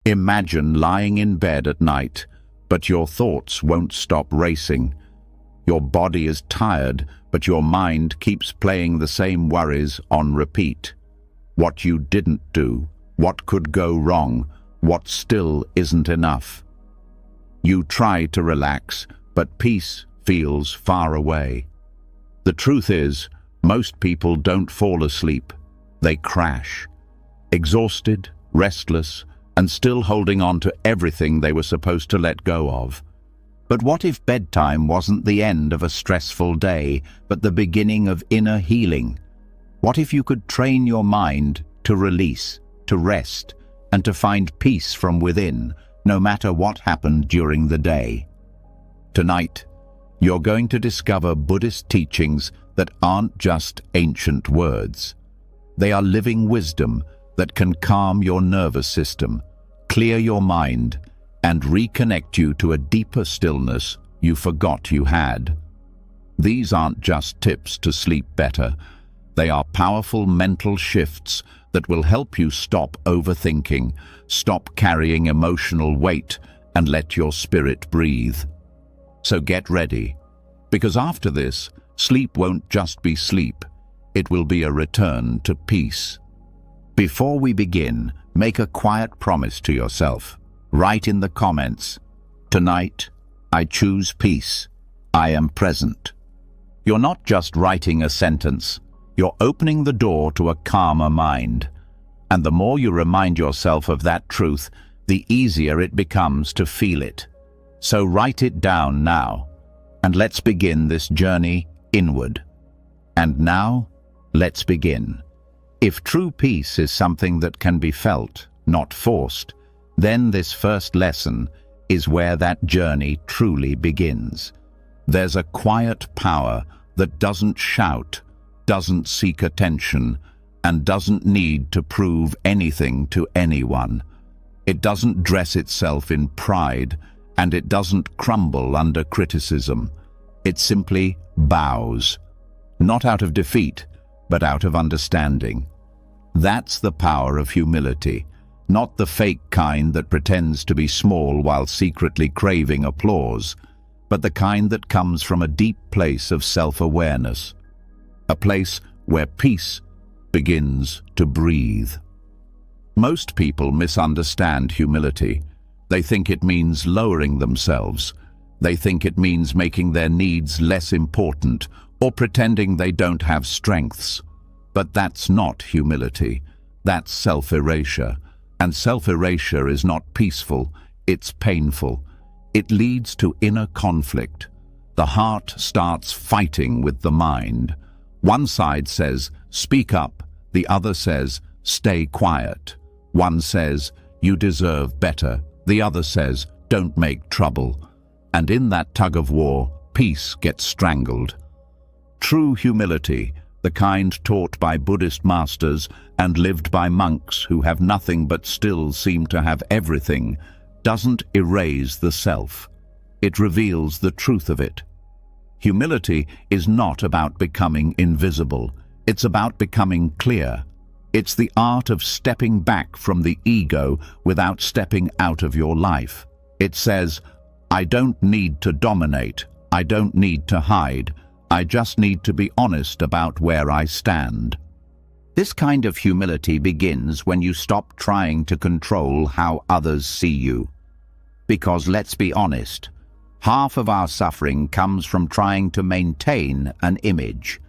Imagine lying in bed at night, but your thoughts won't stop racing. Your body is tired, but your mind keeps playing the same worries on repeat. What you didn't do, what could go wrong, what still isn't enough. You try to relax, but peace feels far away. The truth is, most people don't fall asleep. They crash. Exhausted, restless, and still holding on to everything they were supposed to let go of. But what if bedtime wasn't the end of a stressful day, but the beginning of inner healing? What if you could train your mind to release, to rest, and to find peace from within, no matter what happened during the day? Tonight, you're going to discover Buddhist teachings that aren't just ancient words. They are living wisdom that can calm your nervous system, clear your mind, and reconnect you to a deeper stillness you forgot you had. These aren't just tips to sleep better. They are powerful mental shifts that will help you stop overthinking, stop carrying emotional weight, and let your spirit breathe. So get ready, because after this, sleep won't just be sleep. It will be a return to peace. Before we begin, make a quiet promise to yourself. Write in the comments, "Tonight, I choose peace. I am present." You're not just writing a sentence. You're opening the door to a calmer mind. And the more you remind yourself of that truth, the easier it becomes to feel it. So write it down now, and let's begin this journey inward. And now, let's begin. If true peace is something that can be felt, not forced, then this first lesson is where that journey truly begins. There's a quiet power that doesn't shout, doesn't seek attention, and doesn't need to prove anything to anyone. It doesn't dress itself in pride, and it doesn't crumble under criticism. It simply bows, not out of defeat, but out of understanding. That's the power of humility, not the fake kind that pretends to be small while secretly craving applause, but the kind that comes from a deep place of self-awareness, a place where peace begins to breathe. Most people misunderstand humility. They think it means lowering themselves. They think it means making their needs less important or pretending they don't have strengths. But that's not humility. That's self-erasure. And self-erasure is not peaceful, it's painful. It leads to inner conflict. The heart starts fighting with the mind. One side says, "Speak up." The other says, "Stay quiet." One says, "You deserve better." The other says, "Don't make trouble." And in that tug-of-war, peace gets strangled. True humility, the kind taught by Buddhist masters and lived by monks who have nothing but still seem to have everything, doesn't erase the self. It reveals the truth of it. Humility is not about becoming invisible. It's about becoming clear. It's the art of stepping back from the ego without stepping out of your life. It says, "I don't need to dominate. I don't need to hide. I just need to be honest about where I stand." This kind of humility begins when you stop trying to control how others see you. Because let's be honest, half of our suffering comes from trying to maintain an image.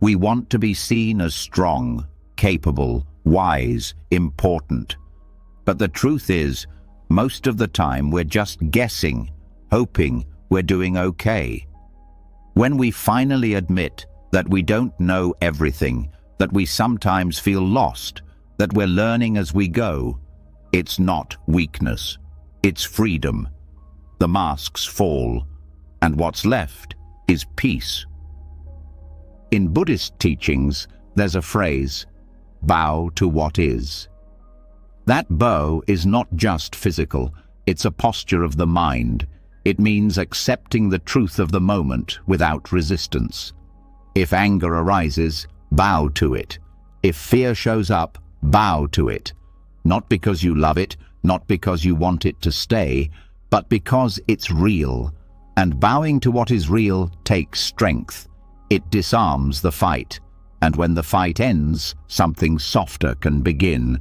We want to be seen as strong, capable, wise, important. But the truth is, most of the time we're just guessing, hoping we're doing okay. When we finally admit that we don't know everything, that we sometimes feel lost, that we're learning as we go, it's not weakness, it's freedom. The masks fall, and what's left is peace. In Buddhist teachings, there's a phrase, "Bow to what is." That bow is not just physical, it's a posture of the mind. It means accepting the truth of the moment without resistance. If anger arises, bow to it. If fear shows up, bow to it. Not because you love it, not because you want it to stay, but because it's real. And bowing to what is real takes strength. It disarms the fight. And when the fight ends, something softer can begin.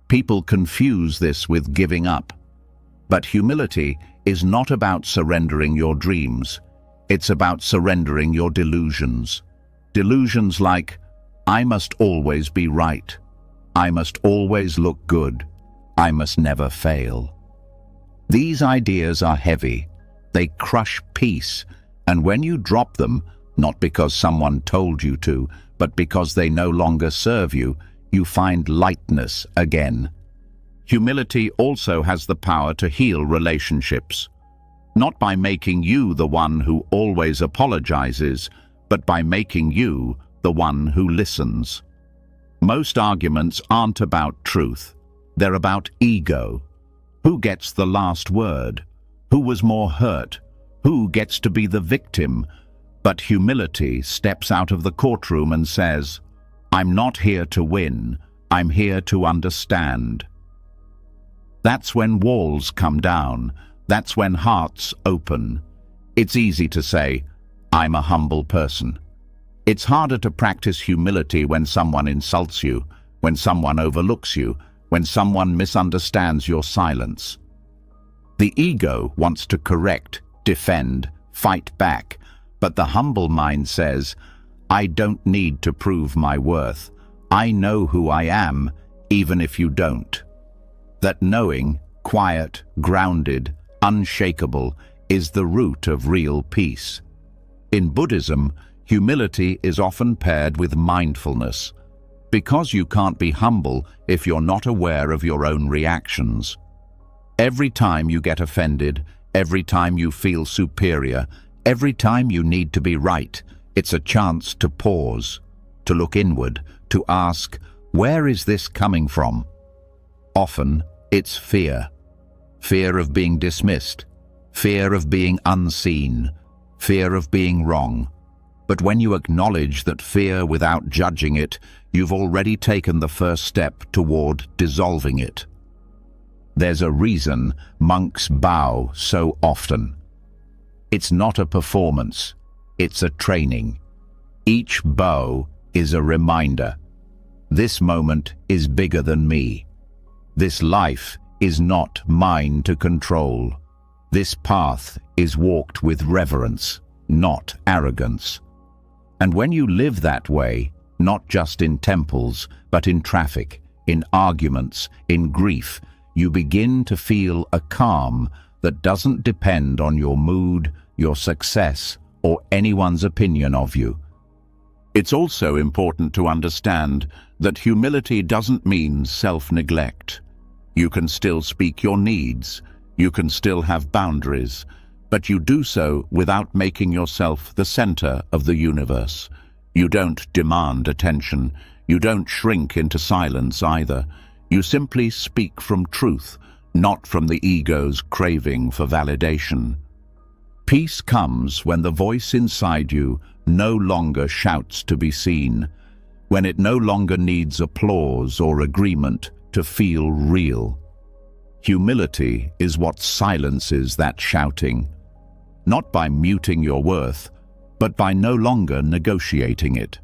People confuse this with giving up. But humility is not about surrendering your dreams. It's about surrendering your delusions. Delusions like, I must always be right. I must always look good. I must never fail. These ideas are heavy. They crush peace. And when you drop them, not because someone told you to, but because they no longer serve you, you find lightness again. Humility also has the power to heal relationships. Not by making you the one who always apologizes, but by making you the one who listens. Most arguments aren't about truth. They're about ego. Who gets the last word? Who was more hurt? Who gets to be the victim? But humility steps out of the courtroom and says, I'm not here to win. I'm here to understand. That's when walls come down. That's when hearts open. It's easy to say, I'm a humble person. It's harder to practice humility when someone insults you, when someone overlooks you, when someone misunderstands your silence. The ego wants to correct, defend, fight back, but the humble mind says, I don't need to prove my worth. I know who I am, even if you don't. That knowing, quiet, grounded, unshakable, is the root of real peace. In Buddhism, humility is often paired with mindfulness, because you can't be humble if you're not aware of your own reactions. Every time you get offended, every time you feel superior, every time you need to be right, it's a chance to pause, to look inward, to ask, where is this coming from? Often, it's fear. Fear of being dismissed, fear of being unseen, fear of being wrong. But when you acknowledge that fear without judging it, you've already taken the first step toward dissolving it. There's a reason monks bow so often. It's not a performance, it's a training. Each bow is a reminder. This moment is bigger than me. This life is not mine to control. This path is walked with reverence, not arrogance. And when you live that way, not just in temples, but in traffic, in arguments, in grief, you begin to feel a calm that doesn't depend on your mood, your success, or anyone's opinion of you. It's also important to understand that humility doesn't mean self-neglect. You can still speak your needs, you can still have boundaries, but you do so without making yourself the center of the universe. You don't demand attention. You don't shrink into silence either. You simply speak from truth, not from the ego's craving for validation. Peace comes when the voice inside you no longer shouts to be seen, when it no longer needs applause or agreement to feel real. Humility is what silences that shouting, not by muting your worth, but by no longer negotiating it.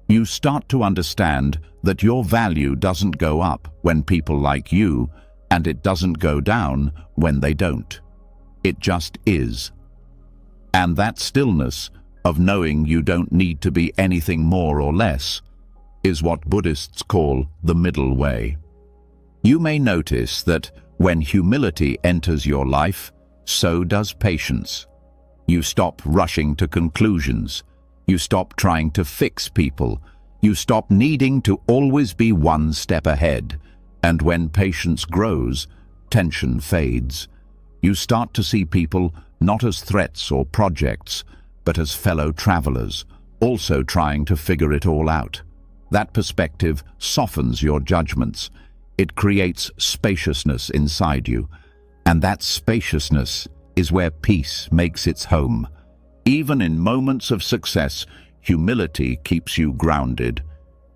You start to understand that your value doesn't go up when people like you, and it doesn't go down when they don't. It just is. And that stillness of knowing you don't need to be anything more or less is what Buddhists call the middle way. You may notice that when humility enters your life, so does patience. You stop rushing to conclusions. You stop trying to fix people. You stop needing to always be one step ahead. And when patience grows, tension fades. You start to see people not as threats or projects, but as fellow travelers, also trying to figure it all out. That perspective softens your judgments. It creates spaciousness inside you, and that spaciousness is where peace makes its home. Even in moments of success, humility keeps you grounded.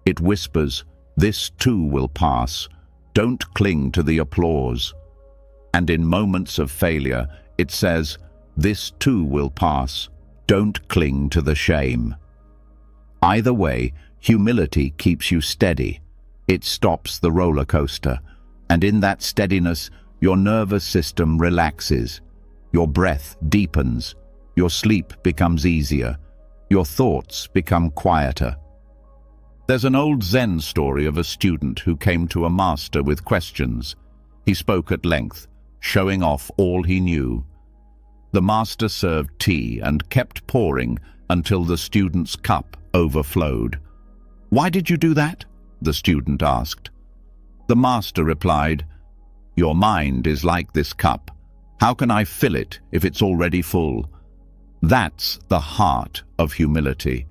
It whispers, "This too will pass. Don't cling to the applause. And in moments of failure, it says, this too will pass. Don't cling to the shame. Either way, humility keeps you steady. It stops the roller coaster. And in that steadiness, your nervous system relaxes. Your breath deepens. Your sleep becomes easier. Your thoughts become quieter. There's an old Zen story of a student who came to a master with questions. He spoke at length, showing off all he knew. The master served tea and kept pouring until the student's cup overflowed. "Why did you do that?" the student asked. The master replied, "Your mind is like this cup. How can I fill it if it's already full?" That's the heart of humility.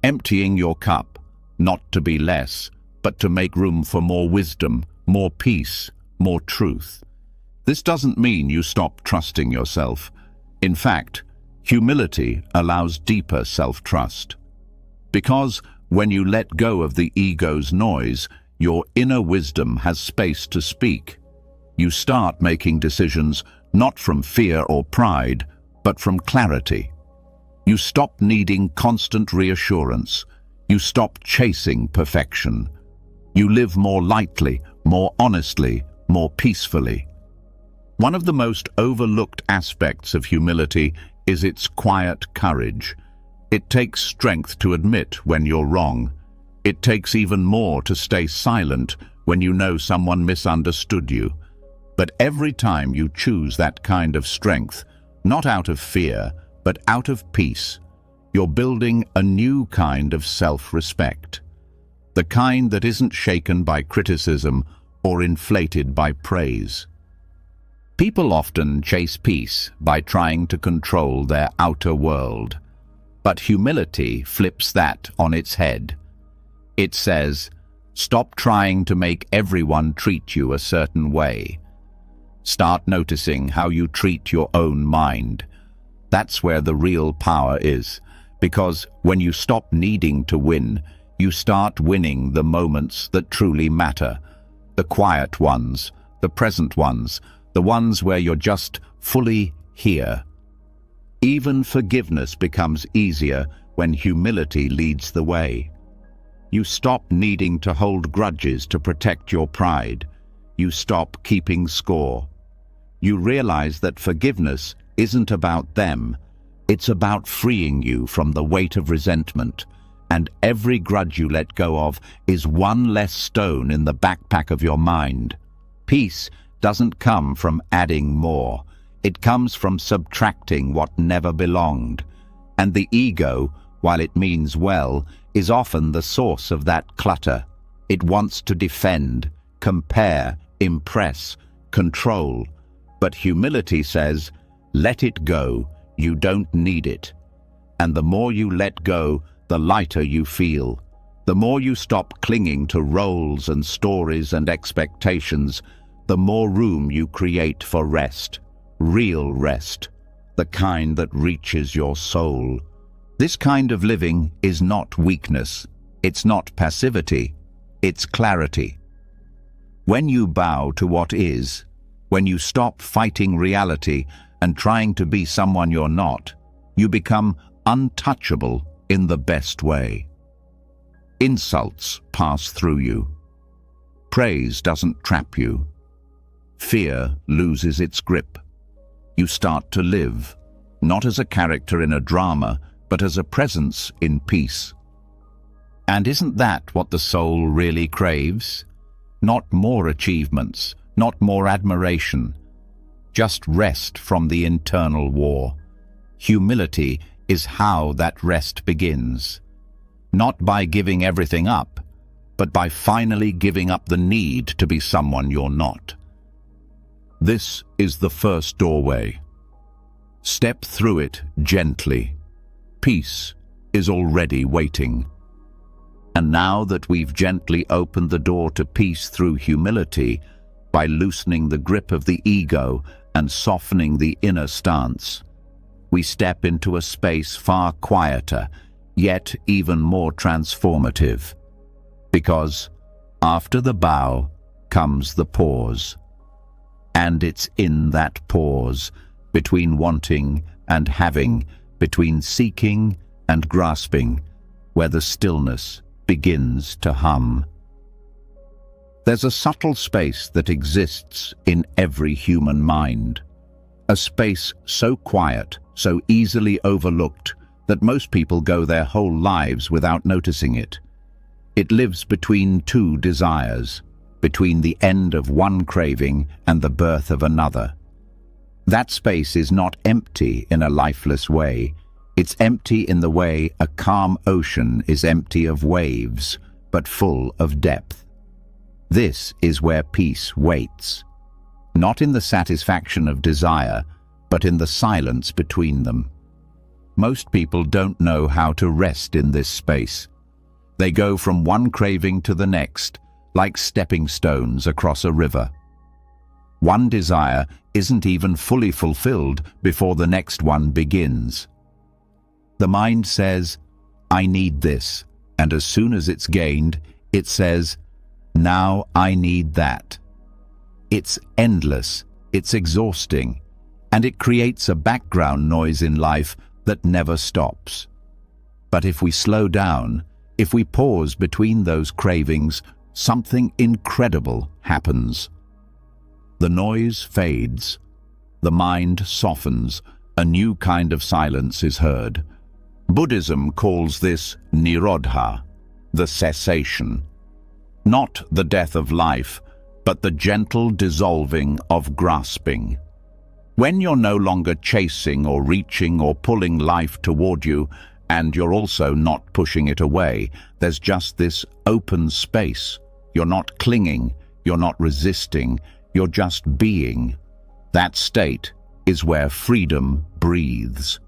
Emptying your cup, not to be less, but to make room for more wisdom, more peace, more truth. This doesn't mean you stop trusting yourself. In fact, humility allows deeper self-trust. Because when you let go of the ego's noise, your inner wisdom has space to speak. You start making decisions not from fear or pride, but from clarity. You stop needing constant reassurance. You stop chasing perfection. You live more lightly, more honestly, more peacefully. One of the most overlooked aspects of humility is its quiet courage. It takes strength to admit when you're wrong. It takes even more to stay silent when you know someone misunderstood you. But every time you choose that kind of strength, not out of fear, but out of peace, you're building a new kind of self-respect. The kind that isn't shaken by criticism or inflated by praise. People often chase peace by trying to control their outer world. But humility flips that on its head. It says, stop trying to make everyone treat you a certain way. Start noticing how you treat your own mind. That's where the real power is. Because when you stop needing to win, you start winning the moments that truly matter. The quiet ones, the present ones, the ones where you're just fully here. Even forgiveness becomes easier when humility leads the way. You stop needing to hold grudges to protect your pride. You stop keeping score. You realize that forgiveness isn't about them. It's about freeing you from the weight of resentment. And every grudge you let go of is one less stone in the backpack of your mind. Peace doesn't come from adding more. It comes from subtracting what never belonged. And the ego, while it means well, is often the source of that clutter. It wants to defend, compare, impress, control. But humility says, let it go, you don't need it. And the more you let go, the lighter you feel. The more you stop clinging to roles and stories and expectations, the more room you create for rest. Real rest, the kind that reaches your soul. This kind of living is not weakness, it's not passivity, it's clarity. When you bow to what is, when you stop fighting reality and trying to be someone you're not, you become untouchable in the best way. Insults pass through you. Praise doesn't trap you. Fear loses its grip. You start to live, not as a character in a drama, but as a presence in peace. And isn't that what the soul really craves? Not more achievements, not more admiration, just rest from the internal war. Humility is how that rest begins. Not by giving everything up, but by finally giving up the need to be someone you're not. This is the first doorway. Step through it gently. Peace is already waiting. And now that we've gently opened the door to peace through humility, by loosening the grip of the ego and softening the inner stance, we step into a space far quieter, yet even more transformative. Because after the bow comes the pause. And it's in that pause, between wanting and having, between seeking and grasping, where the stillness begins to hum. There's a subtle space that exists in every human mind. A space so quiet, so easily overlooked, that most people go their whole lives without noticing it. It lives between two desires, between the end of one craving and the birth of another. That space is not empty in a lifeless way. It's empty in the way a calm ocean is empty of waves, but full of depth. This is where peace waits, not in the satisfaction of desire, but in the silence between them. Most people don't know how to rest in this space. They go from one craving to the next, like stepping stones across a river. One desire isn't even fully fulfilled before the next one begins. The mind says, "I need this," and as soon as it's gained, it says, "Now I need that." It's endless, it's exhausting, and it creates a background noise in life that never stops. But if we slow down, if we pause between those cravings, something incredible happens. The noise fades, the mind softens, a new kind of silence is heard. Buddhism calls this nirodha, the cessation. Not the death of life, but the gentle dissolving of grasping. When you're no longer chasing or reaching or pulling life toward you, and you're also not pushing it away, there's just this open space. You're not clinging, you're not resisting, you're just being. That state is where freedom breathes.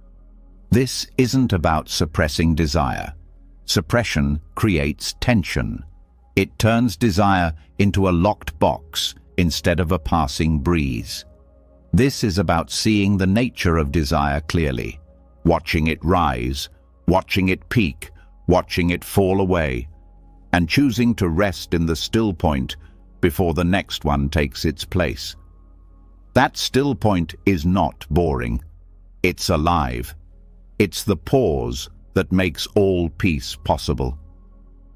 This isn't about suppressing desire. Suppression creates tension. It turns desire into a locked box instead of a passing breeze. This is about seeing the nature of desire clearly, watching it rise, watching it peak, watching it fall away, and choosing to rest in the still point before the next one takes its place. That still point is not boring. It's alive. It's the pause that makes all peace possible.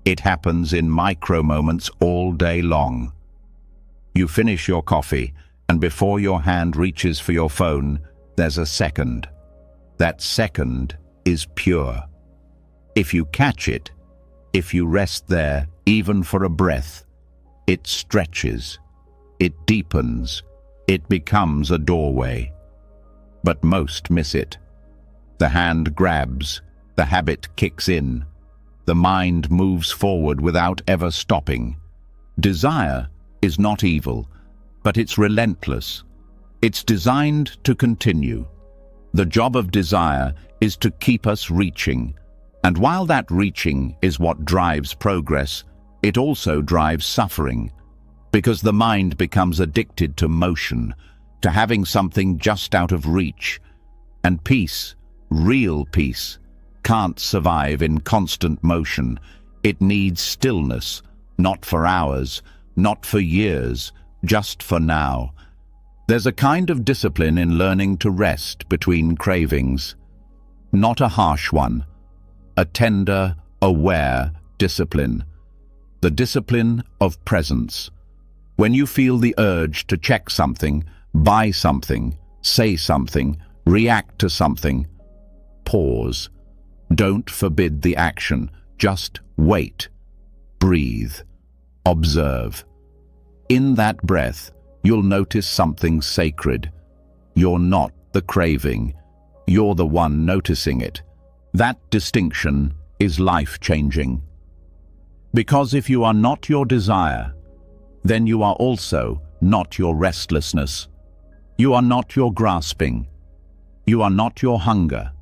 It happens in micro moments all day long. You finish your coffee, and before your hand reaches for your phone, there's a second. That second is pure. If you catch it, if you rest there, even for a breath, it stretches, it deepens, it becomes a doorway. But most miss it. The hand grabs, the habit kicks in, the mind moves forward without ever stopping. Desire is not evil, but it's relentless. It's designed to continue. The job of desire is to keep us reaching, and while that reaching is what drives progress, it also drives suffering, because the mind becomes addicted to motion, to having something just out of reach, and peace, real peace, can't survive in constant motion. It needs stillness, not for hours, not for years, just for now. There's a kind of discipline in learning to rest between cravings. Not a harsh one, a tender, aware discipline. The discipline of presence. When you feel the urge to check something, buy something, say something, react to something, pause. Don't forbid the action, just wait, breathe, observe. In that breath, you'll notice something sacred. You're not the craving, you're the one noticing it. That distinction is life-changing. Because if you are not your desire, then you are also not your restlessness. You are not your grasping. You are not your hunger.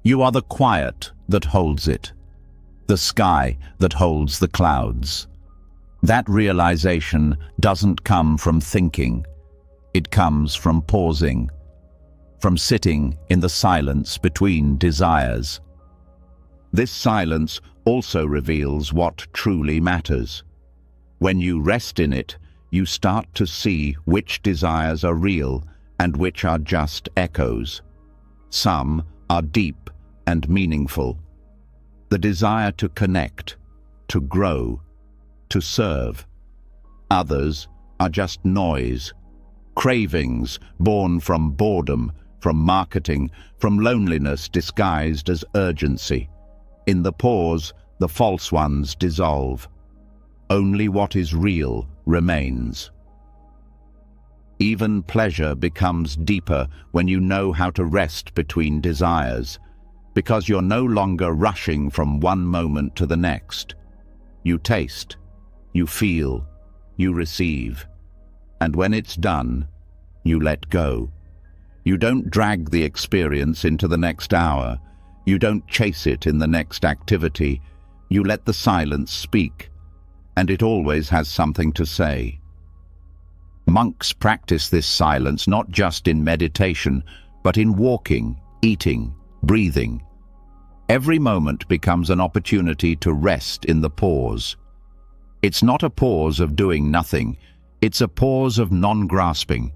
You are the quiet that holds it, the sky that holds the clouds. That realization doesn't come from thinking. It comes from pausing, from sitting in the silence between desires. This silence also reveals what truly matters. When you rest in it, you start to see which desires are real and which are just echoes. Some are deep and meaningful. The desire to connect, to grow, to serve. Others are just noise, cravings born from boredom, from marketing, from loneliness disguised as urgency. In the pause, the false ones dissolve. Only what is real remains. Even pleasure becomes deeper when you know how to rest between desires, because you're no longer rushing from one moment to the next. You taste, you feel, you receive, and when it's done, you let go. You don't drag the experience into the next hour. You don't chase it in the next activity. You let the silence speak, and it always has something to say. Monks practice this silence not just in meditation, but in walking, eating, breathing. Every moment becomes an opportunity to rest in the pause. It's not a pause of doing nothing, it's a pause of non-grasping.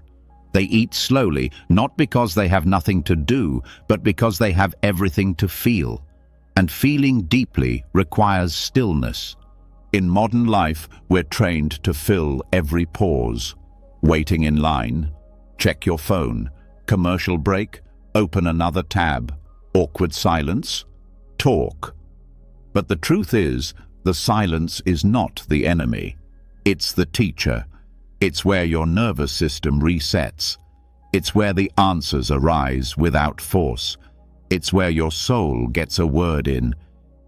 They eat slowly, not because they have nothing to do, but because they have everything to feel. And feeling deeply requires stillness. In modern life, we're trained to fill every pause. Waiting in line, check your phone, commercial break, open another tab, awkward silence, talk. But the truth is, the silence is not the enemy. It's the teacher. It's where your nervous system resets. It's where the answers arise without force. It's where your soul gets a word in.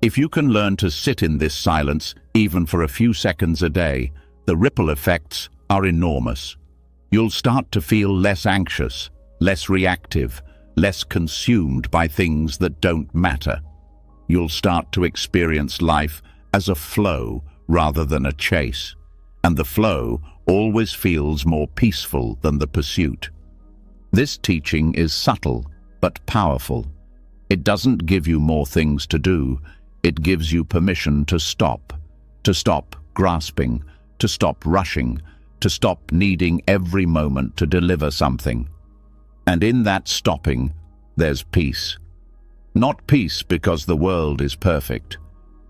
If you can learn to sit in this silence, even for a few seconds a day, the ripple effects are enormous. You'll start to feel less anxious, less reactive, less consumed by things that don't matter. You'll start to experience life as a flow rather than a chase. And the flow always feels more peaceful than the pursuit. This teaching is subtle but powerful. It doesn't give you more things to do. It gives you permission to stop grasping, to stop rushing, to stop needing every moment to deliver something. And in that stopping, there's peace. Not peace because the world is perfect.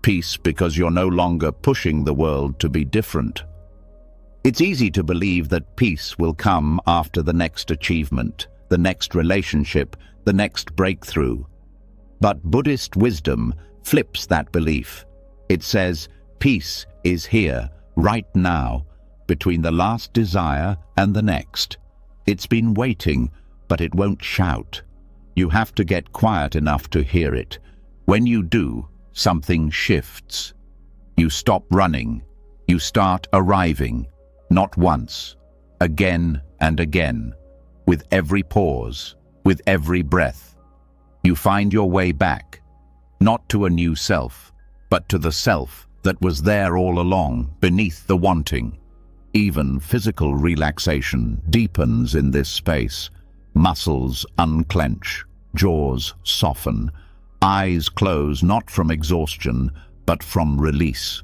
Peace because you're no longer pushing the world to be different. It's easy to believe that peace will come after the next achievement, the next relationship, the next breakthrough. But Buddhist wisdom flips that belief. It says, peace is here, right now, between the last desire and the next. It's been waiting, but it won't shout. You have to get quiet enough to hear it. When you do, something shifts. You stop running. You start arriving. Not once, again and again, with every pause, with every breath. You find your way back, not to a new self, but to the self that was there all along, beneath the wanting. Even physical relaxation deepens in this space. Muscles unclench, jaws soften, eyes close not from exhaustion, but from release.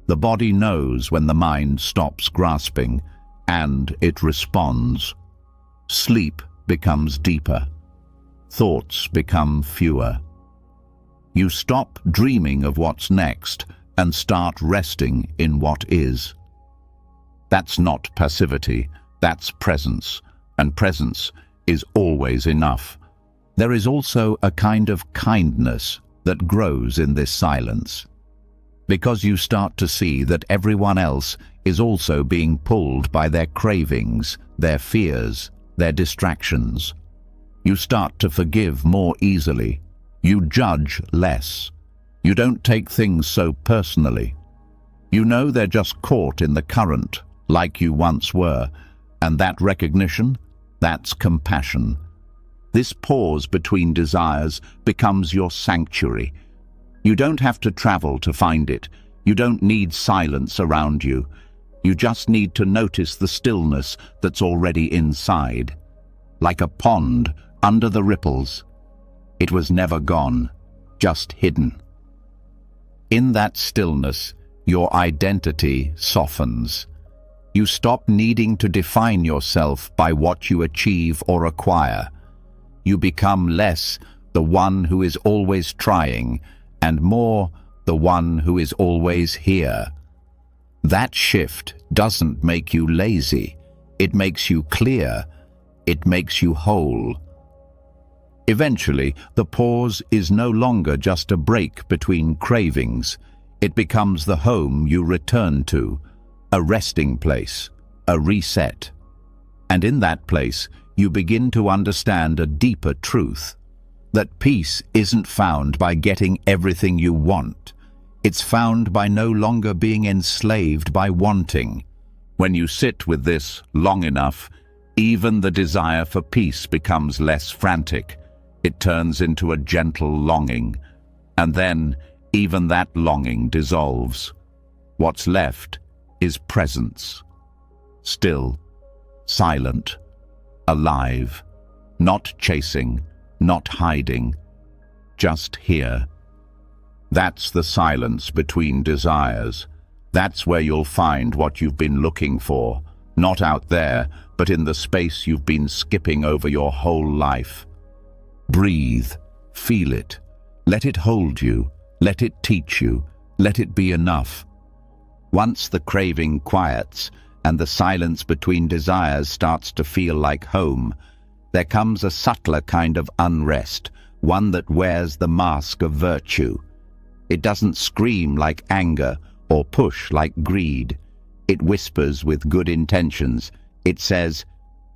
The body knows when the mind stops grasping, and it responds. Sleep becomes deeper. Thoughts become fewer. You stop dreaming of what's next and start resting in what is. That's not passivity, that's presence, and presence is always enough. There is also a kind of kindness that grows in this silence, because you start to see that everyone else is also being pulled by their cravings, their fears, their distractions. You start to forgive more easily. You judge less. You don't take things so personally. You know they're just caught in the current, like you once were, and that recognition, that's compassion. This pause between desires becomes your sanctuary. You don't have to travel to find it. You don't need silence around you. You just need to notice the stillness that's already inside. Like a pond under the ripples. It was never gone, just hidden. In that stillness, your identity softens. You stop needing to define yourself by what you achieve or acquire. You become less the one who is always trying and more the one who is always here. That shift doesn't make you lazy. It makes you clear. It makes you whole. Eventually, the pause is no longer just a break between cravings. It becomes the home you return to, a resting place, a reset. And in that place, you begin to understand a deeper truth, that peace isn't found by getting everything you want. It's found by no longer being enslaved by wanting. When you sit with this long enough, even the desire for peace becomes less frantic. It turns into a gentle longing, and then even that longing dissolves. What's left is presence. Still, silent, alive, not chasing, not hiding, just here. That's the silence between desires. That's where you'll find what you've been looking for, not out there, but in the space you've been skipping over your whole life. Breathe, feel it, let it hold you, let it teach you, let it be enough. Once the craving quiets and the silence between desires starts to feel like home, there comes a subtler kind of unrest, one that wears the mask of virtue. It doesn't scream like anger or push like greed. It whispers with good intentions. It says,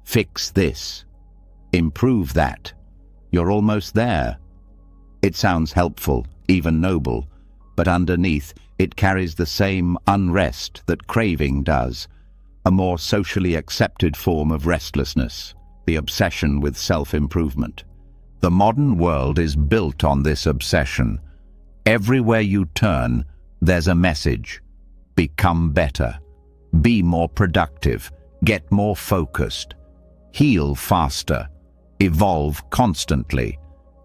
fix this, improve that. You're almost there. It sounds helpful, even noble, but underneath it carries the same unrest that craving does, a more socially accepted form of restlessness, the obsession with self-improvement. The modern world is built on this obsession. Everywhere you turn, there's a message. Become better. Be more productive. Get more focused. Heal faster. Evolve constantly.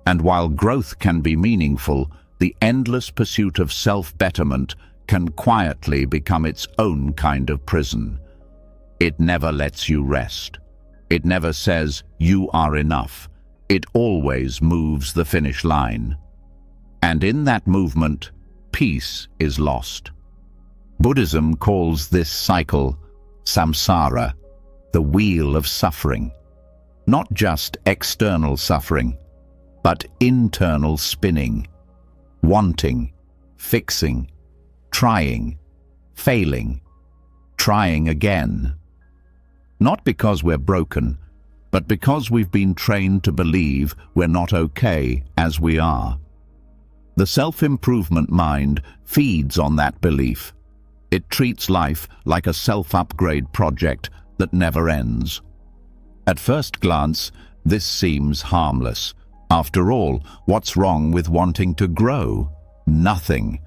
And while growth can be meaningful, the endless pursuit of self-betterment can quietly become its own kind of prison. It never lets you rest. It never says you are enough. It always moves the finish line. And in that movement, peace is lost. Buddhism calls this cycle samsara, the wheel of suffering. Not just external suffering, but internal spinning, wanting, fixing, trying, failing, trying again. Not because we're broken, but because we've been trained to believe we're not okay as we are. The self-improvement mind feeds on that belief. It treats life like a self-upgrade project that never ends. At first glance, this seems harmless. After all, what's wrong with wanting to grow? Nothing.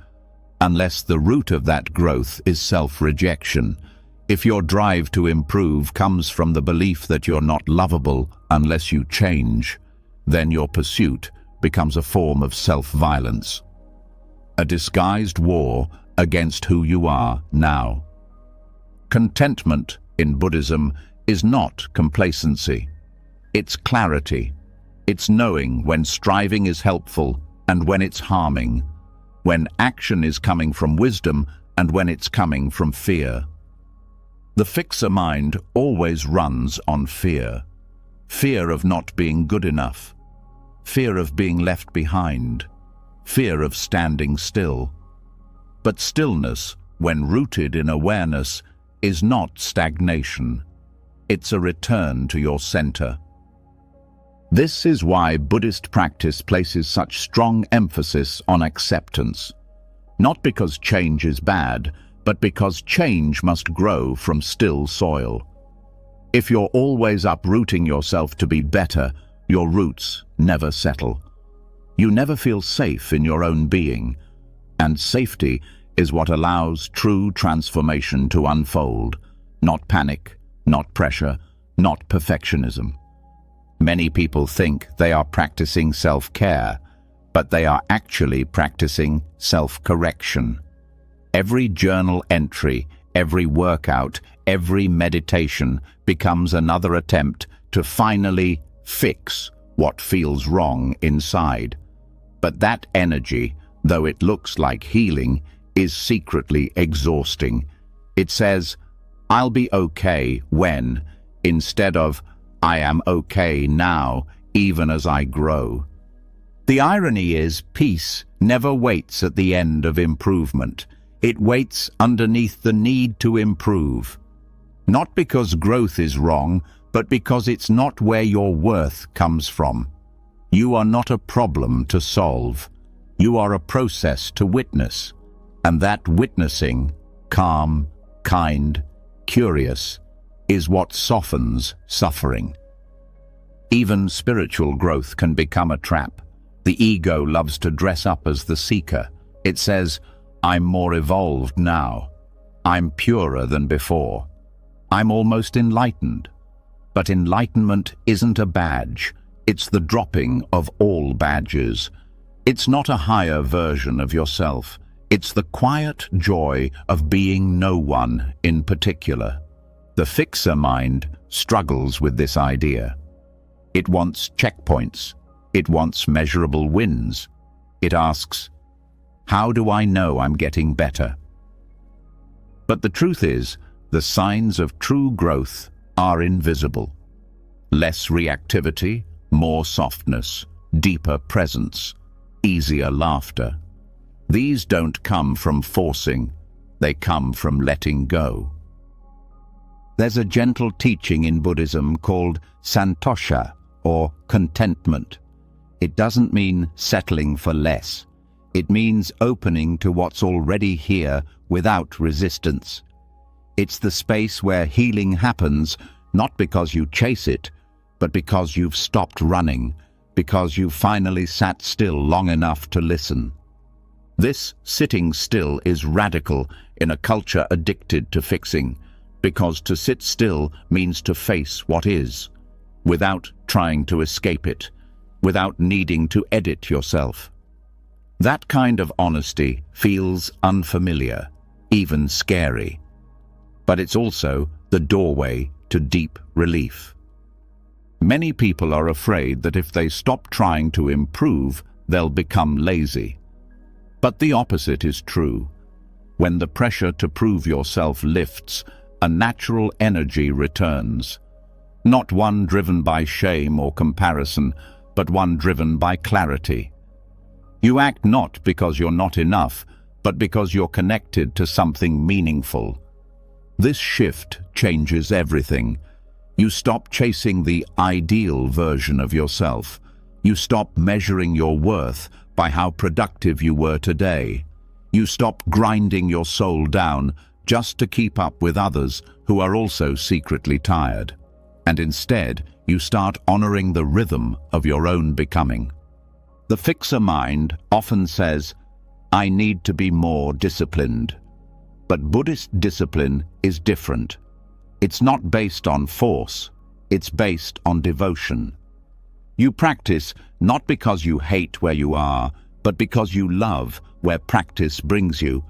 Unless the root of that growth is self-rejection. If your drive to improve comes from the belief that you're not lovable unless you change, then your pursuit becomes a form of self-violence. A disguised war against who you are now. Contentment in Buddhism is not complacency. It's clarity. It's knowing when striving is helpful and when it's harming, when action is coming from wisdom and when it's coming from fear. The fixer mind always runs on fear. Fear of not being good enough. Fear of being left behind. Fear of standing still. But stillness, when rooted in awareness, is not stagnation. It's a return to your center. This is why Buddhist practice places such strong emphasis on acceptance. Not because change is bad, but because change must grow from still soil. If you're always uprooting yourself to be better, your roots never settle. You never feel safe in your own being, and safety is what allows true transformation to unfold, not panic, not pressure, not perfectionism. Many people think they are practicing self-care, but they are actually practicing self-correction. Every journal entry, every workout, every meditation becomes another attempt to finally fix what feels wrong inside. But that energy, though it looks like healing, is secretly exhausting. It says, "I'll be okay when," instead of, "I am okay now, even as I grow." The irony is, peace never waits at the end of improvement. It waits underneath the need to improve. Not because growth is wrong, but because it's not where your worth comes from. You are not a problem to solve. You are a process to witness. And that witnessing, calm, kind, curious, is what softens suffering. Even spiritual growth can become a trap. The ego loves to dress up as the seeker. It says, "I'm more evolved now. I'm purer than before. I'm almost enlightened." But enlightenment isn't a badge. It's the dropping of all badges. It's not a higher version of yourself. It's the quiet joy of being no one in particular. The fixer mind struggles with this idea. It wants checkpoints. It wants measurable wins. It asks, "How do I know I'm getting better?" But the truth is, the signs of true growth are invisible. Less reactivity, more softness, deeper presence, easier laughter. These don't come from forcing, they come from letting go. There's a gentle teaching in Buddhism called santosha, or contentment. It doesn't mean settling for less. It means opening to what's already here without resistance. It's the space where healing happens, not because you chase it, but because you've stopped running, because you've finally sat still long enough to listen. This sitting still is radical in a culture addicted to fixing, because to sit still means to face what is, without trying to escape it, without needing to edit yourself. That kind of honesty feels unfamiliar, even scary. But it's also the doorway to deep relief. Many people are afraid that if they stop trying to improve, they'll become lazy. But the opposite is true. When the pressure to prove yourself lifts, a natural energy returns. Not one driven by shame or comparison, but one driven by clarity. You act not because you're not enough, but because you're connected to something meaningful. This shift changes everything. You stop chasing the ideal version of yourself. You stop measuring your worth by how productive you were today. You stop grinding your soul down just to keep up with others who are also secretly tired. And instead, you start honoring the rhythm of your own becoming. The fixer mind often says, "I need to be more disciplined." But Buddhist discipline is different. It's not based on force, it's based on devotion. You practice not because you hate where you are, but because you love where practice brings you,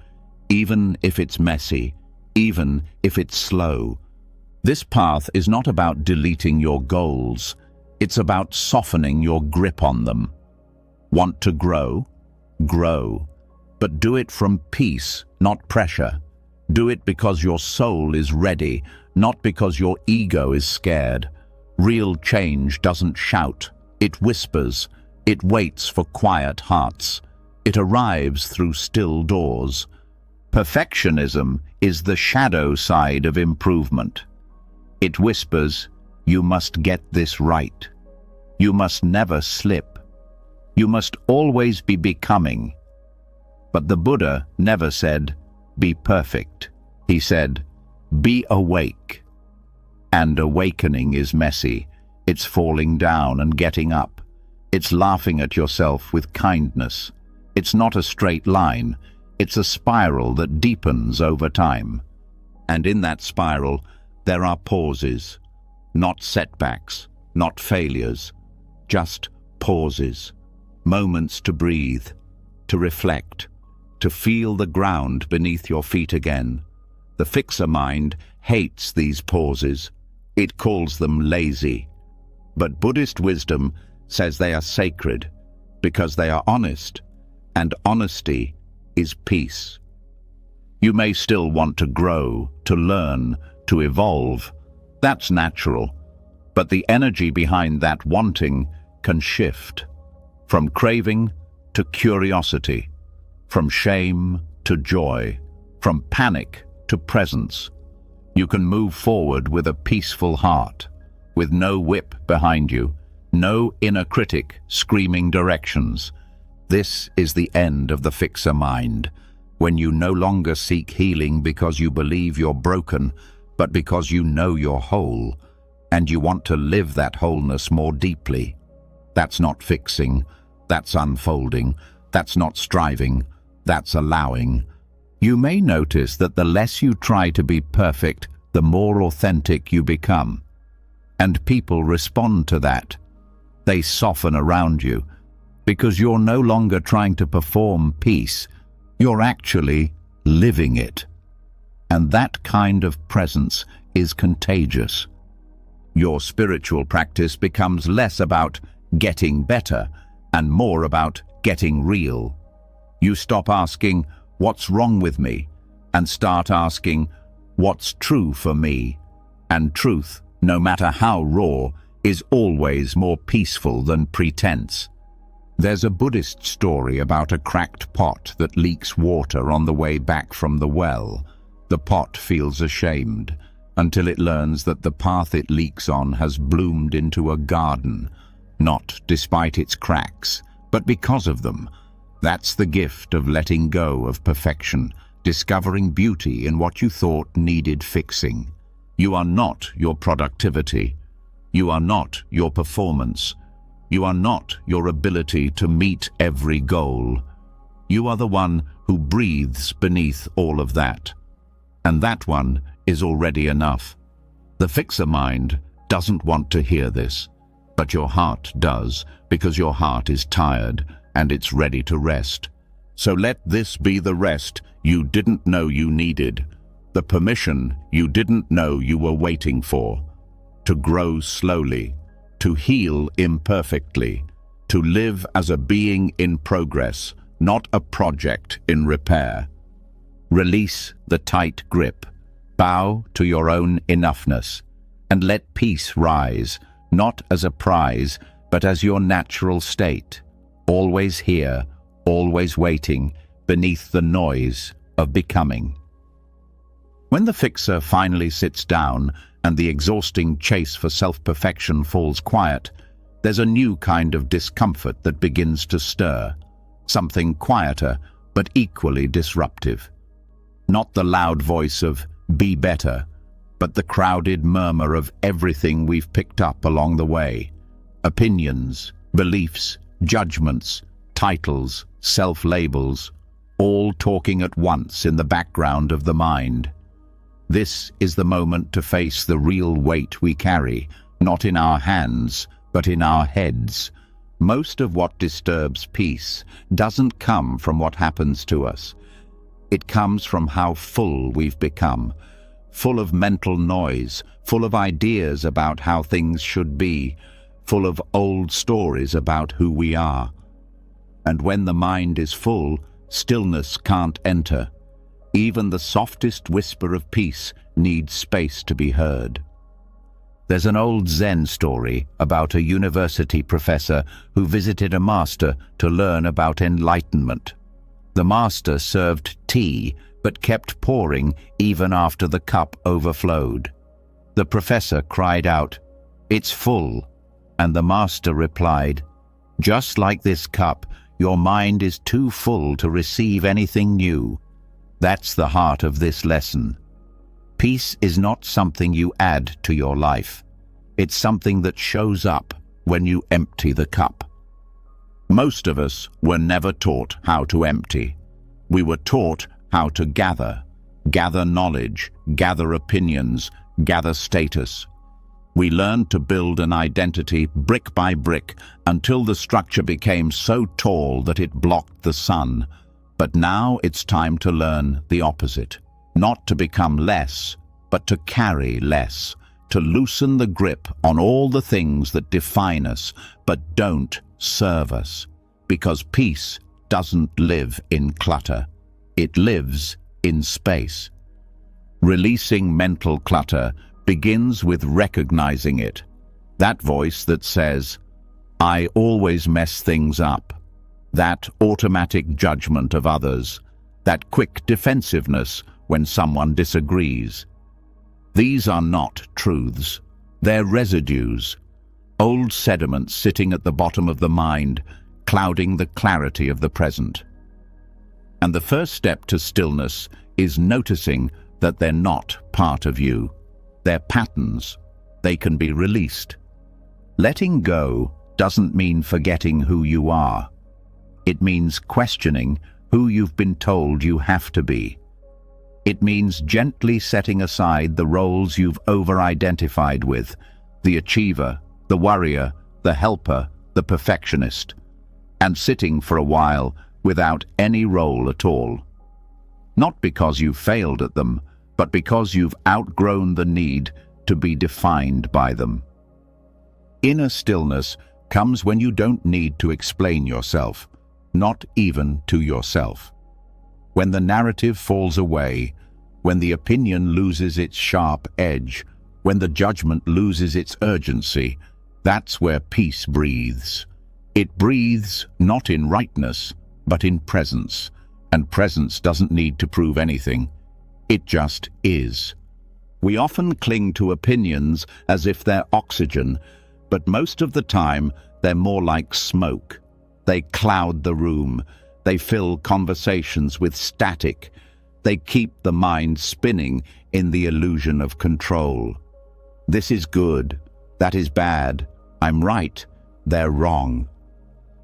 even if it's messy, even if it's slow. This path is not about deleting your goals, it's about softening your grip on them. Want to grow? Grow. But do it from peace, not pressure. Do it because your soul is ready, not because your ego is scared. Real change doesn't shout, it whispers. It waits for quiet hearts. It arrives through still doors. Perfectionism is the shadow side of improvement. It whispers, "You must get this right. You must never slip. You must always be becoming." But the Buddha never said, "Be perfect." He said, "Be awake." And awakening is messy. It's falling down and getting up. It's laughing at yourself with kindness. It's not a straight line. It's a spiral that deepens over time. And in that spiral, there are pauses. Not setbacks, not failures. Just pauses. Moments to breathe, to reflect, to feel the ground beneath your feet again. The fixer mind hates these pauses. It calls them lazy. But Buddhist wisdom says they are sacred because they are honest, and honesty is peace. You may still want to grow, to learn, to evolve. That's natural. But the energy behind that wanting can shift. From craving to curiosity, from shame to joy, from panic to presence. You can move forward with a peaceful heart, with no whip behind you, no inner critic screaming directions. This is the end of the fixer mind, when you no longer seek healing because you believe you're broken, but because you know you're whole, and you want to live that wholeness more deeply. That's not fixing, that's unfolding, that's not striving, that's allowing. You may notice that the less you try to be perfect, the more authentic you become. And people respond to that. They soften around you, because you're no longer trying to perform peace, you're actually living it. And that kind of presence is contagious. Your spiritual practice becomes less about getting better and more about getting real. You stop asking, "What's wrong with me?" and start asking, "What's true for me?" And truth, no matter how raw, is always more peaceful than pretense. There's a Buddhist story about a cracked pot that leaks water on the way back from the well. The pot feels ashamed until it learns that the path it leaks on has bloomed into a garden, not despite its cracks, but because of them. That's the gift of letting go of perfection, discovering beauty in what you thought needed fixing. You are not your productivity. You are not your performance. You are not your ability to meet every goal. You are the one who breathes beneath all of that. And that one is already enough. The fixer mind doesn't want to hear this, but your heart does, because your heart is tired and it's ready to rest. So let this be the rest you didn't know you needed, the permission you didn't know you were waiting for, to grow slowly, to heal imperfectly, to live as a being in progress, not a project in repair. Release the tight grip, bow to your own enoughness, and let peace rise, not as a prize, but as your natural state, always here, always waiting, beneath the noise of becoming. When the fixer finally sits down and the exhausting chase for self-perfection falls quiet, there's a new kind of discomfort that begins to stir, something quieter but equally disruptive. Not the loud voice of "be better," but the crowded murmur of everything we've picked up along the way. Opinions, beliefs, judgments, titles, self-labels, all talking at once in the background of the mind. This is the moment to face the real weight we carry, not in our hands, but in our heads. Most of what disturbs peace doesn't come from what happens to us. It comes from how full we've become, full of mental noise, full of ideas about how things should be, full of old stories about who we are. And when the mind is full, stillness can't enter. Even the softest whisper of peace needs space to be heard. There's an old Zen story about a university professor who visited a master to learn about enlightenment. The master served tea, but kept pouring even after the cup overflowed. The professor cried out, "It's full," and the master replied, "Just like this cup, your mind is too full to receive anything new." That's the heart of this lesson. Peace is not something you add to your life. It's something that shows up when you empty the cup. Most of us were never taught how to empty. We were taught how to gather knowledge, gather opinions, gather status. We learned to build an identity brick by brick until the structure became so tall that it blocked the sun. But now it's time to learn the opposite. Not to become less, but to carry less, to loosen the grip on all the things that define us but don't serve us. Because peace doesn't live in clutter. It lives in space. Releasing mental clutter begins with recognizing it. That voice that says, "I always mess things up." That automatic judgment of others. That quick defensiveness when someone disagrees. These are not truths. They're residues. Old sediments sitting at the bottom of the mind, clouding the clarity of the present. And the first step to stillness is noticing that they're not part of you. They're patterns. They can be released. Letting go doesn't mean forgetting who you are. It means questioning who you've been told you have to be. It means gently setting aside the roles you've over-identified with, the achiever, the worrier, the helper, the perfectionist, and sitting for a while without any role at all. Not because you've failed at them, but because you've outgrown the need to be defined by them. Inner stillness comes when you don't need to explain yourself, not even to yourself. When the narrative falls away, when the opinion loses its sharp edge, when the judgment loses its urgency, that's where peace breathes. It breathes not in rightness, but in presence. And presence doesn't need to prove anything. It just is. We often cling to opinions as if they're oxygen, but most of the time they're more like smoke. They cloud the room. They fill conversations with static. They keep the mind spinning in the illusion of control. This is good. That is bad. I'm right. They're wrong.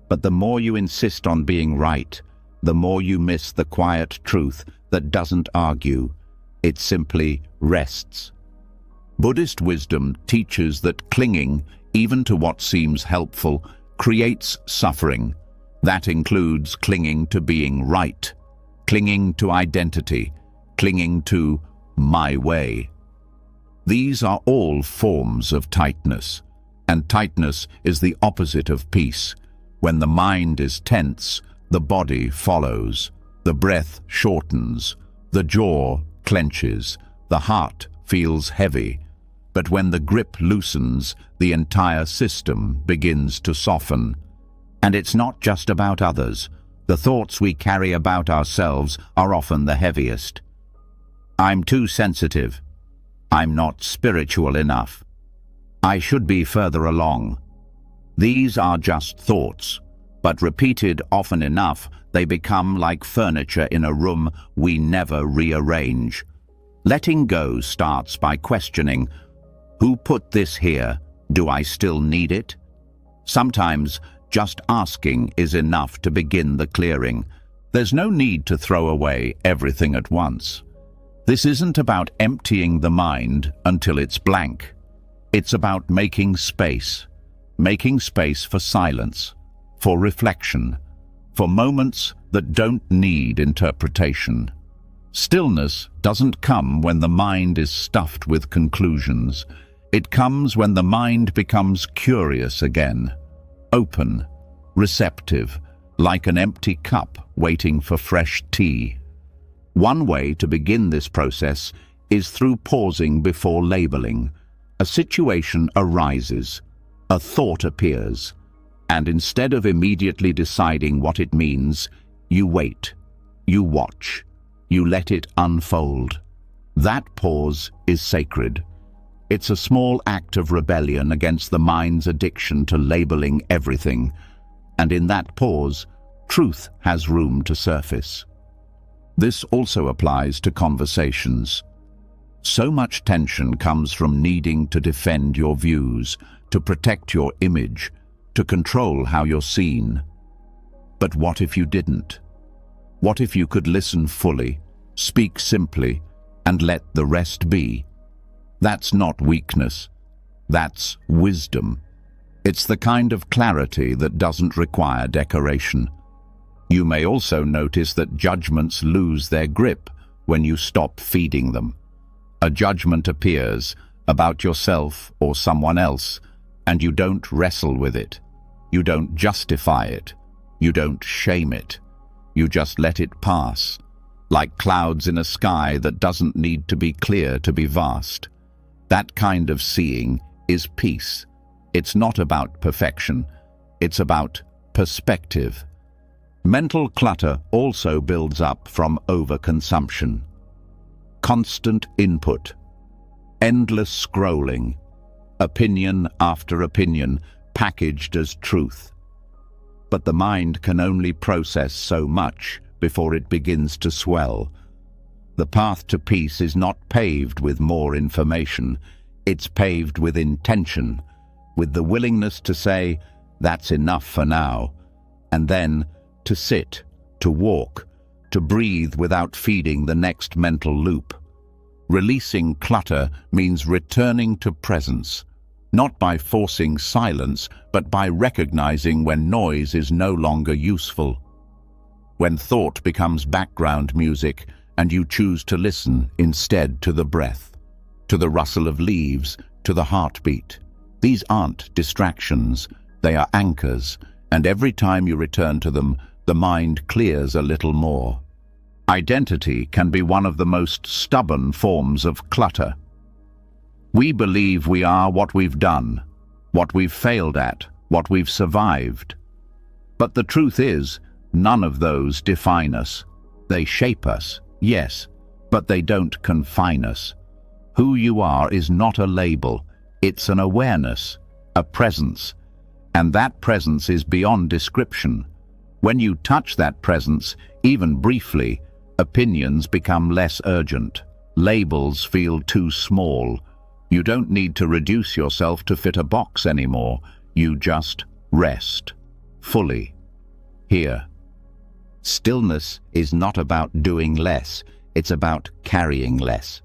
But the more you insist on being right, the more you miss the quiet truth that doesn't argue. It simply rests. Buddhist wisdom teaches that clinging, even to what seems helpful, creates suffering. That includes clinging to being right, clinging to identity, clinging to my way. These are all forms of tightness, and tightness is the opposite of peace. When the mind is tense, the body follows, the breath shortens, the jaw clenches, the heart feels heavy. But when the grip loosens, the entire system begins to soften. And it's not just about others. The thoughts we carry about ourselves are often the heaviest. I'm too sensitive. I'm not spiritual enough. I should be further along. These are just thoughts, but repeated often enough, they become like furniture in a room we never rearrange. Letting go starts by questioning, who put this here? Do I still need it? Sometimes just asking is enough to begin the clearing. There's no need to throw away everything at once. This isn't about emptying the mind until it's blank. It's about making space for silence, for reflection, for moments that don't need interpretation. Stillness doesn't come when the mind is stuffed with conclusions. It comes when the mind becomes curious again, open, receptive, like an empty cup waiting for fresh tea. One way to begin this process is through pausing before labeling. A situation arises, a thought appears, and instead of immediately deciding what it means, you wait, you watch, you let it unfold. That pause is sacred. It's a small act of rebellion against the mind's addiction to labeling everything, and in that pause, truth has room to surface. This also applies to conversations. So much tension comes from needing to defend your views, to protect your image, to control how you're seen. But what if you didn't? What if you could listen fully, speak simply, and let the rest be? That's not weakness. That's wisdom. It's the kind of clarity that doesn't require decoration. You may also notice that judgments lose their grip when you stop feeding them. A judgment appears about yourself or someone else, and you don't wrestle with it. You don't justify it. You don't shame it. You just let it pass, like clouds in a sky that doesn't need to be clear to be vast. That kind of seeing is peace. It's not about perfection. It's about perspective. Mental clutter also builds up from overconsumption. Constant input, endless scrolling, opinion after opinion packaged as truth. But the mind can only process so much before it begins to swell. The path to peace is not paved with more information. It's paved with intention, with the willingness to say, "That's enough for now," and then to sit, to walk, to breathe without feeding the next mental loop. Releasing clutter means returning to presence, not by forcing silence, but by recognizing when noise is no longer useful. When thought becomes background music and you choose to listen instead to the breath, to the rustle of leaves, to the heartbeat. These aren't distractions, they are anchors, and every time you return to them, the mind clears a little more. Identity can be one of the most stubborn forms of clutter. We believe we are what we've done, what we've failed at, what we've survived. But the truth is, none of those define us. They shape us, yes, but they don't confine us. Who you are is not a label, it's an awareness, a presence, and that presence is beyond description. When you touch that presence, even briefly, opinions become less urgent. Labels feel too small. You don't need to reduce yourself to fit a box anymore. You just rest, fully, here. Stillness is not about doing less, it's about carrying less.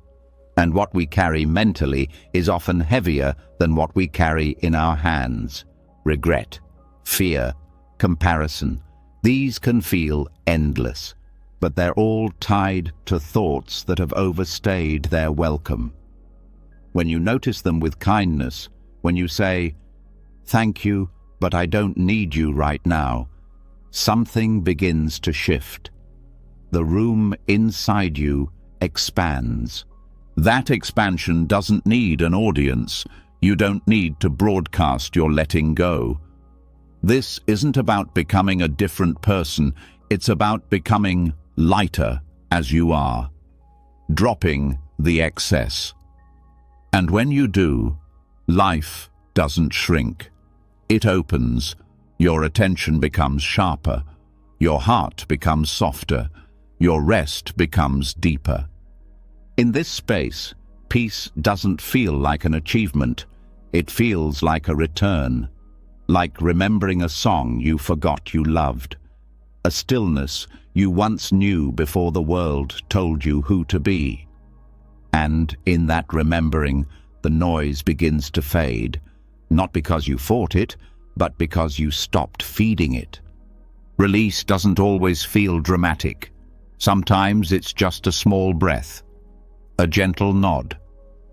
And what we carry mentally is often heavier than what we carry in our hands. Regret, fear, comparison. These can feel endless, but they're all tied to thoughts that have overstayed their welcome. When you notice them with kindness, when you say, "Thank you, but I don't need you right now," something begins to shift. The room inside you expands. That expansion doesn't need an audience. You don't need to broadcast your letting go. This isn't about becoming a different person. It's about becoming lighter as you are, dropping the excess. And when you do, life doesn't shrink. It opens. Your attention becomes sharper. Your heart becomes softer. Your rest becomes deeper. In this space, peace doesn't feel like an achievement. It feels like a return, like remembering a song you forgot you loved, a stillness you once knew before the world told you who to be. And in that remembering, the noise begins to fade, not because you fought it, but because you stopped feeding it. Release doesn't always feel dramatic. Sometimes it's just a small breath, a gentle nod,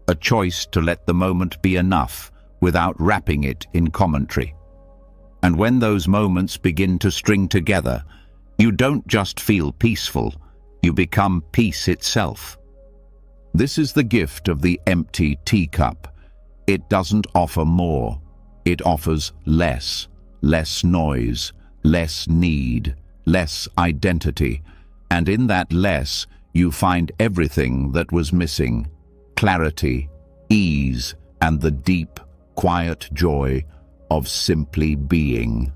a choice to let the moment be enough without wrapping it in commentary. And when those moments begin to string together, you don't just feel peaceful, you become peace itself. This is the gift of the empty teacup. It doesn't offer more. It offers less, less noise, less need, less identity. And in that less, you find everything that was missing: clarity, ease, and the deep, quiet joy of simply being.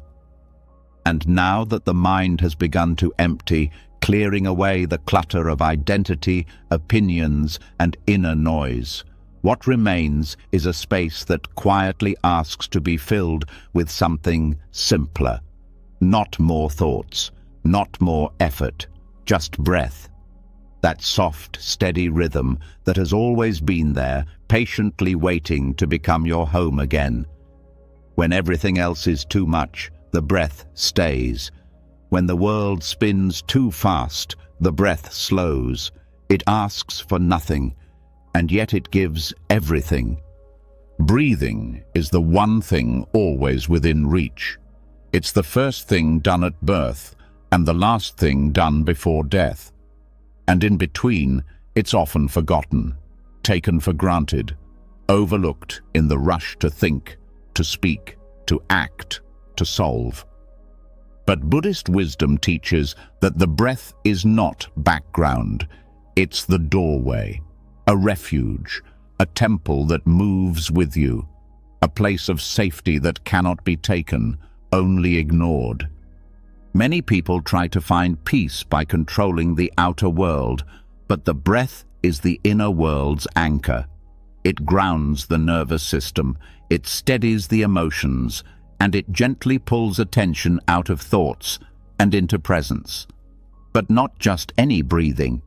And now that the mind has begun to empty, clearing away the clutter of identity, opinions, and inner noise, what remains is a space that quietly asks to be filled with something simpler. Not more thoughts, not more effort, just breath. That soft, steady rhythm that has always been there, patiently waiting to become your home again. When everything else is too much, the breath stays. When the world spins too fast, the breath slows. It asks for nothing. and yet it gives everything. Breathing is the one thing always within reach. It's the first thing done at birth and the last thing done before death. And in between, it's often forgotten, taken for granted, overlooked in the rush to think, to speak, to act, to solve. But Buddhist wisdom teaches that the breath is not background, it's the doorway, a refuge, a temple that moves with you, a place of safety that cannot be taken, only ignored. Many people try to find peace by controlling the outer world, but the breath is the inner world's anchor. It grounds the nervous system, it steadies the emotions, and it gently pulls attention out of thoughts and into presence. But not just any breathing.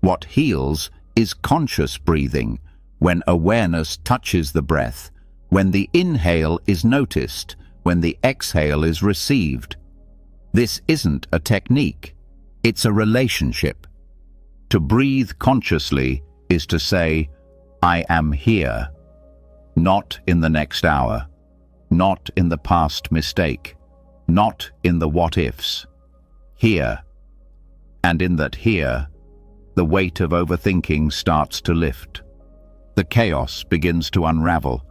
What heals is conscious breathing, when awareness touches the breath, when the inhale is noticed, when the exhale is received. This isn't a technique, it's a relationship. To breathe consciously is to say, I am here, not in the next hour, not in the past mistake, not in the what-ifs. Here. And in that here, the weight of overthinking starts to lift. The chaos begins to unravel.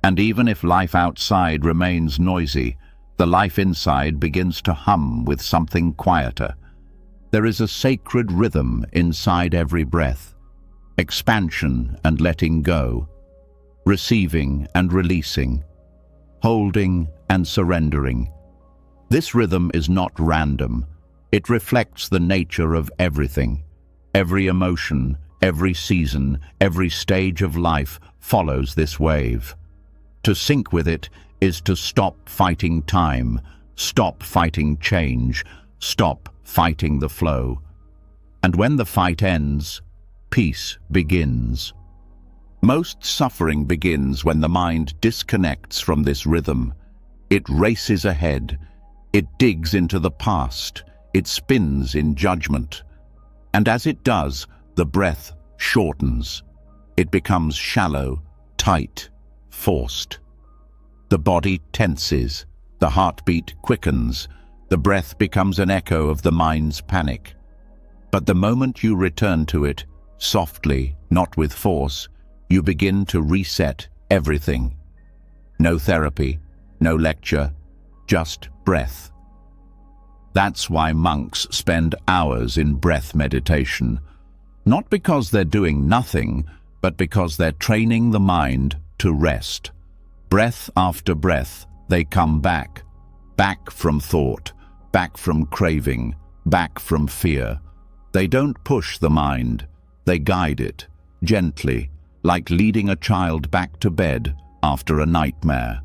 And even if life outside remains noisy, the life inside begins to hum with something quieter. There is a sacred rhythm inside every breath. Expansion and letting go. Receiving and releasing. Holding and surrendering. This rhythm is not random. It reflects the nature of everything. Every emotion, every season, every stage of life follows this wave. To sync with it is to stop fighting time, stop fighting change, stop fighting the flow. And when the fight ends, peace begins. Most suffering begins when the mind disconnects from this rhythm. It races ahead, it digs into the past, it spins in judgment. And as it does, the breath shortens. It becomes shallow, tight, forced. The body tenses, the heartbeat quickens, the breath becomes an echo of the mind's panic. But the moment you return to it, softly, not with force, you begin to reset everything. No therapy, no lecture, just breath. That's why monks spend hours in breath meditation, not because they're doing nothing, but because they're training the mind to rest. Breath after breath, they come back. Back from thought, back from craving, back from fear. They don't push the mind, they guide it, gently, like leading a child back to bed after a nightmare.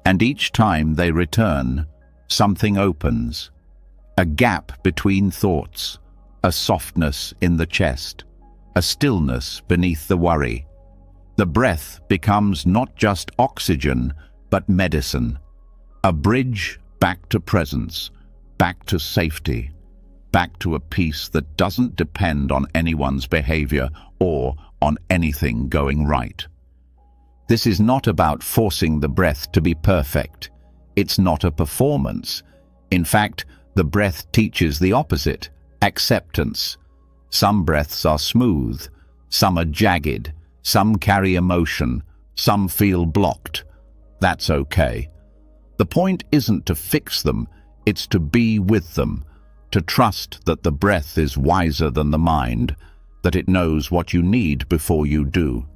And each time they return, something opens. A gap between thoughts, a softness in the chest, a stillness beneath the worry. The breath becomes not just oxygen, but medicine. A bridge back to presence, back to safety, back to a peace that doesn't depend on anyone's behavior or on anything going right. This is not about forcing the breath to be perfect. It's not a performance. In fact, the breath teaches the opposite, acceptance. Some breaths are smooth, some are jagged, some carry emotion, some feel blocked. That's okay. The point isn't to fix them, it's to be with them, to trust that the breath is wiser than the mind, that it knows what you need before you do.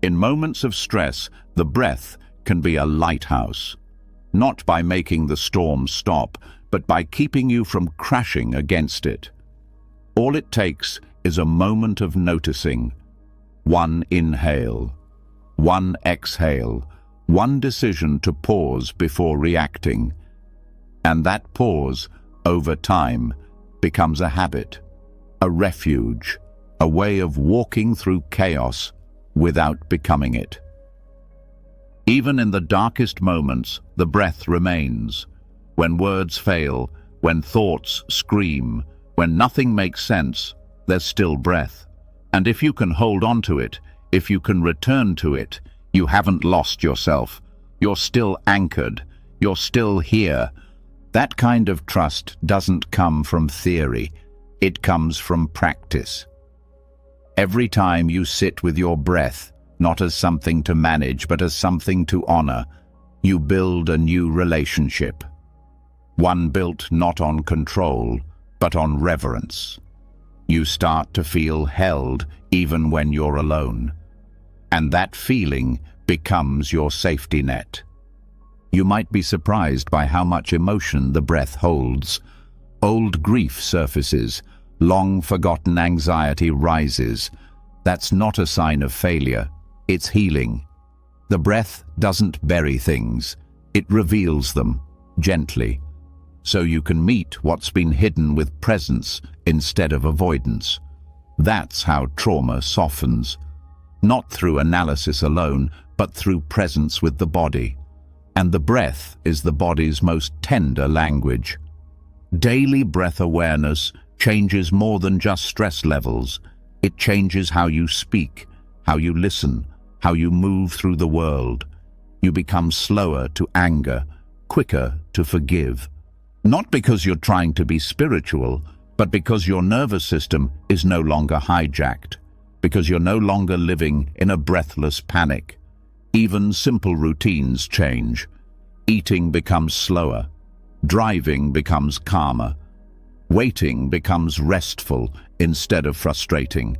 In moments of stress, the breath can be a lighthouse, not by making the storm stop, but by keeping you from crashing against it. All it takes is a moment of noticing. One inhale, one exhale, one decision to pause before reacting. And that pause, over time, becomes a habit, a refuge, a way of walking through chaos without becoming it. Even in the darkest moments, the breath remains. When words fail, when thoughts scream, when nothing makes sense, there's still breath. And if you can hold on to it, if you can return to it, you haven't lost yourself. You're still anchored. You're still here. That kind of trust doesn't come from theory. It comes from practice. Every time you sit with your breath, not as something to manage, but as something to honor, you build a new relationship. One built not on control, but on reverence. You start to feel held even when you're alone. And that feeling becomes your safety net. You might be surprised by how much emotion the breath holds. Old grief surfaces, long-forgotten anxiety rises. That's not a sign of failure, it's healing. The breath doesn't bury things, it reveals them, gently, so you can meet what's been hidden with presence instead of avoidance. That's how trauma softens, not through analysis alone, but through presence with the body. And the breath is the body's most tender language. Daily breath awareness changes more than just stress levels. It changes how you speak, how you listen, how you move through the world. You become slower to anger, quicker to forgive. Not because you're trying to be spiritual, but because your nervous system is no longer hijacked, because you're no longer living in a breathless panic. Even simple routines change. Eating becomes slower. Driving becomes calmer. Waiting becomes restful instead of frustrating.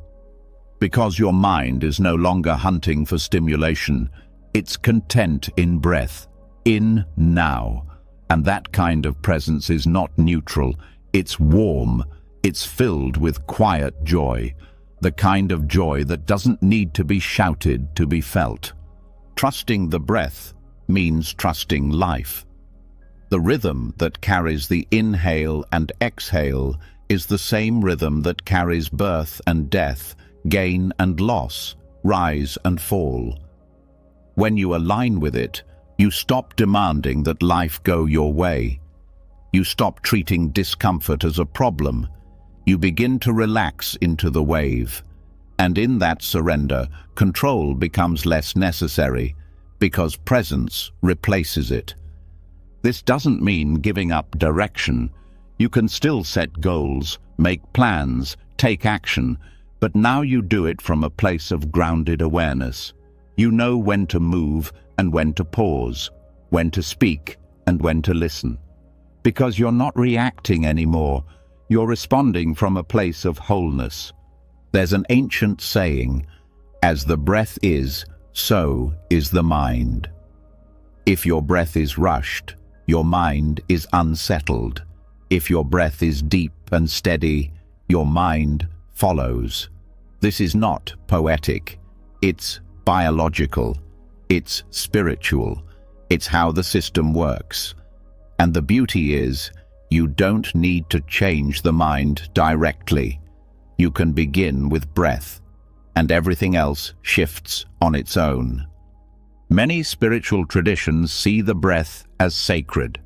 Because your mind is no longer hunting for stimulation, it's content in breath, in now. And that kind of presence is not neutral, it's warm, it's filled with quiet joy, the kind of joy that doesn't need to be shouted to be felt. Trusting the breath means trusting life. The rhythm that carries the inhale and exhale is the same rhythm that carries birth and death, gain and loss, rise and fall. When you align with it, you stop demanding that life go your way. You stop treating discomfort as a problem. You begin to relax into the wave. And in that surrender, control becomes less necessary because presence replaces it. This doesn't mean giving up direction. You can still set goals, make plans, take action, but now you do it from a place of grounded awareness. You know when to move and when to pause, when to speak and when to listen. Because you're not reacting anymore, you're responding from a place of wholeness. There's an ancient saying, as the breath is, so is the mind. If your breath is rushed, your mind is unsettled. If your breath is deep and steady, your mind follows. This is not poetic, it's biological, it's spiritual, it's how the system works. And the beauty is, you don't need to change the mind directly. You can begin with breath, and everything else shifts on its own. Many spiritual traditions see the breath as sacred.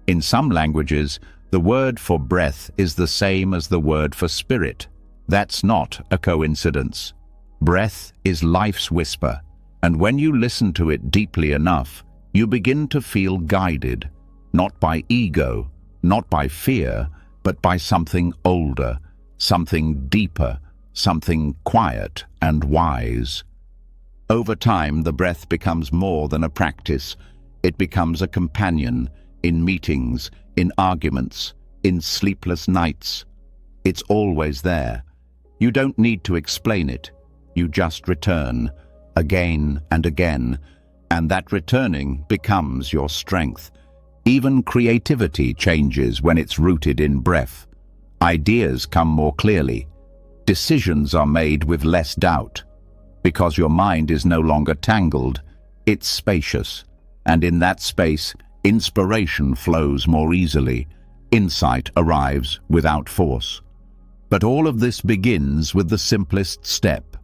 In some languages, the word for breath is the same as the word for spirit. That's not a coincidence. Breath is life's whisper, and when you listen to it deeply enough, you begin to feel guided, not by ego, not by fear, but by something older, something deeper, something quiet and wise. Over time, the breath becomes more than a practice. It becomes a companion in meetings, in arguments, in sleepless nights. It's always there. You don't need to explain it. You just return, again and again, and that returning becomes your strength. Even creativity changes when it's rooted in breath. Ideas come more clearly. Decisions are made with less doubt. Because your mind is no longer tangled, it's spacious. And in that space, inspiration flows more easily. Insight arrives without force. But all of this begins with the simplest step,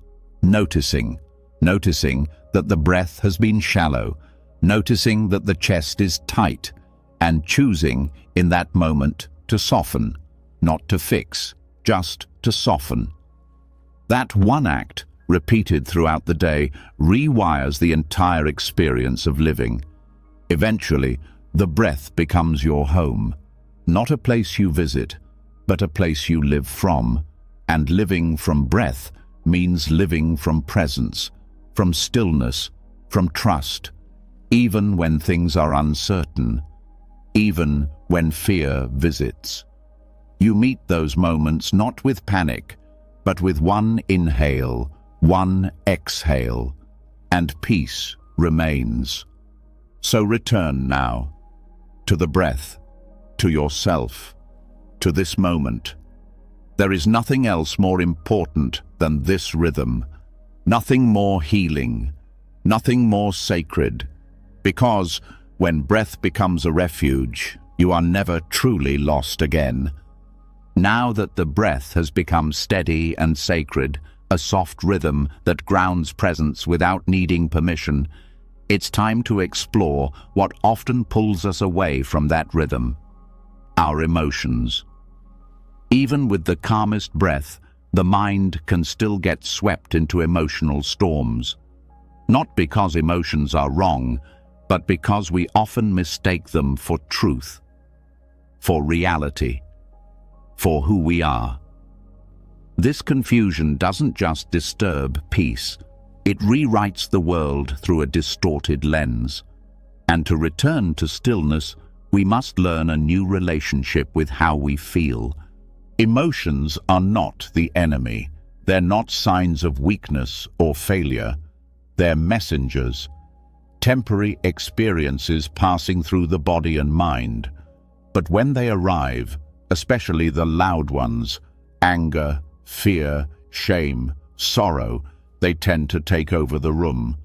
noticing. Noticing that the breath has been shallow, noticing that the chest is tight, and choosing in that moment to soften, not to fix, just to soften. That one act, repeated throughout the day, rewires the entire experience of living. Eventually, the breath becomes your home, not a place you visit, but a place you live from. And living from breath means living from presence, from stillness, from trust, even when things are uncertain, even when fear visits. You meet those moments not with panic, but with one inhale, one exhale, and peace remains. So return now, to the breath, to yourself, to this moment. There is nothing else more important than this rhythm, nothing more healing, nothing more sacred, because when breath becomes a refuge, you are never truly lost again. Now that the breath has become steady and sacred, a soft rhythm that grounds presence without needing permission, it's time to explore what often pulls us away from that rhythm: our emotions. Even with the calmest breath, the mind can still get swept into emotional storms. Not because emotions are wrong, but because we often mistake them for truth, for reality, for who we are. This confusion doesn't just disturb peace, it rewrites the world through a distorted lens. And to return to stillness, we must learn a new relationship with how we feel. Emotions are not the enemy. They're not signs of weakness or failure. They're messengers, temporary experiences passing through the body and mind. But when they arrive, especially the loud ones, anger, fear, shame, sorrow, they tend to take over the room.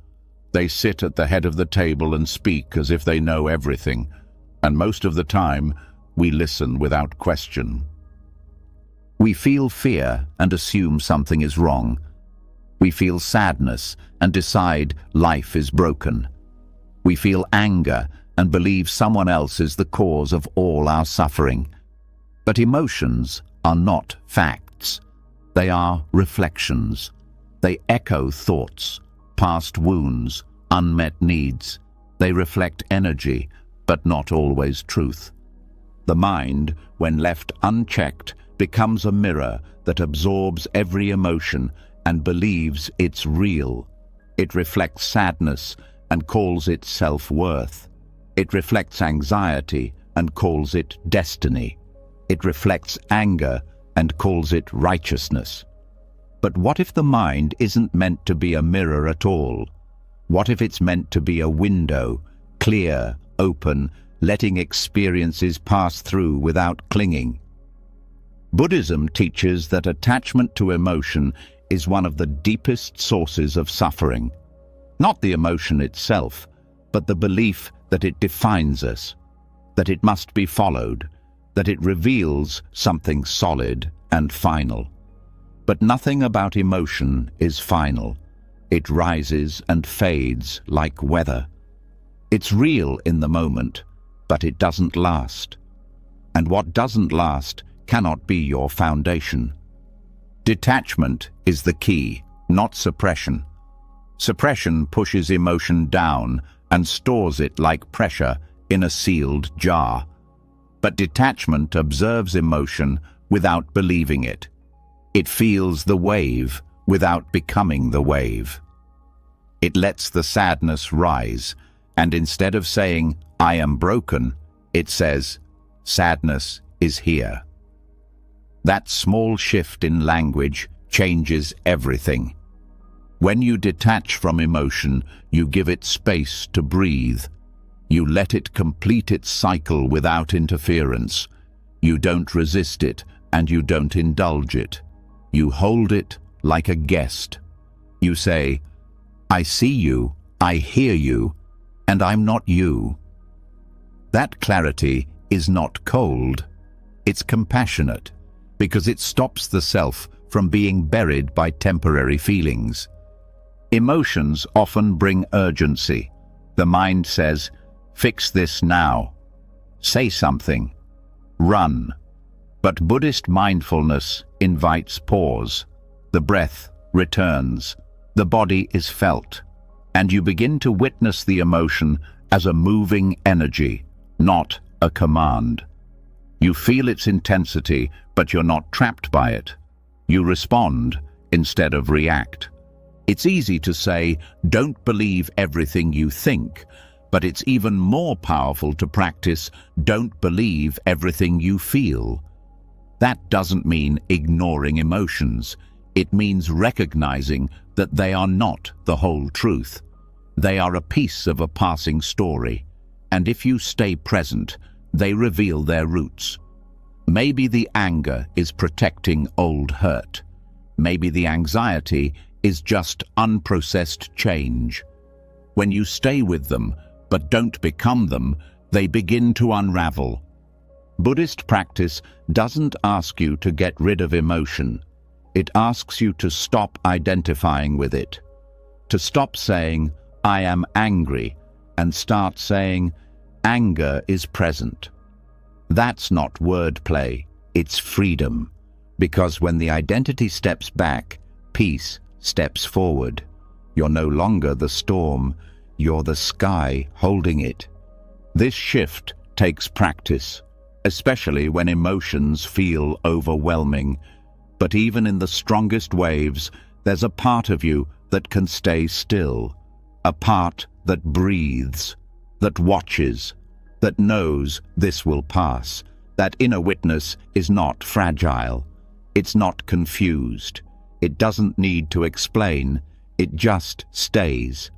They sit at the head of the table and speak as if they know everything, and most of the time, we listen without question. We feel fear and assume something is wrong. We feel sadness and decide life is broken. We feel anger and believe someone else is the cause of all our suffering. But emotions are not facts. They are reflections. They echo thoughts, past wounds, unmet needs. They reflect energy, but not always truth. The mind, when left unchecked, becomes a mirror that absorbs every emotion and believes it's real. It reflects sadness and calls it self-worth. It reflects anxiety and calls it destiny. It reflects anger and calls it righteousness. But what if the mind isn't meant to be a mirror at all? What if it's meant to be a window, clear, open, letting experiences pass through without clinging? Buddhism teaches that attachment to emotion is one of the deepest sources of suffering. Not the emotion itself, but the belief that it defines us, that it must be followed, that it reveals something solid and final. But nothing about emotion is final. It rises and fades like weather. It's real in the moment, but it doesn't last. And what doesn't last cannot be your foundation. Detachment is the key, not suppression. Suppression pushes emotion down and stores it like pressure in a sealed jar. But detachment observes emotion without believing it. It feels the wave without becoming the wave. It lets the sadness rise, and instead of saying, "I am broken," it says, "Sadness is here." That small shift in language changes everything. When you detach from emotion, you give it space to breathe. You let it complete its cycle without interference. You don't resist it, and you don't indulge it. You hold it like a guest. You say, "I see you, I hear you, and I'm not you." That clarity is not cold. It's compassionate, because it stops the self from being buried by temporary feelings. Emotions often bring urgency. The mind says, "Fix this now. Say something. Run." But Buddhist mindfulness invites pause. The breath returns. The body is felt, and you begin to witness the emotion as a moving energy, not a command. You feel its intensity, but you're not trapped by it. You respond instead of react. It's easy to say, don't believe everything you think, but it's even more powerful to practice, don't believe everything you feel. That doesn't mean ignoring emotions. It means recognizing that they are not the whole truth. They are a piece of a passing story, and if you stay present, they reveal their roots. Maybe the anger is protecting old hurt. Maybe the anxiety is just unprocessed change. When you stay with them, but don't become them, they begin to unravel. Buddhist practice doesn't ask you to get rid of emotion. It asks you to stop identifying with it. To stop saying, I am angry, and start saying, anger is present. That's not wordplay, it's freedom. Because when the identity steps back, peace steps forward. You're no longer the storm, you're the sky holding it. This shift takes practice, especially when emotions feel overwhelming. But even in the strongest waves, there's a part of you that can stay still. A part that breathes, that watches, that knows this will pass. That inner witness is not fragile. It's not confused. It doesn't need to explain. It just stays.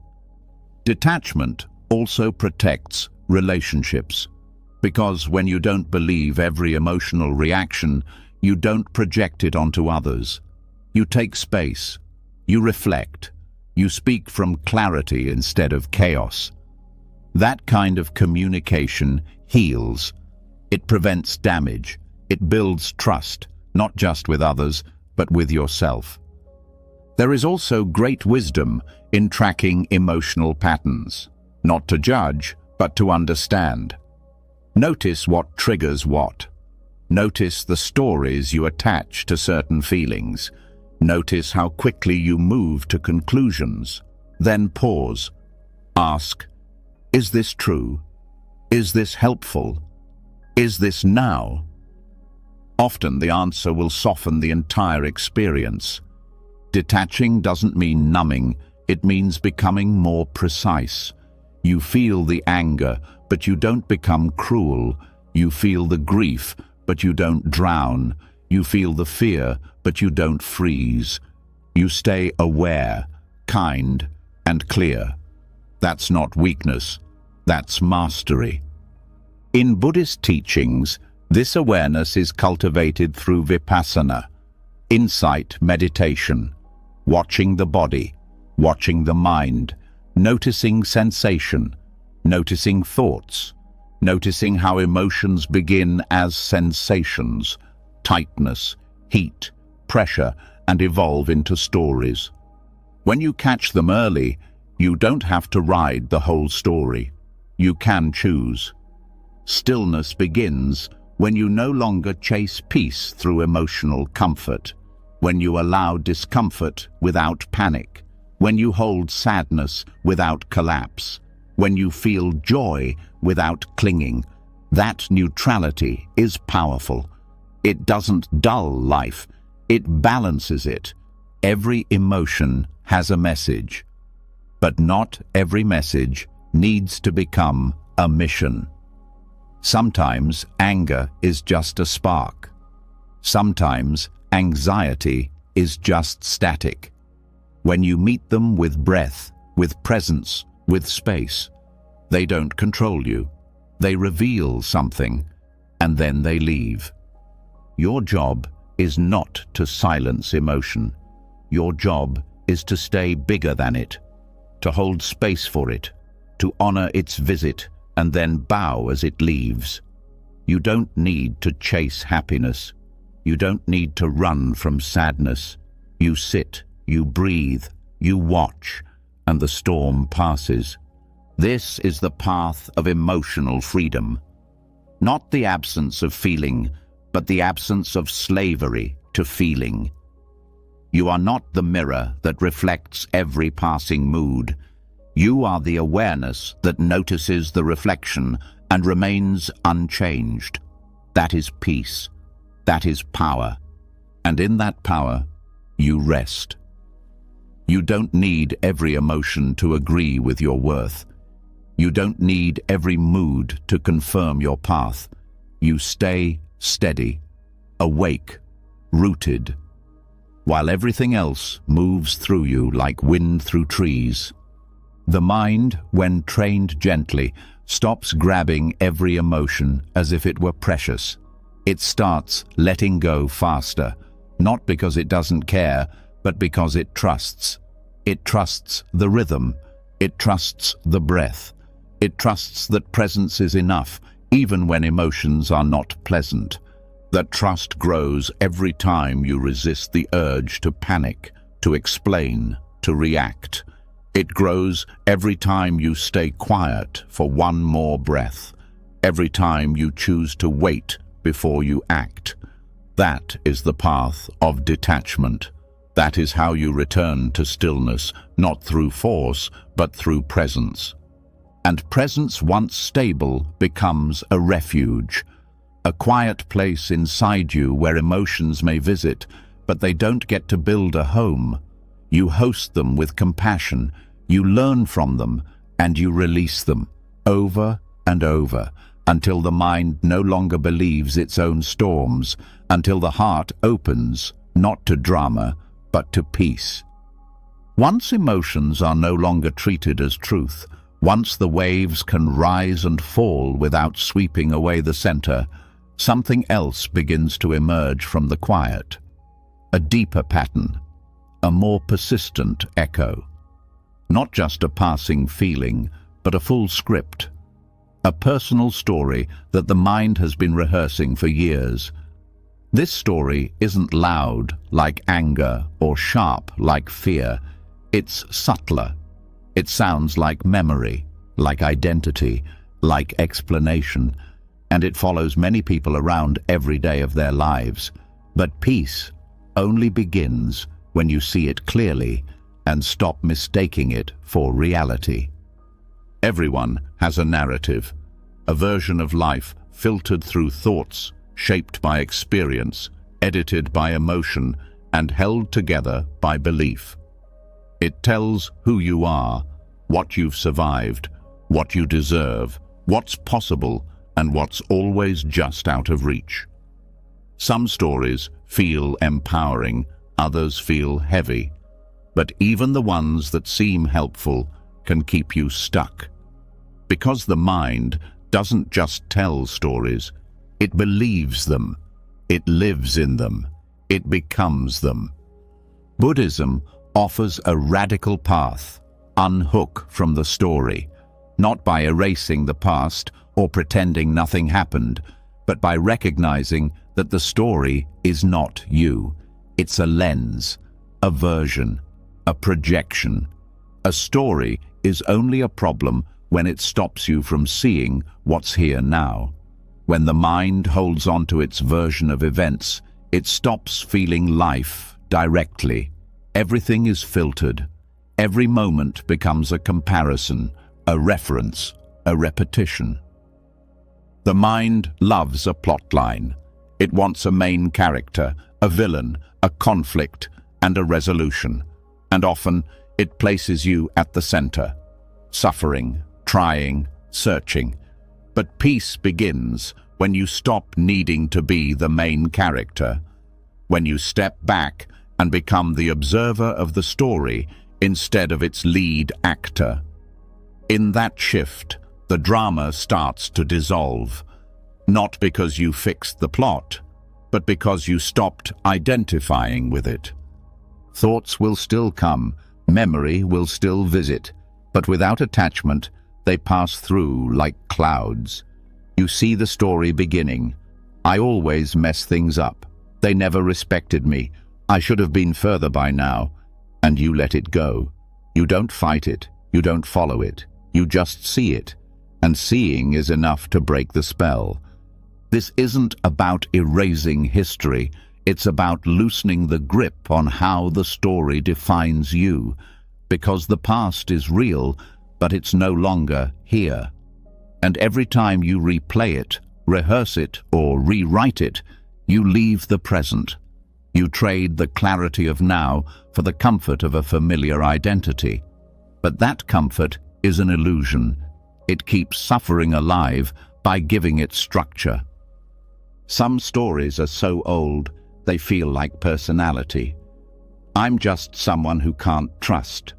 Detachment also protects relationships. Because when you don't believe every emotional reaction, you don't project it onto others. You take space. You reflect. You speak from clarity instead of chaos. That kind of communication heals. It prevents damage. It builds trust, not just with others, but with yourself. There is also great wisdom in tracking emotional patterns, not to judge, but to understand. Notice what triggers what. Notice the stories you attach to certain feelings. Notice how quickly you move to conclusions. Then pause. Ask, is this true? Is this helpful? Is this now? Often the answer will soften the entire experience. Detaching doesn't mean numbing, it means becoming more precise. You feel the anger, but you don't become cruel. You feel the grief, but you don't drown. You feel the fear, but you don't freeze. You stay aware, kind, and clear. That's not weakness, that's mastery. In Buddhist teachings, this awareness is cultivated through vipassana, insight meditation, watching the body, watching the mind, noticing sensation, noticing thoughts, noticing how emotions begin as sensations, tightness, heat, pressure, and evolve into stories. When you catch them early, you don't have to ride the whole story. You can choose. Stillness begins when you no longer chase peace through emotional comfort, when you allow discomfort without panic, when you hold sadness without collapse, when you feel joy without clinging. That neutrality is powerful. It doesn't dull life, it balances it. Every emotion has a message, but not every message needs to become a mission. Sometimes anger is just a spark. Sometimes anxiety is just static. When you meet them with breath, with presence, with space, they don't control you. They reveal something, and then they leave. Your job is not to silence emotion. Your job is to stay bigger than it, to hold space for it, to honor its visit, and then bow as it leaves. You don't need to chase happiness. You don't need to run from sadness. You sit, you breathe, you watch, and the storm passes. This is the path of emotional freedom. Not the absence of feeling, but the absence of slavery to feeling. You are not the mirror that reflects every passing mood. You are the awareness that notices the reflection and remains unchanged. That is peace. That is power. And in that power, you rest. You don't need every emotion to agree with your worth. You don't need every mood to confirm your path. You stay steady, awake, rooted, while everything else moves through you like wind through trees. The mind, when trained gently, stops grabbing every emotion as if it were precious. It starts letting go faster, not because it doesn't care, but because it trusts. It trusts the rhythm. It trusts the breath. It trusts that presence is enough, even when emotions are not pleasant. That trust grows every time you resist the urge to panic, to explain, to react. It grows every time you stay quiet for one more breath, every time you choose to wait before you act. That is the path of detachment. That is how you return to stillness, not through force, but through presence. And presence, once stable, becomes a refuge, a quiet place inside you where emotions may visit, but they don't get to build a home. You host them with compassion, you learn from them, and you release them, over and over, until the mind no longer believes its own storms, until the heart opens, not to drama, but to peace. Once emotions are no longer treated as truth, once the waves can rise and fall without sweeping away the center, something else begins to emerge from the quiet. A deeper pattern, a more persistent echo. Not just a passing feeling, but a full script. A personal story that the mind has been rehearsing for years. This story isn't loud like anger or sharp like fear. It's subtler. It sounds like memory, like identity, like explanation, and it follows many people around every day of their lives. But peace only begins when you see it clearly and stop mistaking it for reality. Everyone has a narrative, a version of life filtered through thoughts, shaped by experience, edited by emotion, and held together by belief. It tells who you are, what you've survived, what you deserve, what's possible, and what's always just out of reach. Some stories feel empowering, others feel heavy, but even the ones that seem helpful can keep you stuck. Because the mind doesn't just tell stories, it believes them, it lives in them, it becomes them. Buddhism offers a radical path. Unhook from the story, not by erasing the past or pretending nothing happened, but by recognizing that the story is not you. It's a lens, a version, a projection. A story is only a problem when it stops you from seeing what's here now. When the mind holds on to its version of events, it stops feeling life directly. Everything is filtered. Every moment becomes a comparison, a reference, a repetition. The mind loves a plotline. It wants a main character, a villain, a conflict, and a resolution. And often, it places you at the center, suffering, trying, searching. But peace begins when you stop needing to be the main character, when you step back and become the observer of the story instead of its lead actor. In that shift, the drama starts to dissolve, not because you fixed the plot, but because you stopped identifying with it. Thoughts will still come, memory will still visit, but without attachment, they pass through like clouds. You see the story beginning. I always mess things up. They never respected me. I should have been further by now. And you let it go. You don't fight it. You don't follow it. You just see it. And seeing is enough to break the spell. This isn't about erasing history. It's about loosening the grip on how the story defines you, because the past is real, but it's no longer here. And every time you replay it, rehearse it, or rewrite it, you leave the present. You trade the clarity of now for the comfort of a familiar identity. But that comfort is an illusion. It keeps suffering alive by giving it structure. Some stories are so old, they feel like personality. I'm just someone who can't trust.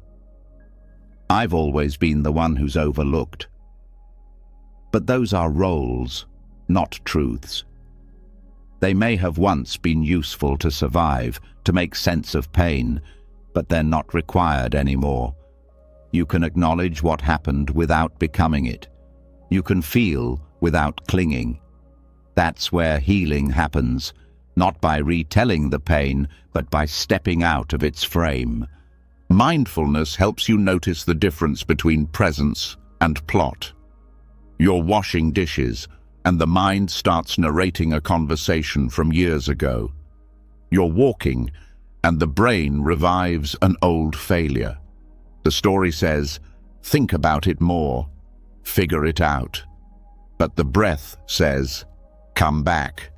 I've always been the one who's overlooked. But those are roles, not truths. They may have once been useful to survive, to make sense of pain, but they're not required anymore. You can acknowledge what happened without becoming it. You can feel without clinging. That's where healing happens, not by retelling the pain, but by stepping out of its frame. Mindfulness helps you notice the difference between presence and plot. You're washing dishes, and the mind starts narrating a conversation from years ago. You're walking, and the brain revives an old failure. The story says, think about it more, figure it out. But the breath says, come back.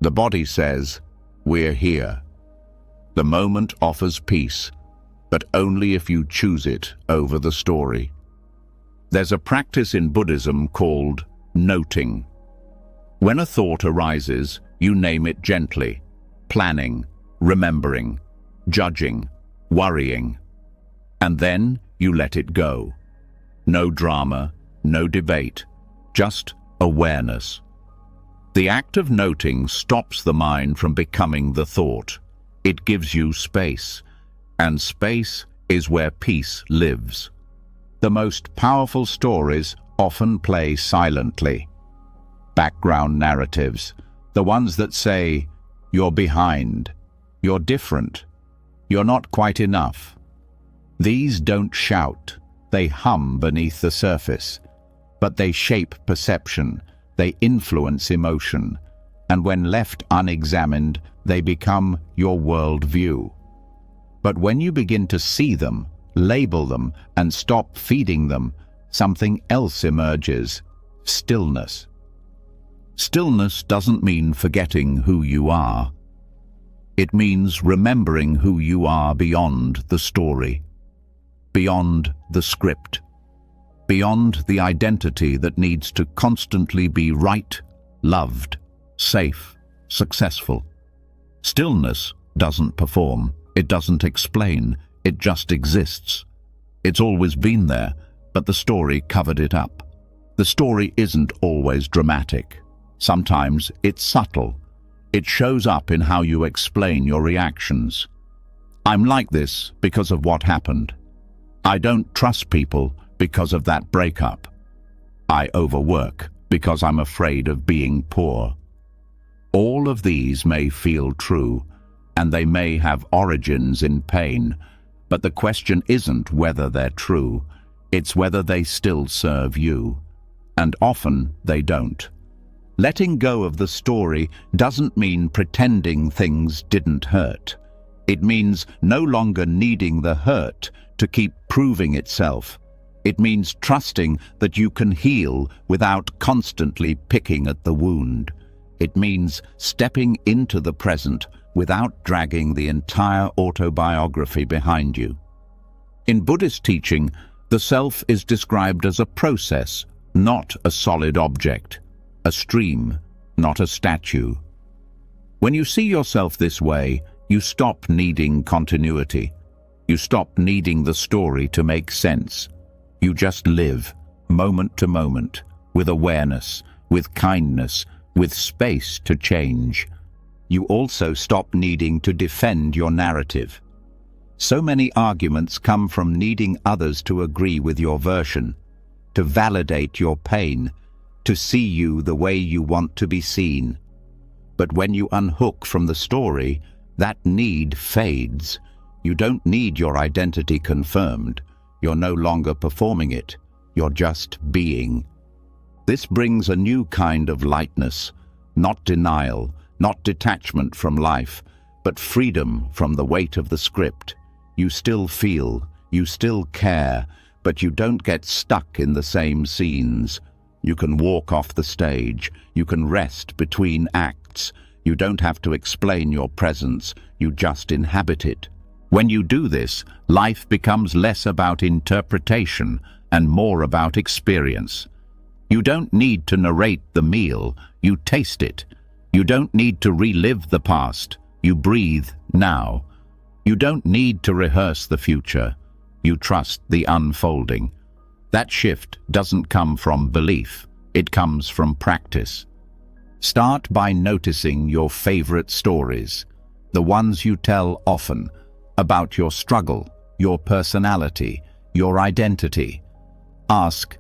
The body says, we're here. The moment offers peace, but only if you choose it over the story. There's a practice in Buddhism called noting. When a thought arises, you name it gently: planning, remembering, judging, worrying. And then you let it go. No drama, no debate, just awareness. The act of noting stops the mind from becoming the thought. It gives you space, and space is where peace lives. The most powerful stories often play silently. Background narratives, the ones that say, you're behind, you're different, you're not quite enough. These don't shout, they hum beneath the surface, but they shape perception, they influence emotion, and when left unexamined, they become your worldview. But when you begin to see them, label them, and stop feeding them, something else emerges: stillness. Stillness doesn't mean forgetting who you are. It means remembering who you are beyond the story, beyond the script, beyond the identity that needs to constantly be right, loved, safe, successful. Stillness doesn't perform, it doesn't explain, it just exists. It's always been there, but the story covered it up. The story isn't always dramatic. Sometimes it's subtle. It shows up in how you explain your reactions. I'm like this because of what happened. I don't trust people because of that breakup. I overwork because I'm afraid of being poor. All of these may feel true, and they may have origins in pain, but the question isn't whether they're true, it's whether they still serve you. And often they don't. Letting go of the story doesn't mean pretending things didn't hurt. It means no longer needing the hurt to keep proving itself. It means trusting that you can heal without constantly picking at the wound. It means stepping into the present without dragging the entire autobiography behind you. In Buddhist teaching, the self is described as a process, not a solid object, a stream, not a statue. When you see yourself this way, you stop needing continuity. You stop needing the story to make sense. You just live, moment to moment, with awareness, with kindness, with space to change. You also stop needing to defend your narrative. So many arguments come from needing others to agree with your version, to validate your pain, to see you the way you want to be seen. But when you unhook from the story, that need fades. You don't need your identity confirmed. You're no longer performing it. You're just being. This brings a new kind of lightness, not denial, not detachment from life, but freedom from the weight of the script. You still feel, you still care, but you don't get stuck in the same scenes. You can walk off the stage, you can rest between acts. You don't have to explain your presence, you just inhabit it. When you do this, life becomes less about interpretation and more about experience. You don't need to narrate the meal, you taste it. You don't need to relive the past, you breathe now. You don't need to rehearse the future, you trust the unfolding. That shift doesn't come from belief, it comes from practice. Start by noticing your favorite stories, the ones you tell often, about your struggle, your personality, your identity. Ask,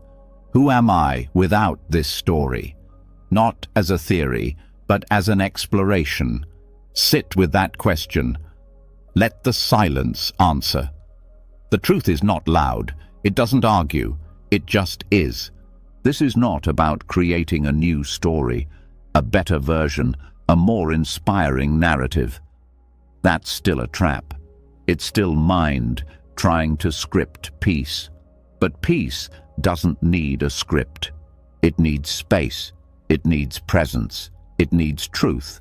who am I without this story? Not as a theory, but as an exploration. Sit with that question. Let the silence answer. The truth is not loud. It doesn't argue. It just is. This is not about creating a new story, a better version, a more inspiring narrative. That's still a trap. It's still mind trying to script peace. But peace doesn't need a script. It needs space. It needs presence. It needs truth.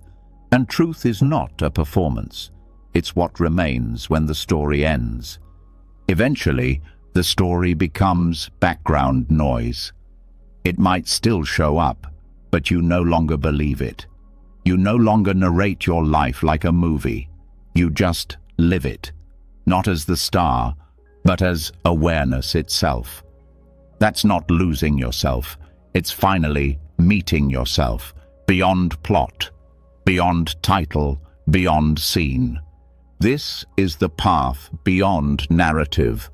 And truth is not a performance. It's what remains when the story ends. Eventually, the story becomes background noise. It might still show up, but you no longer believe it. You no longer narrate your life like a movie. You just live it, not as the star, but as awareness itself. That's not losing yourself. It's finally meeting yourself, beyond plot, beyond title, beyond scene. This is the path beyond narrative,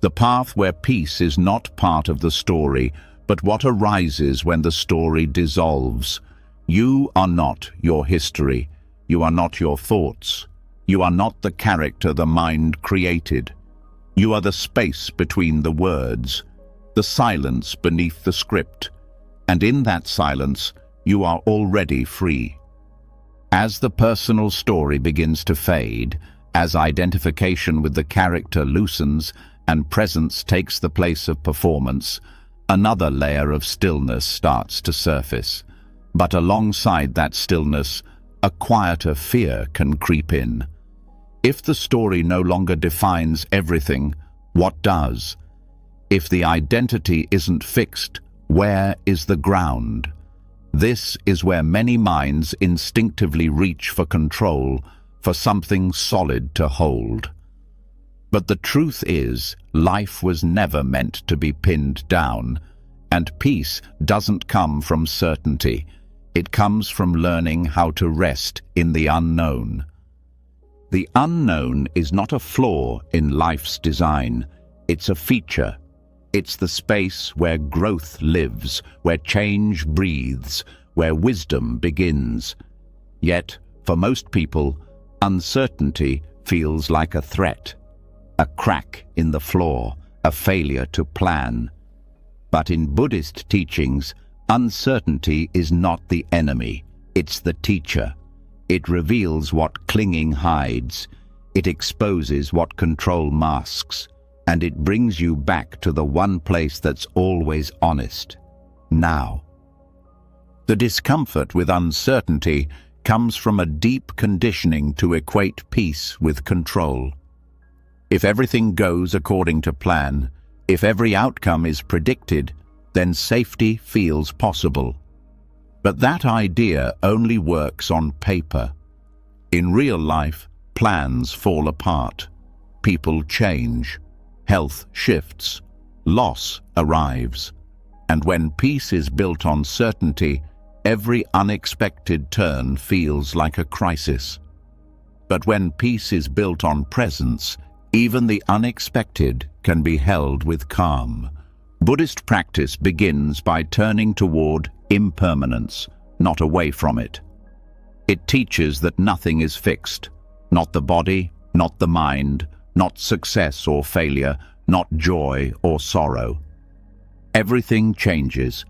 the path where peace is not part of the story, but what arises when the story dissolves. You are not your history. You are not your thoughts. You are not the character the mind created. You are the space between the words, the silence beneath the script, and in that silence, you are already free. As the personal story begins to fade, as identification with the character loosens and presence takes the place of performance, another layer of stillness starts to surface. But alongside that stillness, a quieter fear can creep in. If the story no longer defines everything, what does? If the identity isn't fixed, where is the ground? This is where many minds instinctively reach for control, for something solid to hold. But the truth is, life was never meant to be pinned down, and peace doesn't come from certainty. It comes from learning how to rest in the unknown. The unknown is not a flaw in life's design, it's a feature. It's the space where growth lives, where change breathes, where wisdom begins. Yet, for most people, uncertainty feels like a threat, a crack in the floor, a failure to plan. But in Buddhist teachings, uncertainty is not the enemy, it's the teacher. It reveals what clinging hides, it exposes what control masks, and it brings you back to the one place that's always honest, now. The discomfort with uncertainty comes from a deep conditioning to equate peace with control. If everything goes according to plan, if every outcome is predicted, then safety feels possible. But that idea only works on paper. In real life, plans fall apart. People change. Health shifts. Loss arrives. And when peace is built on certainty, every unexpected turn feels like a crisis. But when peace is built on presence, even the unexpected can be held with calm. Buddhist practice begins by turning toward impermanence, not away from it. It teaches that nothing is fixed, not the body, not the mind, not success or failure, not joy or sorrow. Everything changes,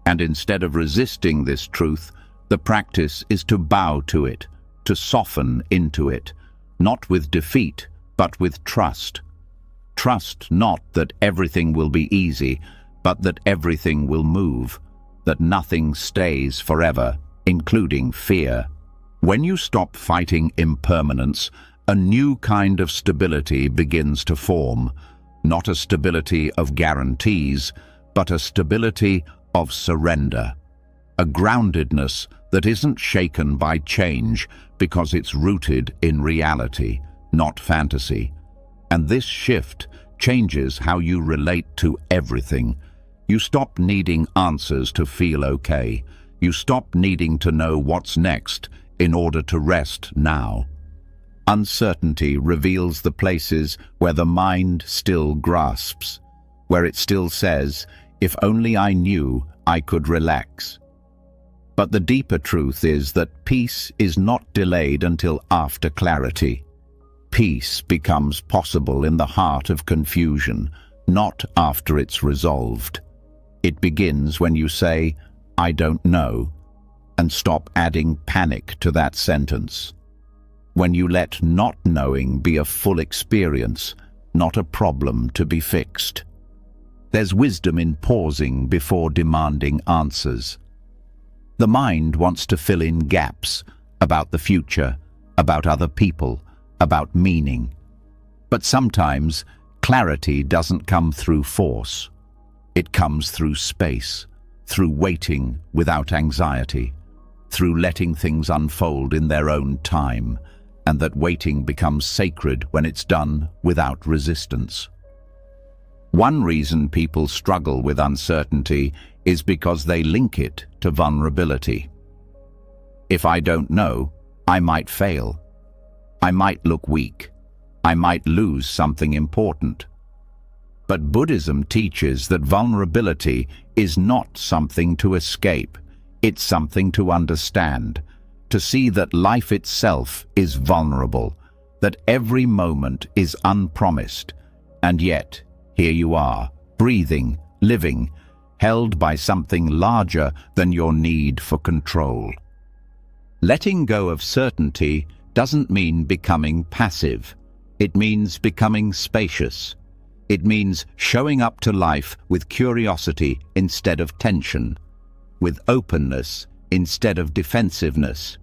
and instead of resisting this truth, The practice is to bow to it, to soften into it, not with defeat, but with trust. Trust not that everything will be easy, but that everything will move, that nothing stays forever, including fear. When you stop fighting impermanence, a new kind of stability begins to form, not a stability of guarantees, but a stability of surrender. A groundedness that isn't shaken by change because it's rooted in reality, not fantasy. And this shift changes how you relate to everything. You stop needing answers to feel okay. You stop needing to know what's next in order to rest now. Uncertainty reveals the places where the mind still grasps, where it still says, "If only I knew, I could relax." But the deeper truth is that peace is not delayed until after clarity. Peace becomes possible in the heart of confusion, not after it's resolved. It begins when you say, "I don't know," and stop adding panic to that sentence. When you let not knowing be a full experience, not a problem to be fixed. There's wisdom in pausing before demanding answers. The mind wants to fill in gaps about the future, about other people, about meaning. But sometimes clarity doesn't come through force. It comes through space, through waiting without anxiety, through letting things unfold in their own time, and that waiting becomes sacred when it's done without resistance. One reason people struggle with uncertainty is because they link it to vulnerability. If I don't know, I might fail. I might look weak. I might lose something important. But Buddhism teaches that vulnerability is not something to escape. It's something to understand, to see that life itself is vulnerable, that every moment is unpromised, and yet, here you are, breathing, living, held by something larger than your need for control. Letting go of certainty doesn't mean becoming passive. It means becoming spacious. It means showing up to life with curiosity instead of tension, with openness instead of defensiveness.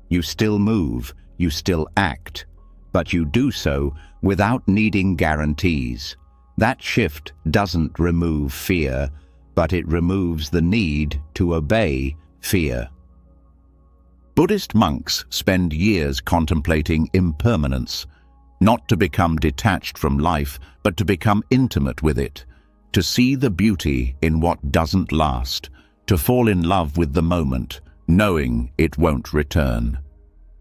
You still move, you still act, but you do so without needing guarantees. That shift doesn't remove fear, but it removes the need to obey fear. Buddhist monks spend years contemplating impermanence, not to become detached from life, but to become intimate with it, to see the beauty in what doesn't last, to fall in love with the moment, knowing it won't return.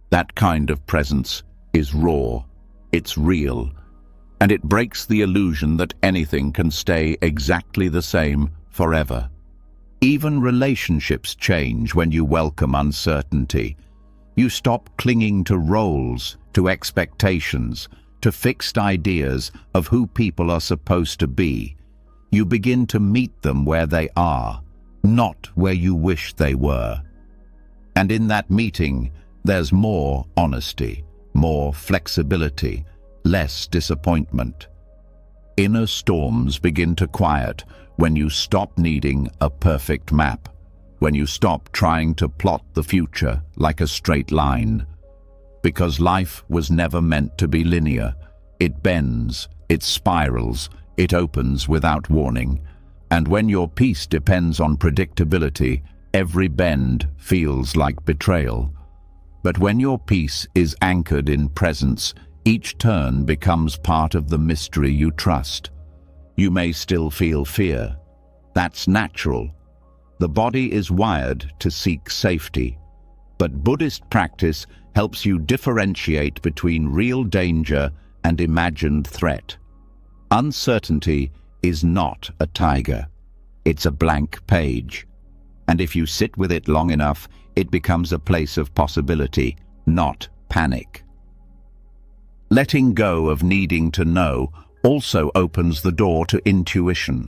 That kind of presence is raw, it's real, and it breaks the illusion that anything can stay exactly the same forever. Even relationships change when you welcome uncertainty. You stop clinging to roles, to expectations, to fixed ideas of who people are supposed to be. You begin to meet them where they are, not where you wish they were. And in that meeting, there's more honesty, more flexibility, less disappointment. Inner storms begin to quiet when you stop needing a perfect map, when you stop trying to plot the future like a straight line. Because life was never meant to be linear. It bends, it spirals, it opens without warning. And when your peace depends on predictability, every bend feels like betrayal. But when your peace is anchored in presence, each turn becomes part of the mystery you trust. You may still feel fear. That's natural. The body is wired to seek safety. But Buddhist practice helps you differentiate between real danger and imagined threat. Uncertainty is not a tiger. It's a blank page. And if you sit with it long enough, it becomes a place of possibility, not panic. Letting go of needing to know also opens the door to intuition.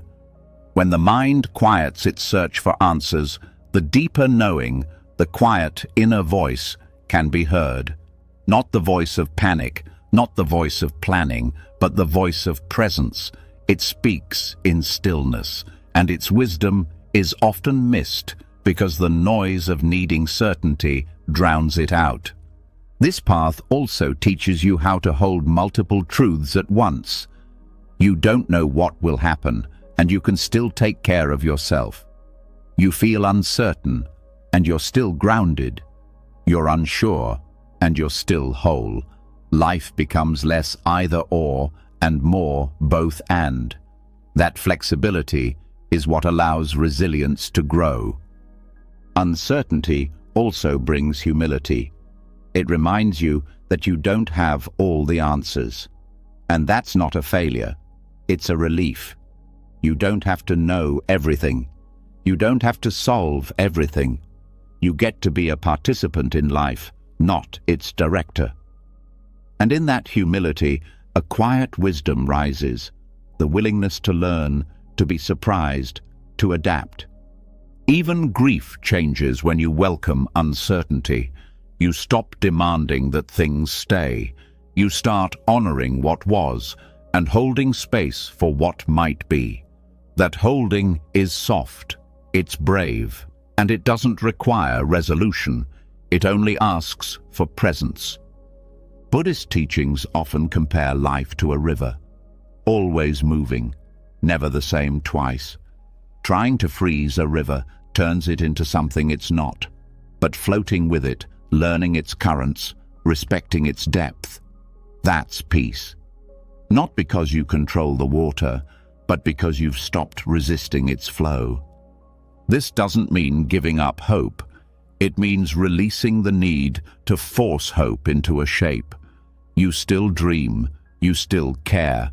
When the mind quiets its search for answers, the deeper knowing, the quiet inner voice can be heard. Not the voice of panic, not the voice of planning, but the voice of presence. It speaks in stillness, and its wisdom is often missed because the noise of needing certainty drowns it out. This path also teaches you how to hold multiple truths at once. You don't know what will happen, and you can still take care of yourself. You feel uncertain, and you're still grounded. You're unsure, and you're still whole. Life becomes less either/or and more both/and. That flexibility is what allows resilience to grow. Uncertainty also brings humility. It reminds you that you don't have all the answers. And that's not a failure. It's a relief. You don't have to know everything. You don't have to solve everything. You get to be a participant in life, not its director. And in that humility, a quiet wisdom rises, the willingness to learn, to be surprised, to adapt. Even grief changes when you welcome uncertainty. You stop demanding that things stay. You start honoring what was and holding space for what might be. That holding is soft, it's brave, and it doesn't require resolution. It only asks for presence. Buddhist teachings often compare life to a river, always moving, never the same twice. Trying to freeze a river turns it into something it's not, but floating with it, learning its currents, respecting its depth, that's peace. Not because you control the water, but because you've stopped resisting its flow. This doesn't mean giving up hope. It means releasing the need to force hope into a shape. You still dream, you still care,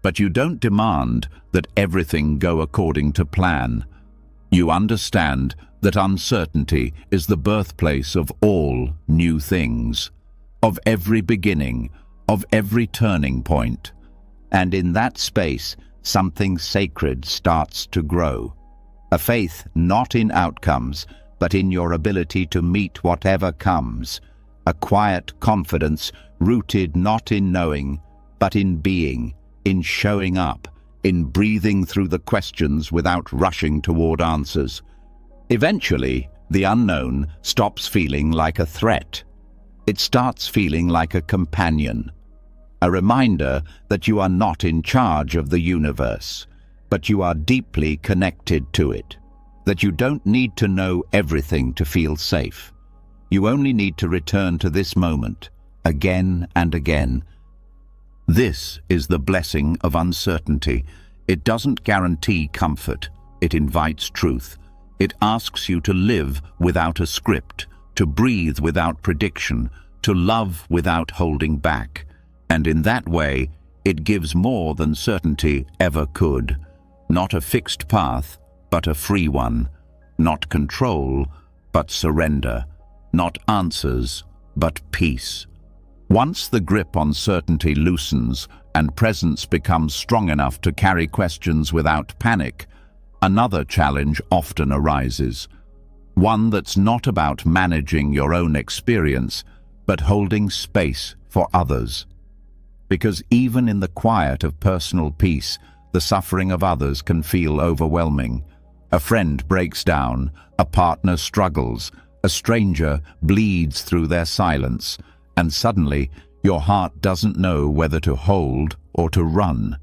but you don't demand that everything go according to plan. You understand that uncertainty is the birthplace of all new things, of every beginning, of every turning point. And in that space, something sacred starts to grow. A faith not in outcomes, but in your ability to meet whatever comes. A quiet confidence rooted not in knowing, but in being, in showing up, in breathing through the questions without rushing toward answers. Eventually, the unknown stops feeling like a threat. It starts feeling like a companion, a reminder that you are not in charge of the universe, but you are deeply connected to it, that you don't need to know everything to feel safe. You only need to return to this moment, again and again. This is the blessing of uncertainty. It doesn't guarantee comfort. It invites truth. It asks you to live without a script, to breathe without prediction, to love without holding back. And in that way, it gives more than certainty ever could. Not a fixed path, but a free one. Not control, but surrender. Not answers, but peace. Once the grip on certainty loosens and presence becomes strong enough to carry questions without panic, another challenge often arises. One that's not about managing your own experience, but holding space for others. Because even in the quiet of personal peace, the suffering of others can feel overwhelming. A friend breaks down, a partner struggles, a stranger bleeds through their silence, and suddenly your heart doesn't know whether to hold or to run.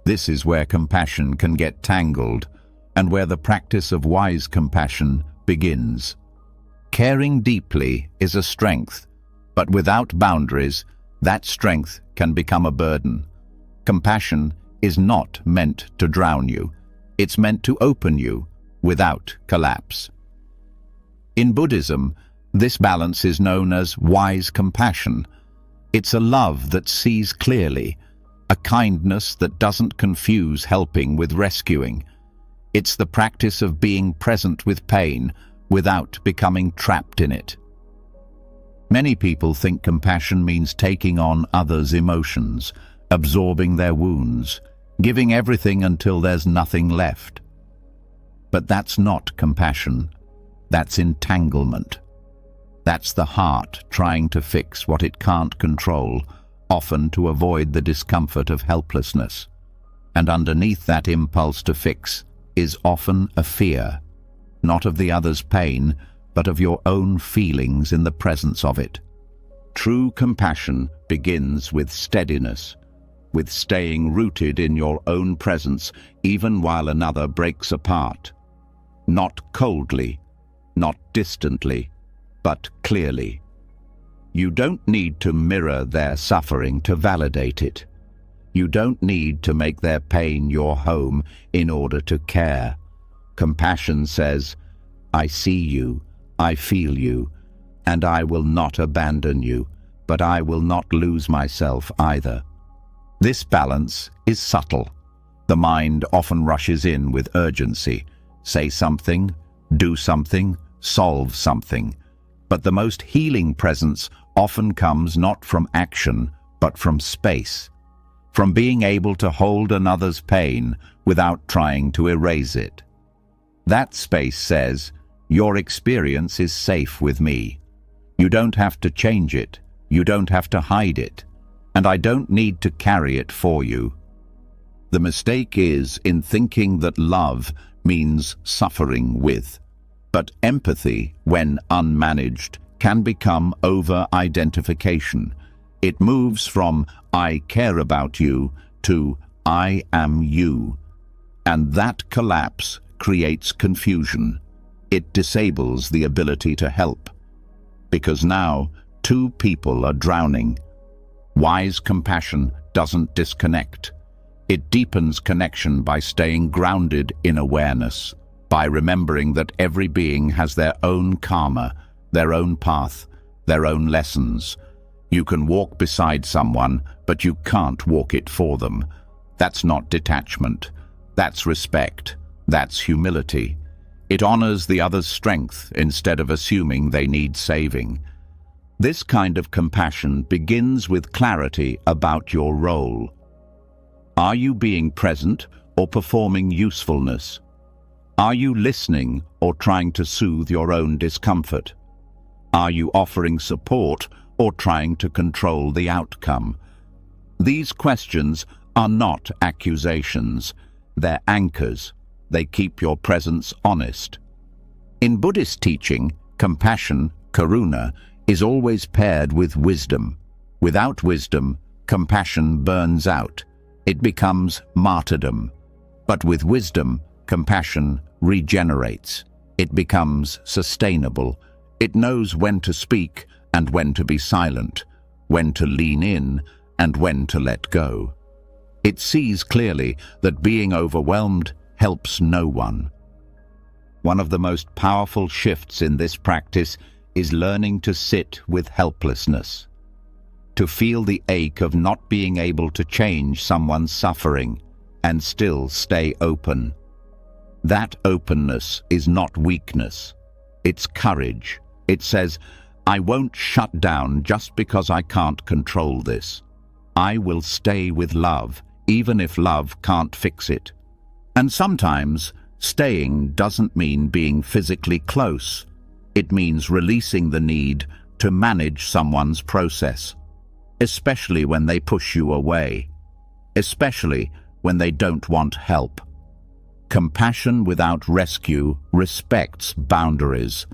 This is where compassion can get tangled, and where the practice of wise compassion begins. Caring deeply is a strength, but without boundaries, that strength can become a burden. Compassion is not meant to drown you. It's meant to open you without collapse. In Buddhism, this balance is known as wise compassion. It's a love that sees clearly, a kindness that doesn't confuse helping with rescuing. It's the practice of being present with pain without becoming trapped in it. Many people think compassion means taking on others' emotions, absorbing their wounds, giving everything until there's nothing left. But that's not compassion. That's entanglement. That's the heart trying to fix what it can't control, often to avoid the discomfort of helplessness. And underneath that impulse to fix is often a fear, not of the other's pain, but of your own feelings in the presence of it. True compassion begins with steadiness, with staying rooted in your own presence even while another breaks apart. Not coldly, not distantly, but clearly. You don't need to mirror their suffering to validate it. You don't need to make their pain your home in order to care. Compassion says, I see you, I feel you, and I will not abandon you, but I will not lose myself either. This balance is subtle. The mind often rushes in with urgency. Say something, do something, solve something. But the most healing presence often comes not from action, but from space. From being able to hold another's pain without trying to erase it. That space says, your experience is safe with me. You don't have to change it. You don't have to hide it. And I don't need to carry it for you. The mistake is in thinking that love means suffering with. But empathy, when unmanaged, can become over-identification. It moves from I care about you to I am you. And that collapse creates confusion. It disables the ability to help. Because now, two people are drowning. Wise compassion doesn't disconnect. It deepens connection by staying grounded in awareness, by remembering that every being has their own karma, their own path, their own lessons. You can walk beside someone, but you can't walk it for them. That's not detachment. That's respect. That's humility. It honors the other's strength instead of assuming they need saving. This kind of compassion begins with clarity about your role. Are you being present or performing usefulness? Are you listening or trying to soothe your own discomfort? Are you offering support or trying to control the outcome? These questions are not accusations. They're anchors. They keep your presence honest. In Buddhist teaching, compassion, karuna, is always paired with wisdom. Without wisdom, compassion burns out. It becomes martyrdom. But with wisdom, compassion regenerates. It becomes sustainable. It knows when to speak and when to be silent, when to lean in and when to let go. It sees clearly that being overwhelmed helps no one. One of the most powerful shifts in this practice is learning to sit with helplessness, to feel the ache of not being able to change someone's suffering and still stay open. That openness is not weakness, it's courage. It says, I won't shut down just because I can't control this. I will stay with love, even if love can't fix it. And sometimes, staying doesn't mean being physically close. It means releasing the need to manage someone's process, especially when they push you away, especially when they don't want help. Compassion without rescue respects boundaries.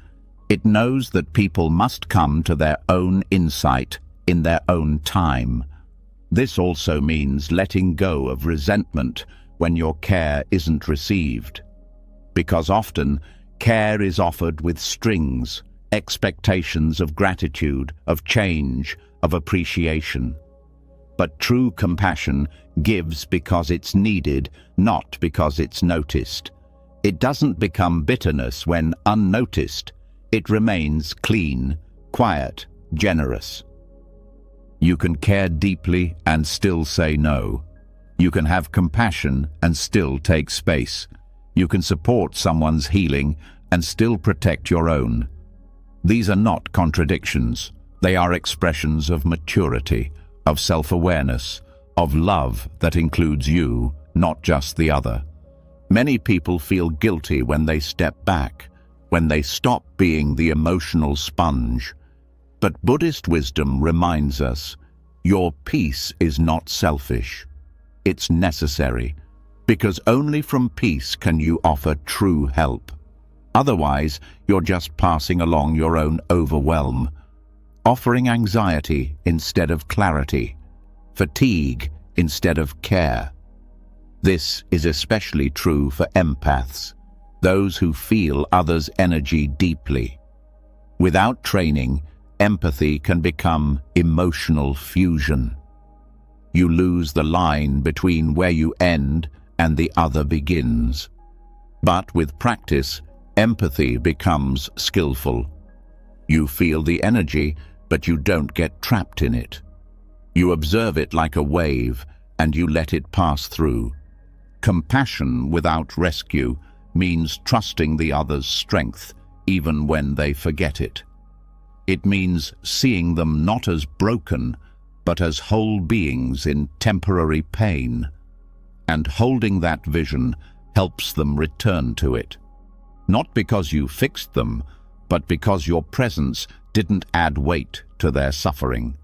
It knows that people must come to their own insight in their own time. This also means letting go of resentment when your care isn't received. Because often, care is offered with strings, expectations of gratitude, of change, of appreciation. But true compassion gives because it's needed, not because it's noticed. It doesn't become bitterness when unnoticed. It remains clean, quiet, generous. You can care deeply and still say no. You can have compassion and still take space. You can support someone's healing and still protect your own. These are not contradictions. They are expressions of maturity, of self-awareness, of love that includes you, not just the other. Many people feel guilty when they step back, when they stop being the emotional sponge. But Buddhist wisdom reminds us, your peace is not selfish. It's necessary, because only from peace can you offer true help. Otherwise, you're just passing along your own overwhelm, offering anxiety instead of clarity, fatigue instead of care. This is especially true for empaths, those who feel others' energy deeply. Without training, empathy can become emotional fusion. You lose the line between where you end and the other begins. But with practice, empathy becomes skillful. You feel the energy, but you don't get trapped in it. You observe it like a wave, and you let it pass through. Compassion without rescue means trusting the other's strength, even when they forget it. It means seeing them not as broken, but as whole beings in temporary pain. And holding that vision helps them return to it. Not because you fixed them, but because your presence didn't add weight to their suffering.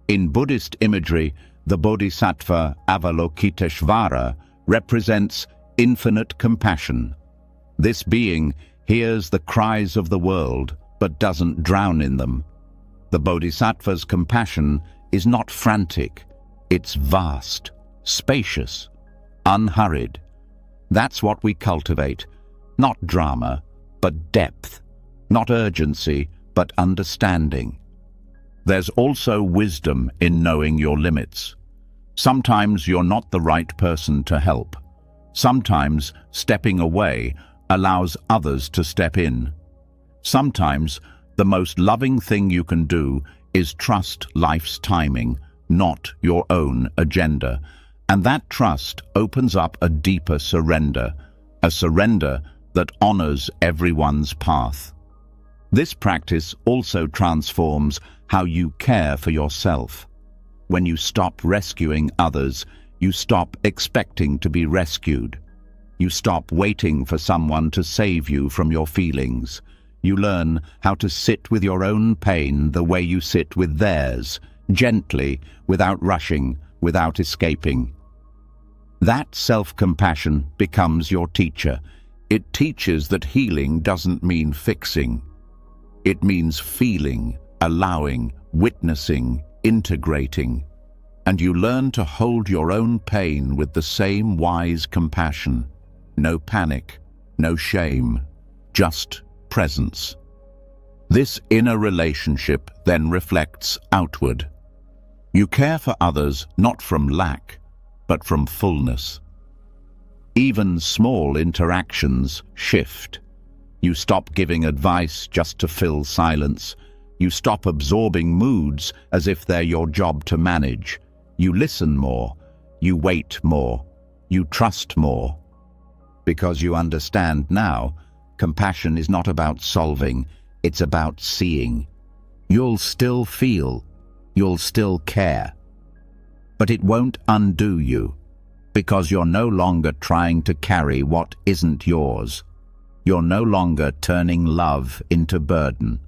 In Buddhist imagery, the Bodhisattva Avalokiteshvara represents infinite compassion. This being hears the cries of the world, but doesn't drown in them. The Bodhisattva's compassion is not frantic, it's vast, spacious, unhurried. That's what we cultivate, not drama, but depth, not urgency, but understanding. There's also wisdom in knowing your limits. Sometimes you're not the right person to help. Sometimes stepping away allows others to step in. Sometimes the most loving thing you can do is trust life's timing, not your own agenda. And that trust opens up a deeper surrender, a surrender that honors everyone's path. This practice also transforms how you care for yourself. When you stop rescuing others, you stop expecting to be rescued. You stop waiting for someone to save you from your feelings. You learn how to sit with your own pain the way you sit with theirs, gently, without rushing, without escaping. That self-compassion becomes your teacher. It teaches that healing doesn't mean fixing. It means feeling, allowing, witnessing, integrating. And you learn to hold your own pain with the same wise compassion. No panic, no shame, just presence. This inner relationship then reflects outward. You care for others not from lack, but from fullness. Even small interactions shift. You stop giving advice just to fill silence. You stop absorbing moods as if they're your job to manage. You listen more. You wait more. You trust more. Because you understand now, compassion is not about solving, it's about seeing. You'll still feel. You'll still care. But it won't undo you, because you're no longer trying to carry what isn't yours. You're no longer turning love into burden.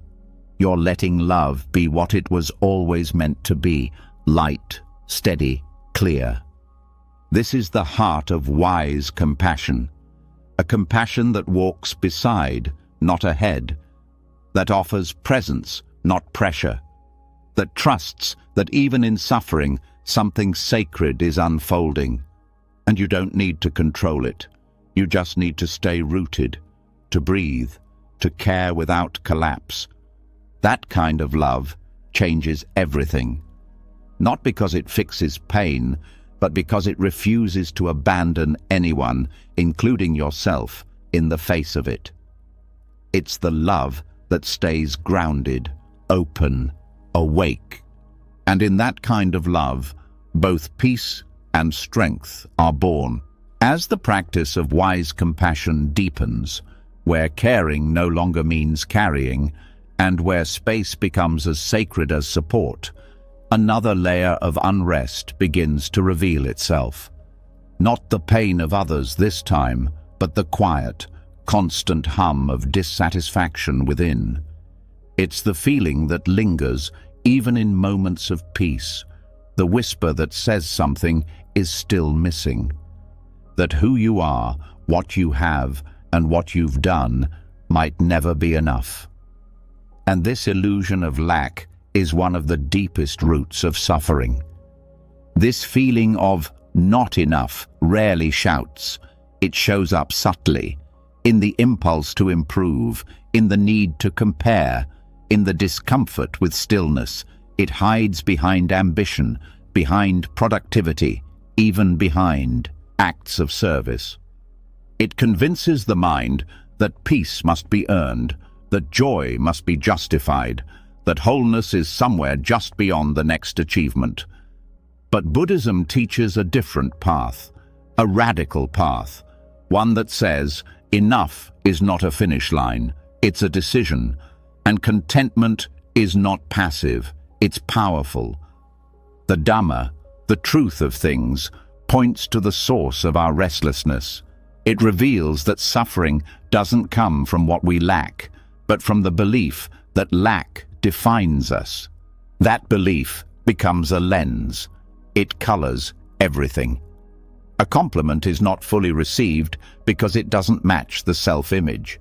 You're letting love be what it was always meant to be, light, steady, clear. This is the heart of wise compassion, a compassion that walks beside, not ahead, that offers presence, not pressure, that trusts that even in suffering, something sacred is unfolding. And you don't need to control it. You just need to stay rooted, to breathe, to care without collapse. That kind of love changes everything. Not because it fixes pain, but because it refuses to abandon anyone, including yourself, in the face of it. It's the love that stays grounded, open, awake. And in that kind of love, both peace and strength are born. As the practice of wise compassion deepens, where caring no longer means carrying, and where space becomes as sacred as support, another layer of unrest begins to reveal itself. Not the pain of others this time, but the quiet, constant hum of dissatisfaction within. It's the feeling that lingers even in moments of peace, the whisper that says something is still missing, that who you are, what you have, and what you've done might never be enough. And this illusion of lack is one of the deepest roots of suffering. This feeling of not enough rarely shouts. It shows up subtly, in the impulse to improve, in the need to compare, in the discomfort with stillness. It hides behind ambition, behind productivity, even behind acts of service. It convinces the mind that peace must be earned, that joy must be justified, that wholeness is somewhere just beyond the next achievement. But Buddhism teaches a different path, a radical path, one that says enough is not a finish line, it's a decision, and contentment is not passive, it's powerful. The Dhamma, the truth of things, points to the source of our restlessness. It reveals that suffering doesn't come from what we lack, but from the belief that lack defines us. That belief becomes a lens. It colors everything. A compliment is not fully received because it doesn't match the self-image.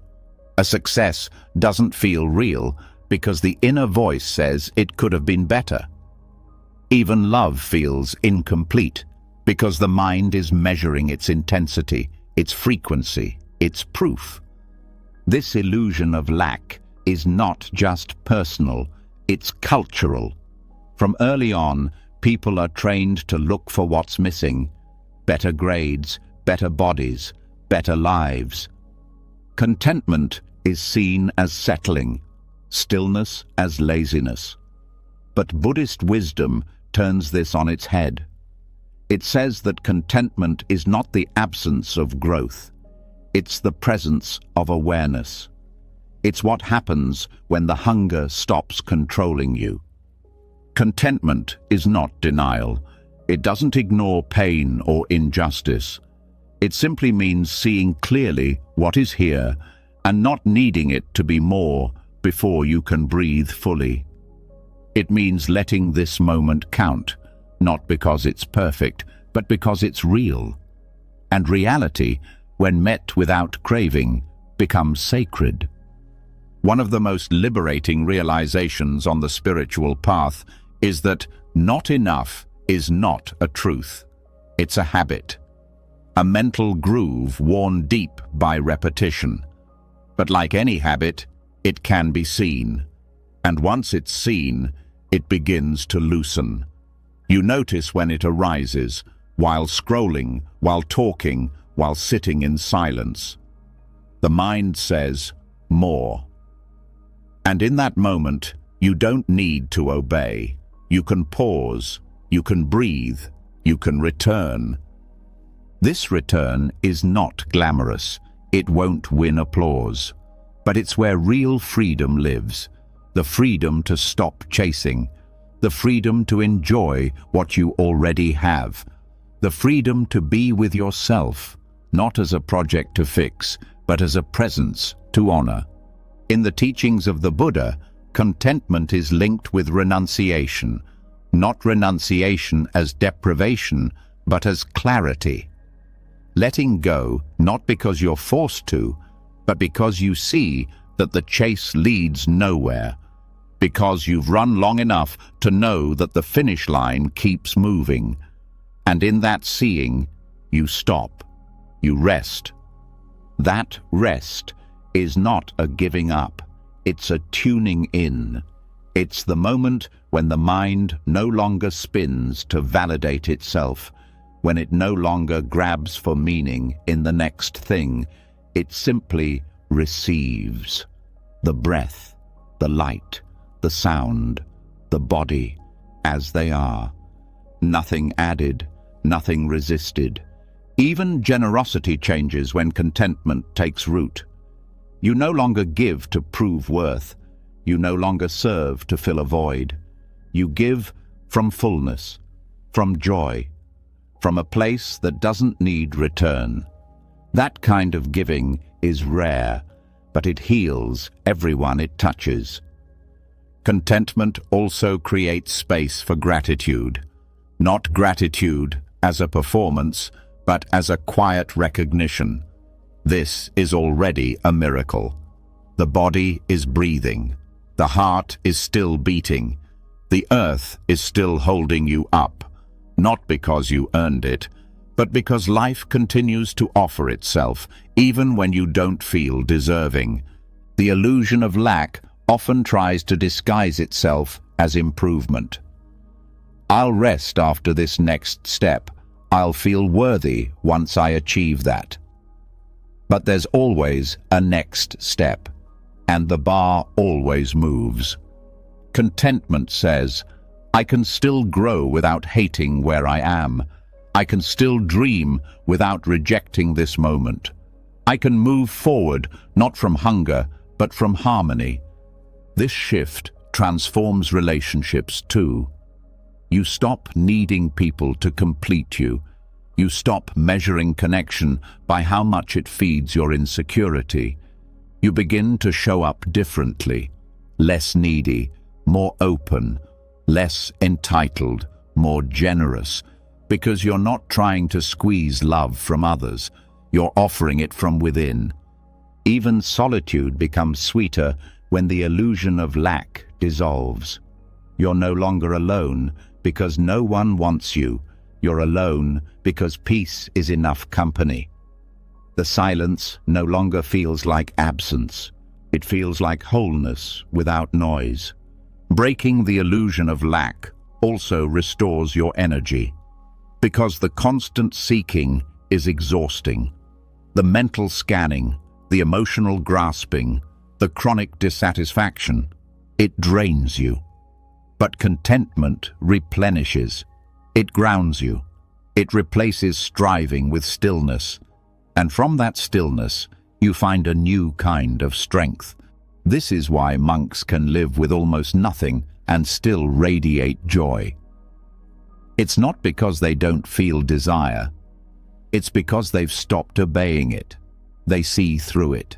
A success doesn't feel real because the inner voice says it could have been better. Even love feels incomplete because the mind is measuring its intensity, its frequency, its proof. This illusion of lack is not just personal, it's cultural. From early on, people are trained to look for what's missing: better grades, better bodies, better lives. Contentment is seen as settling, stillness as laziness. But Buddhist wisdom turns this on its head. It says that contentment is not the absence of growth. It's the presence of awareness. It's what happens when the hunger stops controlling you. Contentment is not denial. It doesn't ignore pain or injustice. It simply means seeing clearly what is here and not needing it to be more before you can breathe fully. It means letting this moment count, not because it's perfect, but because it's real. And reality, when met without craving, becomes sacred. One of the most liberating realizations on the spiritual path is that not enough is not a truth. It's a habit, a mental groove worn deep by repetition. But like any habit, it can be seen. And once it's seen, it begins to loosen. You notice when it arises, while scrolling, while talking, while sitting in silence. The mind says, more. And in that moment, you don't need to obey. You can pause, you can breathe, you can return. This return is not glamorous. It won't win applause. But it's where real freedom lives. The freedom to stop chasing. The freedom to enjoy what you already have. The freedom to be with yourself, not as a project to fix, but as a presence to honor. In the teachings of the Buddha, contentment is linked with renunciation, not renunciation as deprivation, but as clarity. Letting go, not because you're forced to, but because you see that the chase leads nowhere, because you've run long enough to know that the finish line keeps moving. And in that seeing, you stop, you rest. That rest is not a giving up, it's a tuning in. It's the moment when the mind no longer spins to validate itself, when it no longer grabs for meaning in the next thing. It simply receives. The breath, the light, the sound, the body, as they are. Nothing added, nothing resisted. Even generosity changes when contentment takes root. You no longer give to prove worth. You no longer serve to fill a void. You give from fullness, from joy, from a place that doesn't need return. That kind of giving is rare, but it heals everyone it touches. Contentment also creates space for gratitude. Not gratitude as a performance, but as a quiet recognition. This is already a miracle. The body is breathing. The heart is still beating. The earth is still holding you up, not because you earned it, but because life continues to offer itself, even when you don't feel deserving. The illusion of lack often tries to disguise itself as improvement. I'll rest after this next step. I'll feel worthy once I achieve that. But there's always a next step, and the bar always moves. Contentment says, I can still grow without hating where I am. I can still dream without rejecting this moment. I can move forward, not from hunger, but from harmony. This shift transforms relationships too. You stop needing people to complete you. You stop measuring connection by how much it feeds your insecurity. You begin to show up differently, less needy, more open, less entitled, more generous, because you're not trying to squeeze love from others, you're offering it from within. Even solitude becomes sweeter when the illusion of lack dissolves. You're no longer alone because no one wants you. You're alone because peace is enough company. The silence no longer feels like absence. It feels like wholeness without noise. Breaking the illusion of lack also restores your energy, because the constant seeking is exhausting. The mental scanning, the emotional grasping, the chronic dissatisfaction, it drains you. But contentment replenishes. It grounds you. It replaces striving with stillness. And from that stillness, you find a new kind of strength. This is why monks can live with almost nothing and still radiate joy. It's not because they don't feel desire. It's because they've stopped obeying it. They see through it.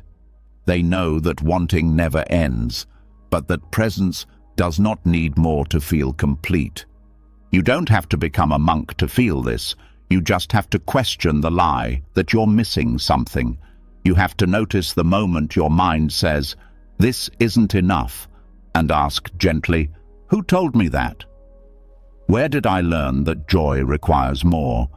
They know that wanting never ends, but that presence does not need more to feel complete. You don't have to become a monk to feel this. You just have to question the lie that you're missing something. You have to notice the moment your mind says, "This isn't enough," and ask gently, "Who told me that? Where did I learn that joy requires more?"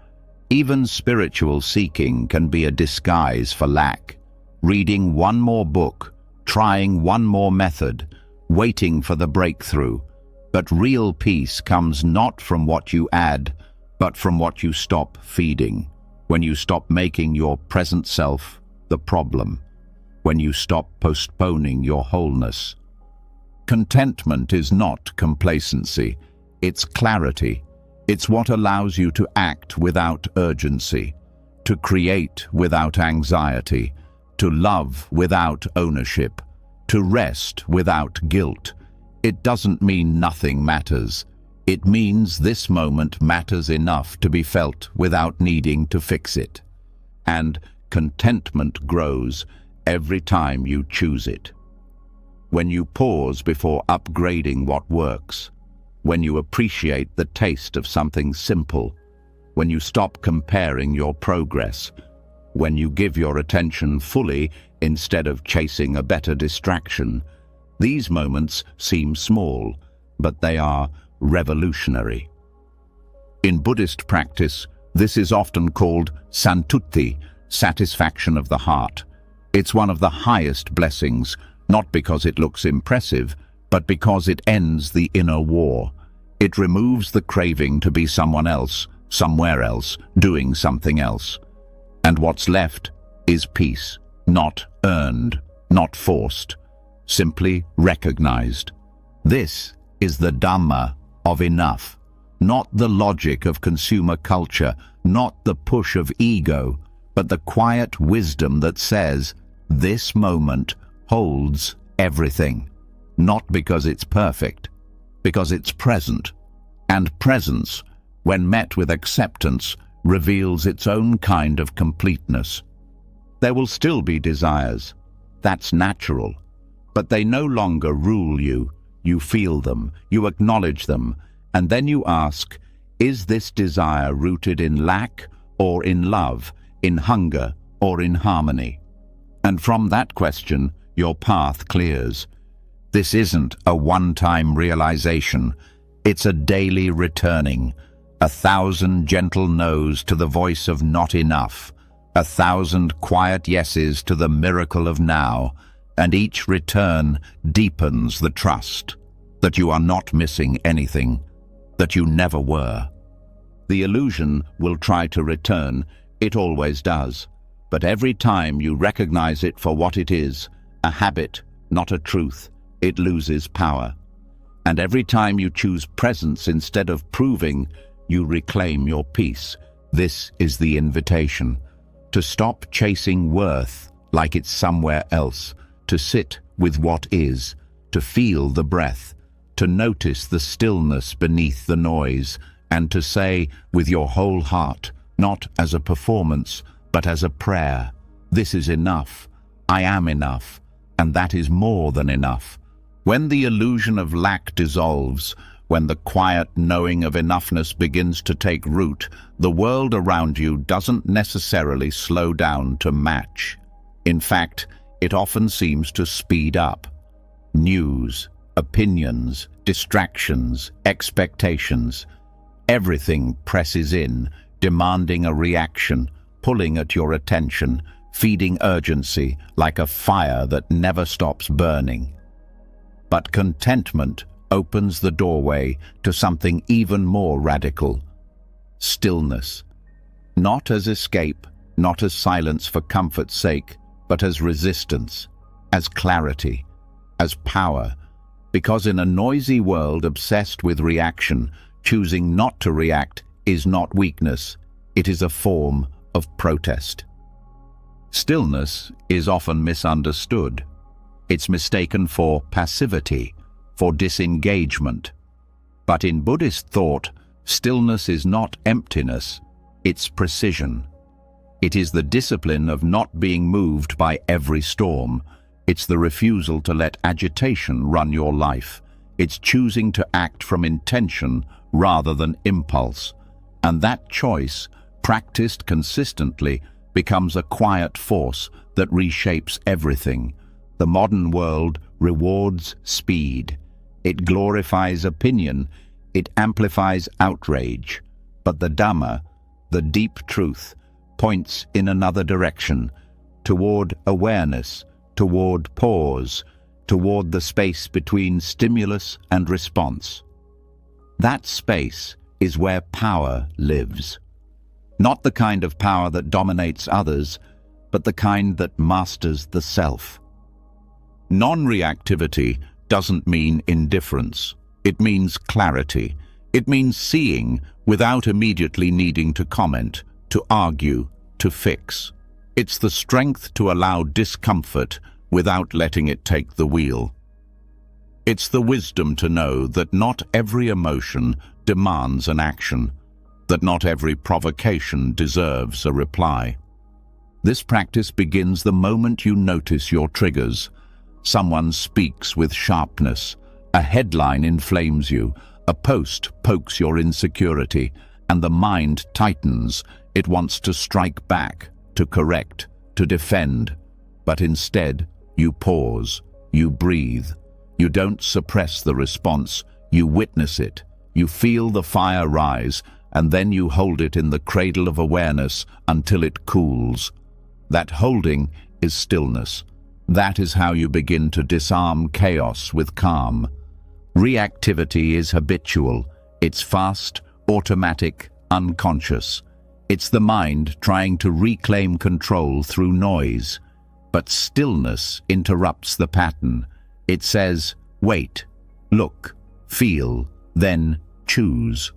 Even spiritual seeking can be a disguise for lack. Reading one more book, trying one more method, waiting for the breakthrough. But real peace comes not from what you add, but from what you stop feeding. When you stop making your present self the problem. When you stop postponing your wholeness. Contentment is not complacency. It's clarity. It's what allows you to act without urgency, to create without anxiety, to love without ownership, to rest without guilt. It doesn't mean nothing matters. It means this moment matters enough to be felt without needing to fix it. And contentment grows every time you choose it. When you pause before upgrading what works, when you appreciate the taste of something simple, when you stop comparing your progress, when you give your attention fully instead of chasing a better distraction. These moments seem small, but they are revolutionary. In Buddhist practice, this is often called santutti, satisfaction of the heart. It's one of the highest blessings, not because it looks impressive, but because it ends the inner war. It removes the craving to be someone else, somewhere else, doing something else. And what's left is peace, not earned, not forced, simply recognized. This is the Dhamma of enough, not the logic of consumer culture, not the push of ego, but the quiet wisdom that says, this moment holds everything, not because it's perfect, because it's present. And presence, when met with acceptance, reveals its own kind of completeness. There will still be desires. That's natural. But they no longer rule you. You feel them, you acknowledge them, and then you ask, is this desire rooted in lack or in love, in hunger or in harmony? And from that question, your path clears. This isn't a one-time realization. It's a daily returning, 1,000 gentle no's to the voice of not enough, 1,000 quiet yeses to the miracle of now, and each return deepens the trust that you are not missing anything, that you never were. The illusion will try to return, it always does, but every time you recognize it for what it is, a habit, not a truth, it loses power. And every time you choose presence instead of proving, you reclaim your peace. This is the invitation. To stop chasing worth like it's somewhere else, to sit with what is, to feel the breath, to notice the stillness beneath the noise, and to say with your whole heart, not as a performance, but as a prayer, this is enough, I am enough, and that is more than enough. When the illusion of lack dissolves, when the quiet knowing of enoughness begins to take root, the world around you doesn't necessarily slow down to match. In fact, it often seems to speed up. News, opinions, distractions, expectations, everything presses in, demanding a reaction, pulling at your attention, feeding urgency like a fire that never stops burning. But contentment opens the doorway to something even more radical. Stillness. Not as escape, not as silence for comfort's sake, but as resistance, as clarity, as power. Because in a noisy world obsessed with reaction, choosing not to react is not weakness, it is a form of protest. Stillness is often misunderstood. It's mistaken for passivity, for disengagement. But in Buddhist thought, stillness is not emptiness, it's precision. It is the discipline of not being moved by every storm. It's the refusal to let agitation run your life. It's choosing to act from intention rather than impulse. And that choice, practiced consistently, becomes a quiet force that reshapes everything. The modern world rewards speed. It glorifies opinion. It amplifies outrage. But the Dhamma, the deep truth, points in another direction, toward awareness, toward pause, toward the space between stimulus and response. That space is where power lives. Not the kind of power that dominates others, but the kind that masters the self. Non-reactivity doesn't mean indifference. It means clarity. It means seeing without immediately needing to comment, to argue, to fix. It's the strength to allow discomfort without letting it take the wheel. It's the wisdom to know that not every emotion demands an action, that not every provocation deserves a reply. This practice begins the moment you notice your triggers. Someone speaks with sharpness, a headline inflames you, a post pokes your insecurity, and the mind tightens. It wants to strike back, to correct, to defend. But instead, you pause, you breathe. You don't suppress the response, you witness it. You feel the fire rise, and then you hold it in the cradle of awareness until it cools. That holding is stillness. That is how you begin to disarm chaos with calm. Reactivity is habitual. It's fast, automatic, unconscious. It's the mind trying to reclaim control through noise. But stillness interrupts the pattern. It says, wait, look, feel, then choose.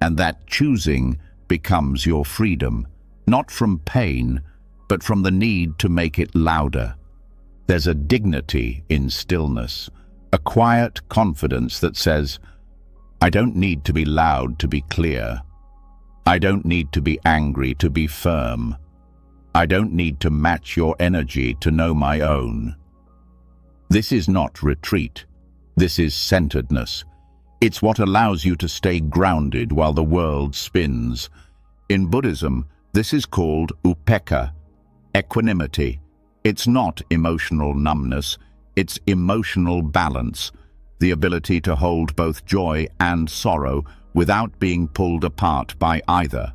And that choosing becomes your freedom, not from pain, but from the need to make it louder. There's a dignity in stillness, a quiet confidence that says, I don't need to be loud to be clear. I don't need to be angry to be firm. I don't need to match your energy to know my own. This is not retreat. This is centeredness. It's what allows you to stay grounded while the world spins. In Buddhism, this is called upekkha, equanimity. It's not emotional numbness, it's emotional balance, the ability to hold both joy and sorrow without being pulled apart by either.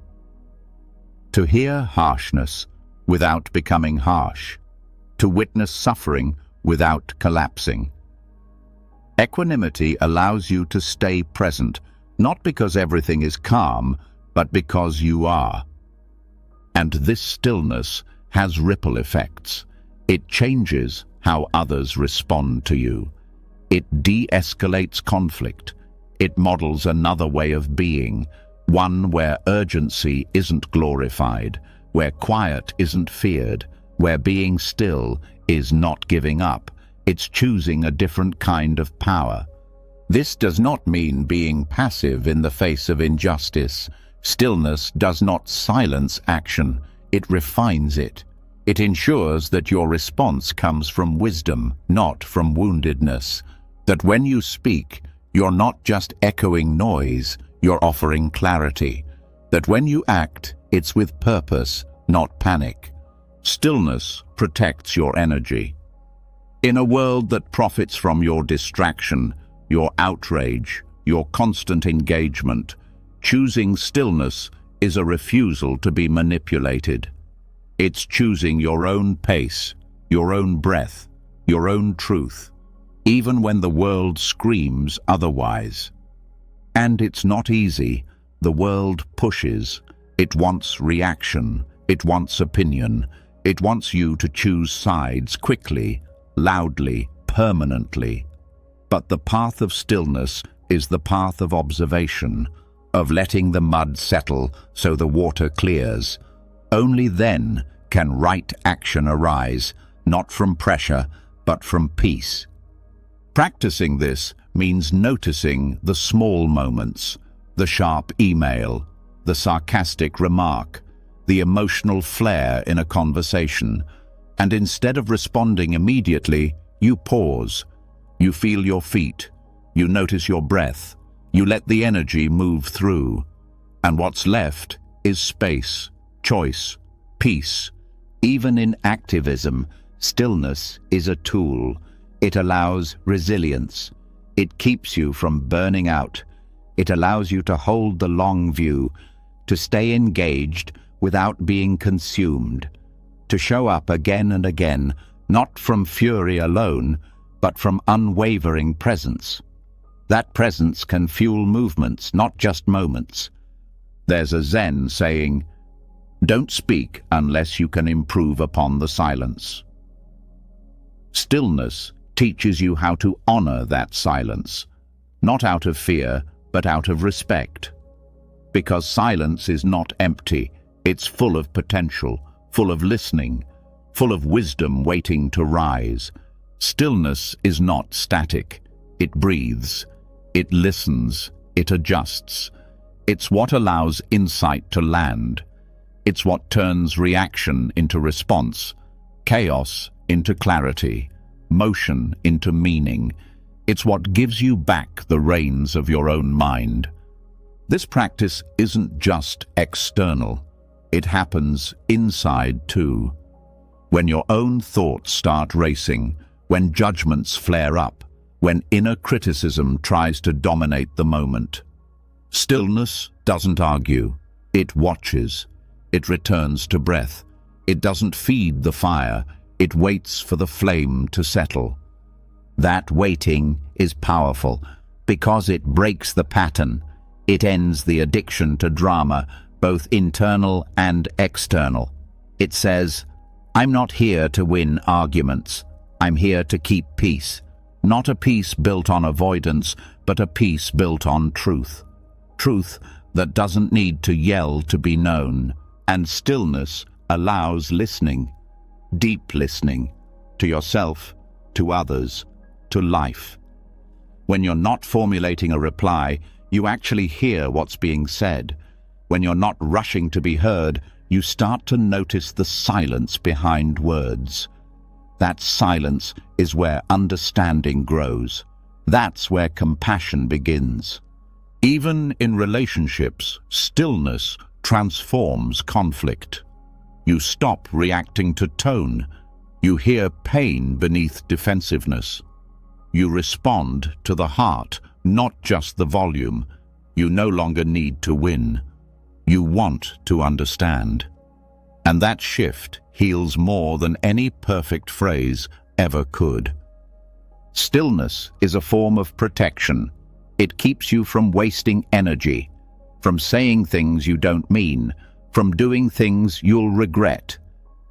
To hear harshness without becoming harsh. To witness suffering without collapsing. Equanimity allows you to stay present, not because everything is calm, but because you are. And this stillness has ripple effects. It changes how others respond to you. It de-escalates conflict. It models another way of being, one where urgency isn't glorified, where quiet isn't feared, where being still is not giving up. It's choosing a different kind of power. This does not mean being passive in the face of injustice. Stillness does not silence action, it refines it. It ensures that your response comes from wisdom, not from woundedness. That when you speak, you're not just echoing noise, you're offering clarity. That when you act, it's with purpose, not panic. Stillness protects your energy. In a world that profits from your distraction, your outrage, your constant engagement, choosing stillness is a refusal to be manipulated. It's choosing your own pace, your own breath, your own truth, even when the world screams otherwise. And it's not easy. The world pushes. It wants reaction. It wants opinion. It wants you to choose sides quickly, loudly, permanently. But the path of stillness is the path of observation, of letting the mud settle so the water clears. Only then can right action arise, not from pressure, but from peace. Practicing this means noticing the small moments, the sharp email, the sarcastic remark, the emotional flare in a conversation, and instead of responding immediately, you pause. You feel your feet, you notice your breath, you let the energy move through, and what's left is space, choice, peace. Even in activism, stillness is a tool. It allows resilience. It keeps you from burning out. It allows you to hold the long view, to stay engaged without being consumed, to show up again and again, not from fury alone, but from unwavering presence. That presence can fuel movements, not just moments. There's a Zen saying, "Don't speak unless you can improve upon the silence." Stillness teaches you how to honor that silence, not out of fear, but out of respect. Because silence is not empty, it's full of potential, full of listening, full of wisdom waiting to rise. Stillness is not static. It breathes, it listens, it adjusts. It's what allows insight to land. It's what turns reaction into response, chaos into clarity, motion into meaning. It's what gives you back the reins of your own mind. This practice isn't just external. It happens inside too. When your own thoughts start racing, when judgments flare up, when inner criticism tries to dominate the moment. Stillness doesn't argue. It watches. It returns to breath. It doesn't feed the fire. It waits for the flame to settle. That waiting is powerful because it breaks the pattern. It ends the addiction to drama, both internal and external. It says, "I'm not here to win arguments. I'm here to keep peace." Not a peace built on avoidance, but a peace built on truth. Truth that doesn't need to yell to be known. And stillness allows listening, deep listening, to yourself, to others, to life. When you're not formulating a reply, you actually hear what's being said. When you're not rushing to be heard, you start to notice the silence behind words. That silence is where understanding grows. That's where compassion begins. Even in relationships, stillness transforms conflict. You stop reacting to tone. You hear pain beneath defensiveness. You respond to the heart, not just the volume. You no longer need to win. You want to understand. And that shift heals more than any perfect phrase ever could. Stillness is a form of protection. It keeps you from wasting energy, from saying things you don't mean, from doing things you'll regret.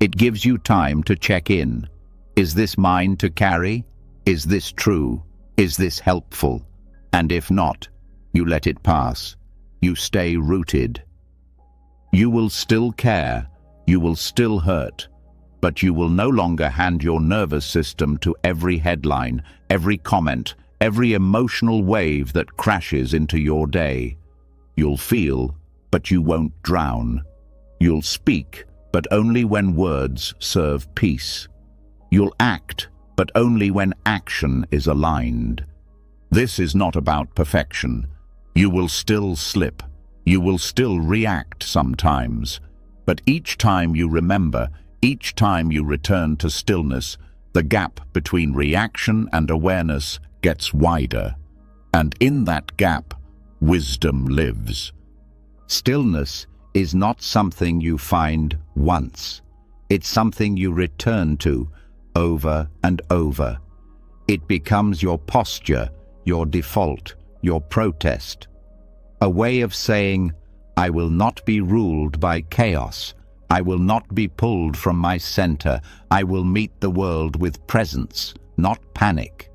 It gives you time to check in. Is this mine to carry? Is this true? Is this helpful? And if not, you let it pass. You stay rooted. You will still care. You will still hurt. But you will no longer hand your nervous system to every headline, every comment, every emotional wave that crashes into your day. You'll feel, but you won't drown. You'll speak, but only when words serve peace. You'll act, but only when action is aligned. This is not about perfection. You will still slip. You will still react sometimes. But each time you remember, each time you return to stillness, the gap between reaction and awareness gets wider. And in that gap, wisdom lives. Stillness is not something you find once. It's something you return to over and over. It becomes your posture, your default, your protest. A way of saying, I will not be ruled by chaos. I will not be pulled from my center. I will meet the world with presence, not panic.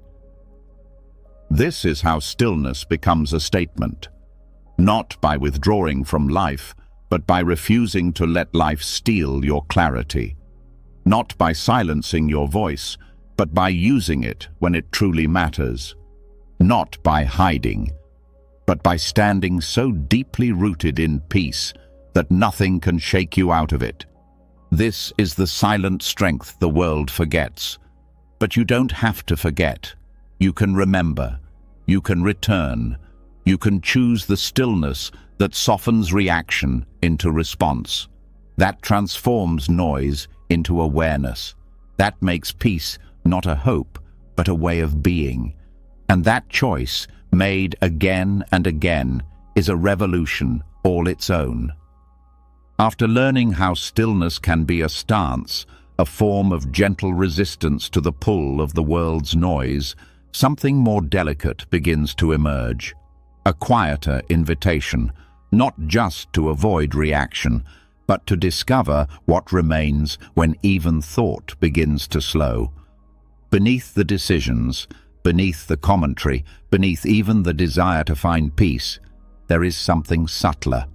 This is how stillness becomes a statement. Not by withdrawing from life, but by refusing to let life steal your clarity. Not by silencing your voice, but by using it when it truly matters. Not by hiding, but by standing so deeply rooted in peace that nothing can shake you out of it. This is the silent strength the world forgets. But you don't have to forget. You can remember. You can return. You can choose the stillness that softens reaction into response. That transforms noise into awareness. That makes peace not a hope, but a way of being. And that choice, made again and again, is a revolution all its own. After learning how stillness can be a stance, a form of gentle resistance to the pull of the world's noise, something more delicate begins to emerge. A quieter invitation, not just to avoid reaction, but to discover what remains when even thought begins to slow. Beneath the decisions, beneath the commentary, beneath even the desire to find peace, there is something subtler,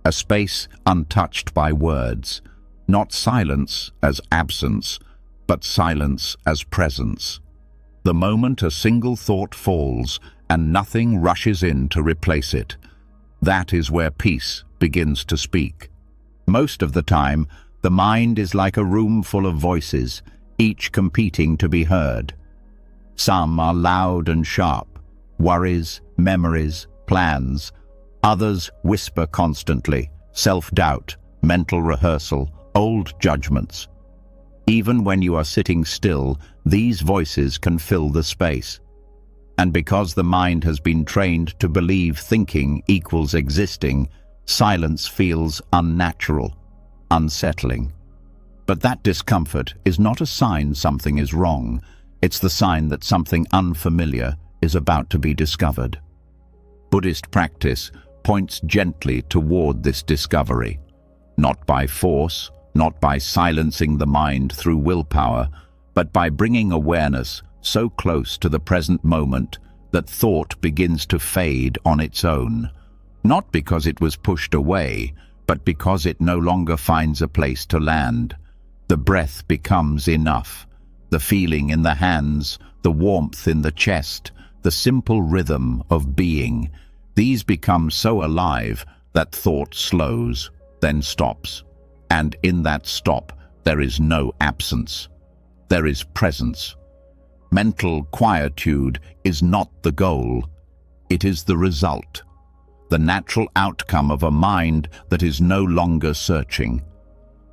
a space untouched by words, not silence as absence, but silence as presence. The moment a single thought falls and nothing rushes in to replace it, that is where peace begins to speak. Most of the time, the mind is like a room full of voices, each competing to be heard. Some are loud and sharp, worries, memories, plans. Others whisper constantly, self-doubt, mental rehearsal, old judgments. Even when you are sitting still, these voices can fill the space. And because the mind has been trained to believe thinking equals existing, silence feels unnatural, unsettling. But that discomfort is not a sign something is wrong. It's the sign that something unfamiliar is about to be discovered. Buddhist practice points gently toward this discovery, not by force, not by silencing the mind through willpower, but by bringing awareness so close to the present moment that thought begins to fade on its own, not because it was pushed away, but because it no longer finds a place to land. The breath becomes enough. The feeling in the hands, the warmth in the chest, the simple rhythm of being, these become so alive that thought slows, then stops. And in that stop, there is no absence. There is presence. Mental quietude is not the goal. It is the result, the natural outcome of a mind that is no longer searching.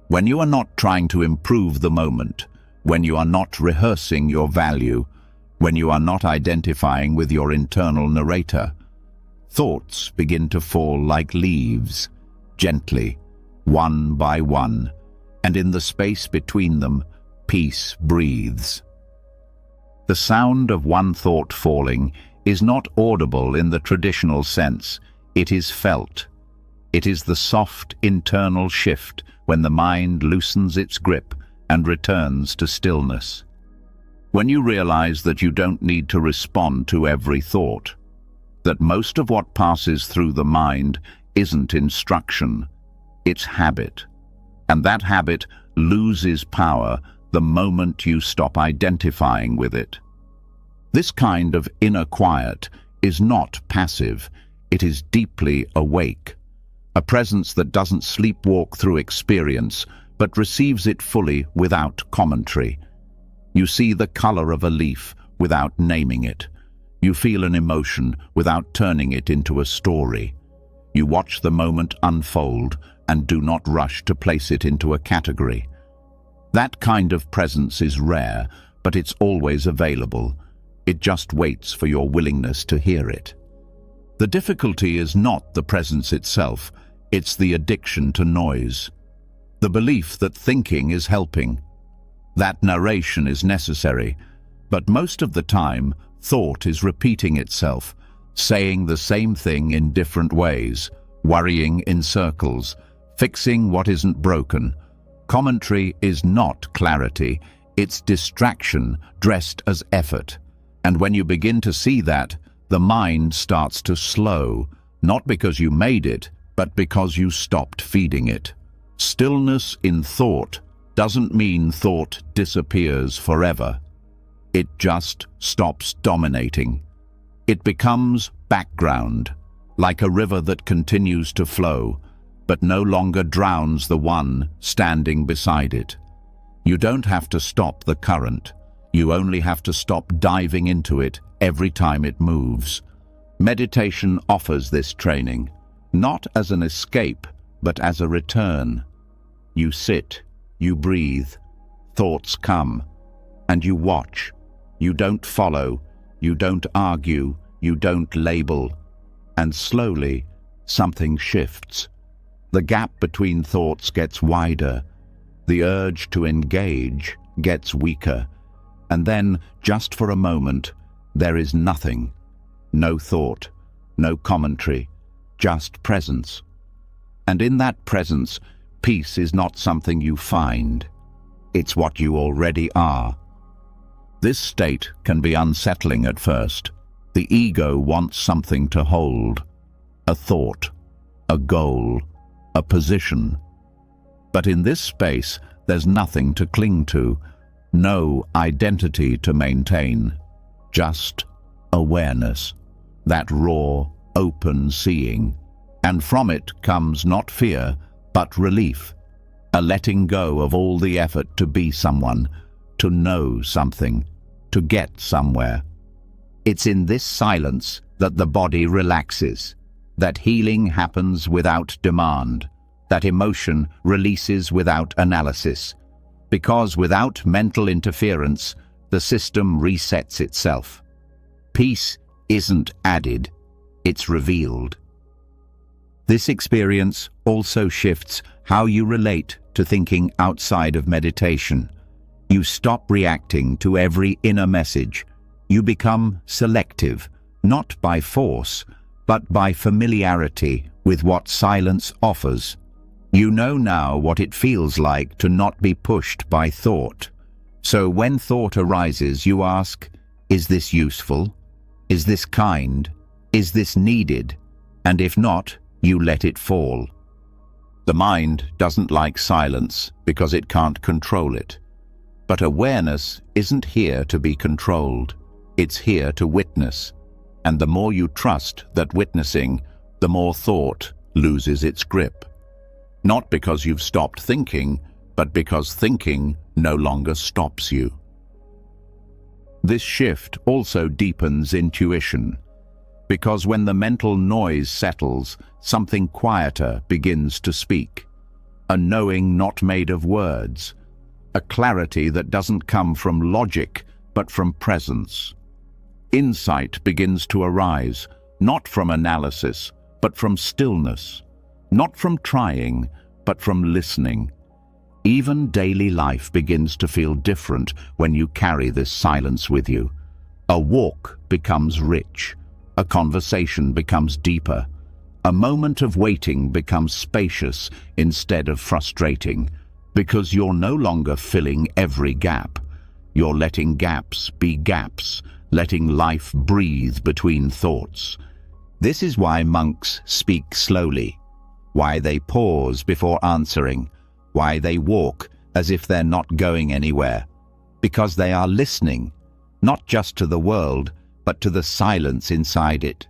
When you are not trying to improve the moment, when you are not rehearsing your value, when you are not identifying with your internal narrator, thoughts begin to fall like leaves, gently, one by one, and in the space between them, peace breathes. The sound of one thought falling is not audible in the traditional sense. It is felt. It is the soft internal shift when the mind loosens its grip and returns to stillness. When you realize that you don't need to respond to every thought, that most of what passes through the mind isn't instruction, it's habit, and that habit loses power the moment you stop identifying with it. This kind of inner quiet is not passive, it is deeply awake, a presence that doesn't sleepwalk through experience, but receives it fully without commentary. You see the color of a leaf without naming it. You feel an emotion without turning it into a story. You watch the moment unfold and do not rush to place it into a category. That kind of presence is rare, but it's always available. It just waits for your willingness to hear it. The difficulty is not the presence itself, it's the addiction to noise. The belief that thinking is helping. That narration is necessary, but most of the time, thought is repeating itself, saying the same thing in different ways, worrying in circles, fixing what isn't broken. Commentary is not clarity, it's distraction dressed as effort. And when you begin to see that, the mind starts to slow, not because you made it, but because you stopped feeding it. Stillness in thought doesn't mean thought disappears forever. It just stops dominating. It becomes background, like a river that continues to flow, but no longer drowns the one standing beside it. You don't have to stop the current. You only have to stop diving into it every time it moves. Meditation offers this training, not as an escape, but as a return. You sit, you breathe, thoughts come, and you watch. You don't follow, you don't argue, you don't label. And slowly, something shifts. The gap between thoughts gets wider. The urge to engage gets weaker. And then, just for a moment, there is nothing. No thought, no commentary, just presence. And in that presence, peace is not something you find. It's what you already are. This state can be unsettling at first. The ego wants something to hold. A thought, a goal, a position. But in this space, there's nothing to cling to. No identity to maintain, just awareness, that raw, open seeing. And from it comes not fear, but relief, a letting go of all the effort to be someone, to know something, to get somewhere. It's in this silence that the body relaxes, that healing happens without demand, that emotion releases without analysis. Because without mental interference, the system resets itself. Peace isn't added, it's revealed. This experience also shifts how you relate to thinking outside of meditation. You stop reacting to every inner message. You become selective, not by force, but by familiarity with what silence offers. You know now what it feels like to not be pushed by thought. So when thought arises, you ask, is this useful? Is this kind? Is this needed? And if not, you let it fall. The mind doesn't like silence because it can't control it. But awareness isn't here to be controlled. It's here to witness. And the more you trust that witnessing, the more thought loses its grip. Not because you've stopped thinking, but because thinking no longer stops you. This shift also deepens intuition, because when the mental noise settles, something quieter begins to speak. A knowing not made of words, a clarity that doesn't come from logic, but from presence. Insight begins to arise, not from analysis, but from stillness, not from trying, but from listening. Even daily life begins to feel different when you carry this silence with you. A walk becomes rich, a conversation becomes deeper, a moment of waiting becomes spacious instead of frustrating, because you're no longer filling every gap. You're letting gaps be gaps, letting life breathe between thoughts. This is why monks speak slowly, why they pause before answering, why they walk as if they're not going anywhere, because they are listening, not just to the world, but to the silence inside it.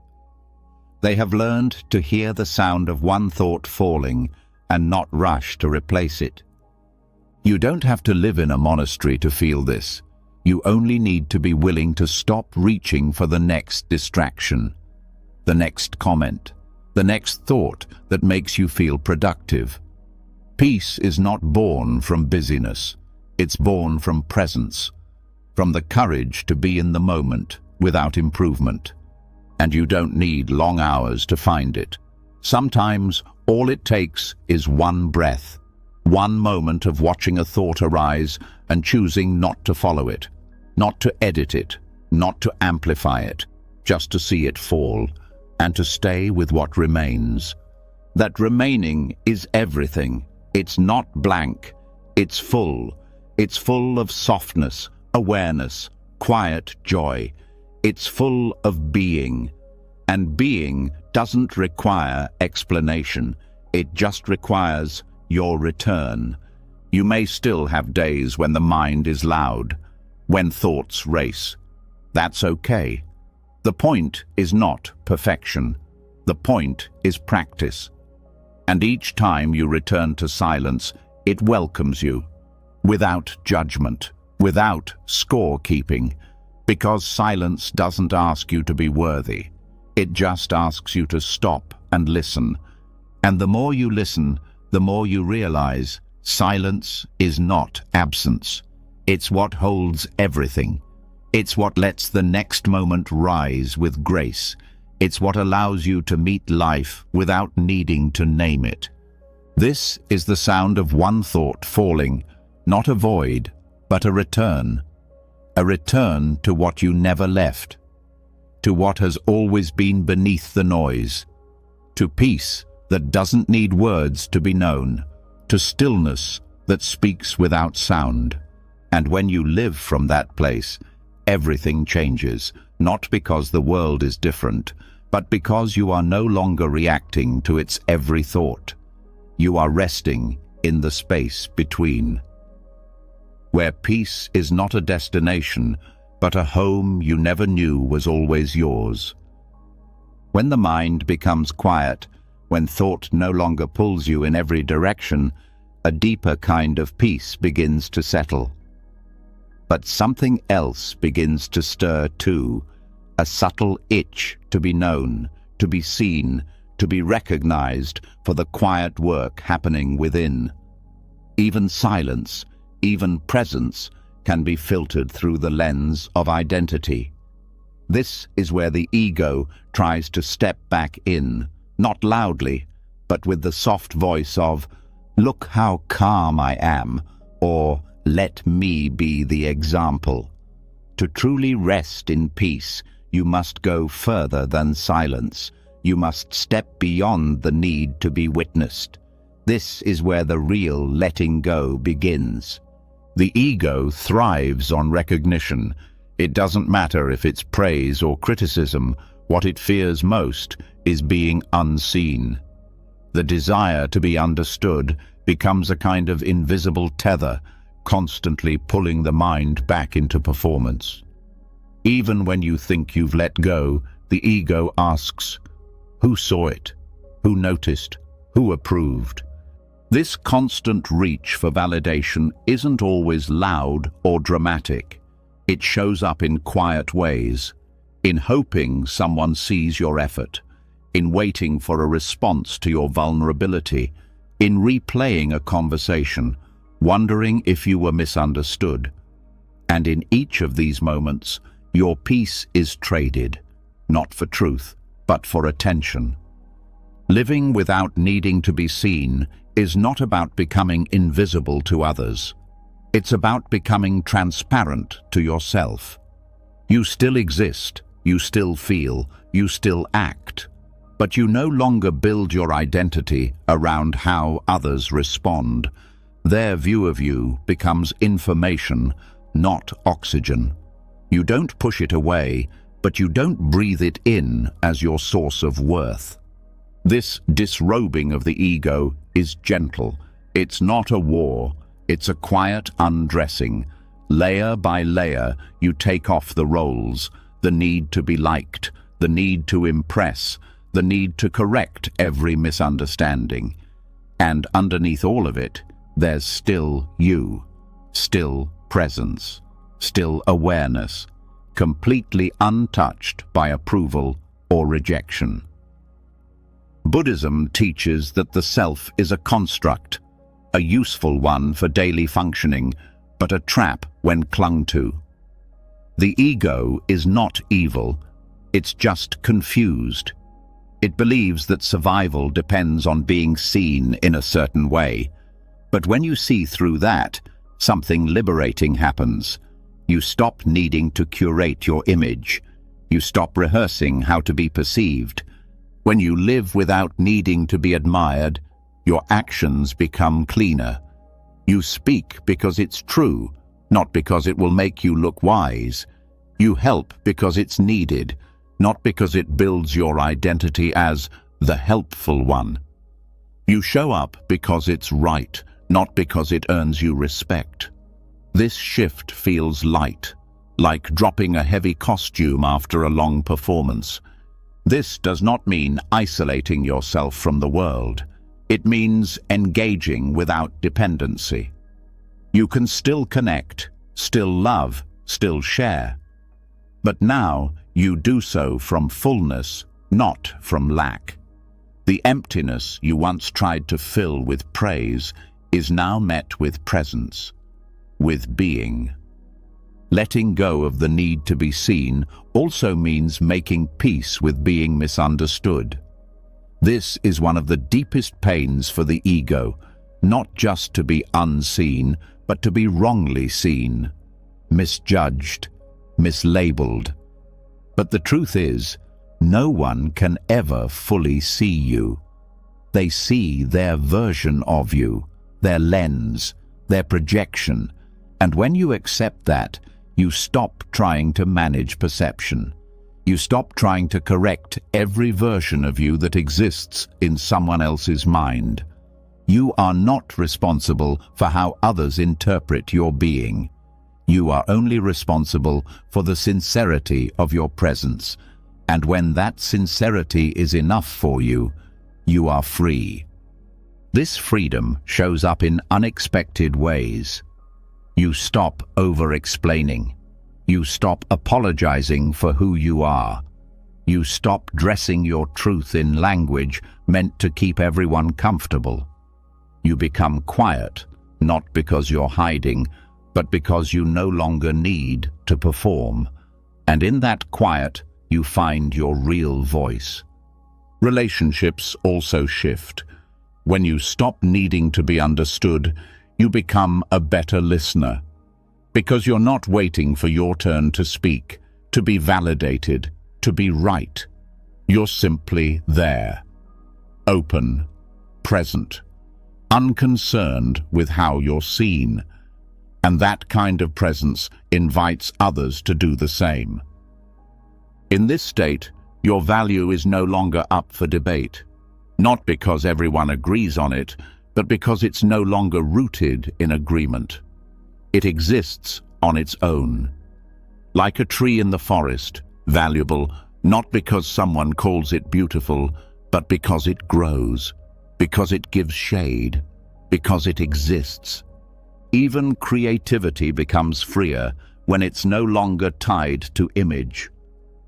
They have learned to hear the sound of one thought falling and not rush to replace it. You don't have to live in a monastery to feel this. You only need to be willing to stop reaching for the next distraction, the next comment, the next thought that makes you feel productive. Peace is not born from busyness. It's born from presence, from the courage to be in the moment without improvement. And you don't need long hours to find it. Sometimes all it takes is one breath, one moment of watching a thought arise and choosing not to follow it, not to edit it, not to amplify it, just to see it fall and to stay with what remains. That remaining is everything. It's not blank, it's full. It's full of softness, awareness, quiet joy. It's full of being. And being doesn't require explanation. It just requires your return. You may still have days when the mind is loud, when thoughts race. That's okay. The point is not perfection. The point is practice. And each time you return to silence, it welcomes you, without judgment, without scorekeeping, because silence doesn't ask you to be worthy. It just asks you to stop and listen. And the more you listen, the more you realize silence is not absence. It's what holds everything. It's what lets the next moment rise with grace. It's what allows you to meet life without needing to name it. This is the sound of one thought falling, not a void, but a return. A return to what you never left, to what has always been beneath the noise, to peace that doesn't need words to be known, to stillness that speaks without sound. And when you live from that place, everything changes, not because the world is different, but because you are no longer reacting to its every thought. You are resting in the space between, where peace is not a destination, but a home you never knew was always yours. When the mind becomes quiet, when thought no longer pulls you in every direction, a deeper kind of peace begins to settle. But something else begins to stir too, a subtle itch to be known, to be seen, to be recognized for the quiet work happening within. Even silence, even presence, can be filtered through the lens of identity. This is where the ego tries to step back in, not loudly, but with the soft voice of, "Look how calm I am," or "Let me be the example." To truly rest in peace, you must go further than silence. You must step beyond the need to be witnessed. This is where the real letting go begins. The ego thrives on recognition. It doesn't matter if it's praise or criticism. What it fears most is being unseen. The desire to be understood becomes a kind of invisible tether, constantly pulling the mind back into performance. Even when you think you've let go, the ego asks, who saw it? Who noticed? Who approved? This constant reach for validation isn't always loud or dramatic. It shows up in quiet ways, in hoping someone sees your effort, in waiting for a response to your vulnerability, in replaying a conversation, wondering if you were misunderstood. And in each of these moments, your peace is traded, not for truth, but for attention. Living without needing to be seen is not about becoming invisible to others. It's about becoming transparent to yourself. You still exist, you still feel, you still act, but you no longer build your identity around how others respond. Their view of you becomes information, not oxygen. You don't push it away, but you don't breathe it in as your source of worth. This disrobing of the ego is gentle. It's not a war, it's a quiet undressing. Layer by layer, you take off the roles, the need to be liked, the need to impress, the need to correct every misunderstanding. And underneath all of it, there's still you, still presence, still awareness, completely untouched by approval or rejection. Buddhism teaches that the self is a construct, a useful one for daily functioning, but a trap when clung to. The ego is not evil, it's just confused. It believes that survival depends on being seen in a certain way. But when you see through that, something liberating happens. You stop needing to curate your image. You stop rehearsing how to be perceived. When you live without needing to be admired, your actions become cleaner. You speak because it's true, not because it will make you look wise. You help because it's needed, not because it builds your identity as the helpful one. You show up because it's right, not because it earns you respect. This shift feels light, like dropping a heavy costume after a long performance. This does not mean isolating yourself from the world. It means engaging without dependency. You can still connect, still love, still share. But now you do so from fullness, not from lack. The emptiness you once tried to fill with praise is now met with presence, with being. Letting go of the need to be seen also means making peace with being misunderstood. This is one of the deepest pains for the ego, not just to be unseen, but to be wrongly seen, misjudged, mislabeled. But the truth is, no one can ever fully see you. They see their version of you, their lens, their projection, and when you accept that, you stop trying to manage perception. You stop trying to correct every version of you that exists in someone else's mind. You are not responsible for how others interpret your being. You are only responsible for the sincerity of your presence, and when that sincerity is enough for you, you are free. This freedom shows up in unexpected ways. You stop over-explaining. You stop apologizing for who you are. You stop dressing your truth in language meant to keep everyone comfortable. You become quiet, not because you're hiding, but because you no longer need to perform. And in that quiet, you find your real voice. Relationships also shift. When you stop needing to be understood, you become a better listener. Because you're not waiting for your turn to speak, to be validated, to be right. You're simply there, open, present, unconcerned with how you're seen. And that kind of presence invites others to do the same. In this state, your value is no longer up for debate, not because everyone agrees on it, but because it's no longer rooted in agreement. It exists on its own. Like a tree in the forest, valuable not because someone calls it beautiful, but because it grows, because it gives shade, because it exists. Even creativity becomes freer when it's no longer tied to image.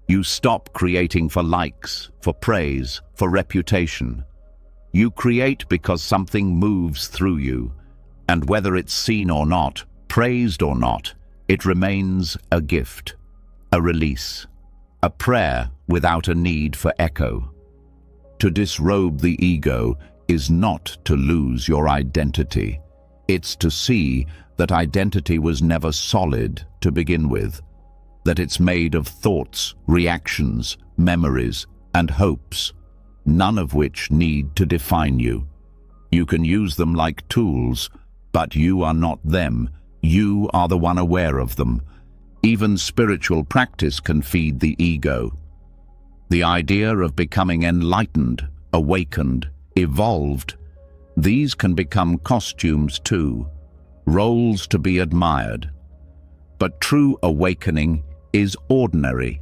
You stop creating for likes, for praise, for reputation. You create because something moves through you, and whether it's seen or not, praised or not, it remains a gift, a release, a prayer without a need for echo. To disrobe the ego is not to lose your identity. It's to see that identity was never solid to begin with, that it's made of thoughts, reactions, memories, and hopes, none of which need to define you. You can use them like tools, but you are not them. You are the one aware of them. Even spiritual practice can feed the ego. The idea of becoming enlightened, awakened, evolved, these can become costumes too, roles to be admired. But true awakening is ordinary.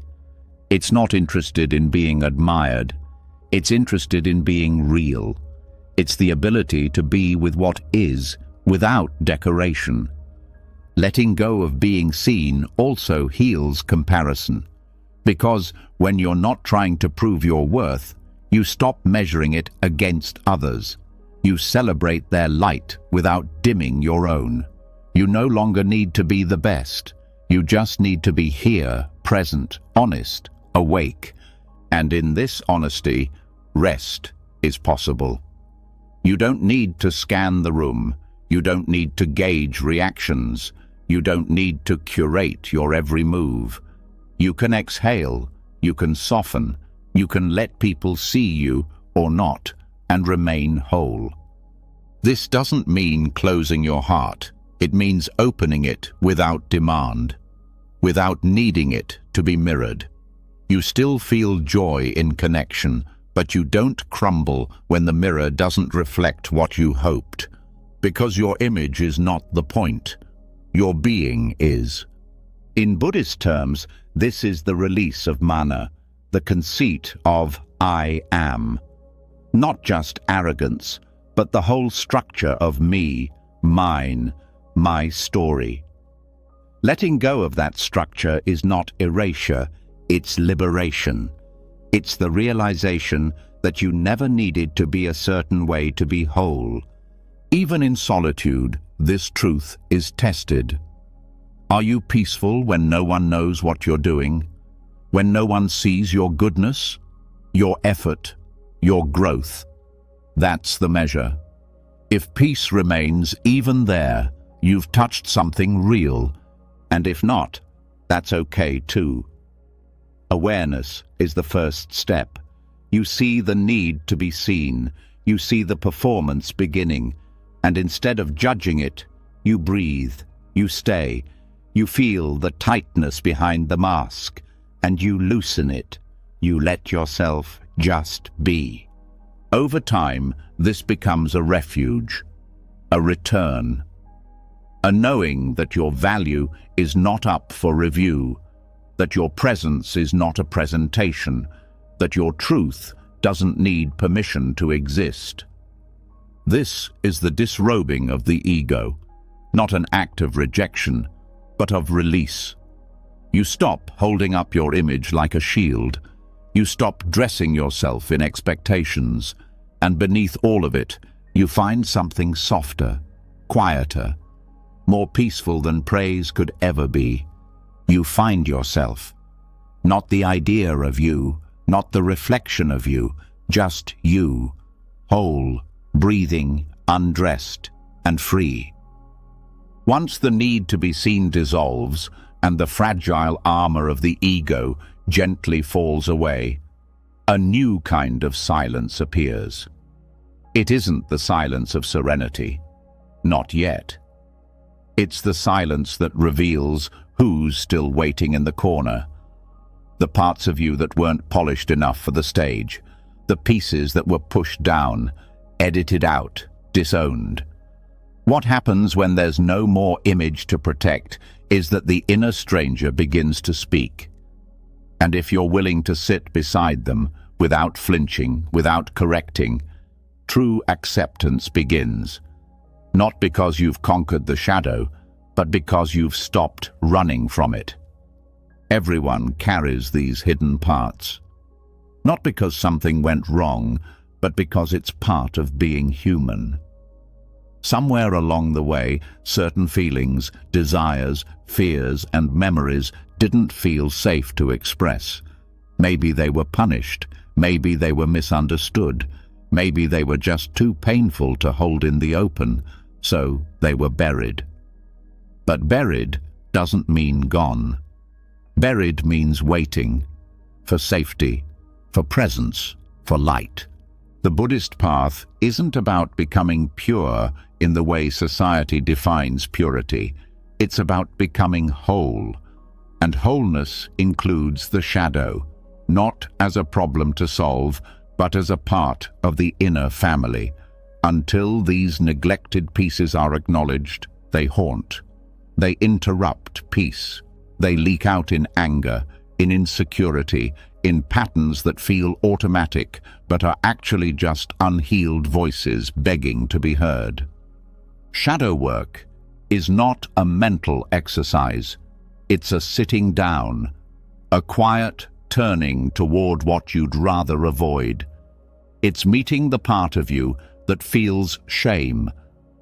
It's not interested in being admired. It's interested in being real. It's the ability to be with what is, without decoration. Letting go of being seen also heals comparison, because when you're not trying to prove your worth, you stop measuring it against others. You celebrate their light without dimming your own. You no longer need to be the best. You just need to be here, present, honest, awake. And in this honesty, rest is possible. You don't need to scan the room. You don't need to gauge reactions. You don't need to curate your every move. You can exhale. You can soften. You can let people see you or not and remain whole. This doesn't mean closing your heart. It means opening it without demand, without needing it to be mirrored. You still feel joy in connection, but you don't crumble when the mirror doesn't reflect what you hoped, because your image is not the point. Your being is. In Buddhist terms, this is the release of mana, the conceit of I am. Not just arrogance, but the whole structure of me, mine, my story. Letting go of that structure is not erasure, it's liberation. It's the realization that you never needed to be a certain way to be whole. Even in solitude, this truth is tested. Are you peaceful when no one knows what you're doing? When no one sees your goodness, your effort, your growth? That's the measure. If peace remains even there, you've touched something real, and if not, that's okay too. Awareness is the first step. You see the need to be seen, you see the performance beginning, and instead of judging it, you breathe, you stay, you feel the tightness behind the mask, and you loosen it. You let yourself just be. Over time, this becomes a refuge, a return, a knowing that your value is not up for review, that your presence is not a presentation, that your truth doesn't need permission to exist. This is the disrobing of the ego, not an act of rejection, but of release. You stop holding up your image like a shield. You stop dressing yourself in expectations, and beneath all of it, you find something softer, quieter, more peaceful than praise could ever be. You find yourself. Not the idea of you, not the reflection of you, just you, whole, breathing, undressed, and free. Once the need to be seen dissolves, and the fragile armor of the ego gently falls away, a new kind of silence appears. It isn't the silence of serenity. Not yet. It's the silence that reveals who's still waiting in the corner. The parts of you that weren't polished enough for the stage. The pieces that were pushed down, edited out, disowned. What happens when there's no more image to protect is that the inner stranger begins to speak. And if you're willing to sit beside them, without flinching, without correcting, true acceptance begins. Not because you've conquered the shadow, but because you've stopped running from it. Everyone carries these hidden parts. Not because something went wrong, but because it's part of being human. Somewhere along the way, certain feelings, desires, fears, and memories didn't feel safe to express. Maybe they were punished, maybe they were misunderstood, maybe they were just too painful to hold in the open, so they were buried. But buried doesn't mean gone. Buried means waiting, for safety, for presence, for light. The Buddhist path isn't about becoming pure in the way society defines purity. It's about becoming whole. And wholeness includes the shadow, not as a problem to solve, but as a part of the inner family. Until these neglected pieces are acknowledged, they haunt. They interrupt peace. They leak out in anger, in insecurity, in patterns that feel automatic, but are actually just unhealed voices begging to be heard. Shadow work is not a mental exercise. It's a sitting down, a quiet turning toward what you'd rather avoid. It's meeting the part of you that feels shame,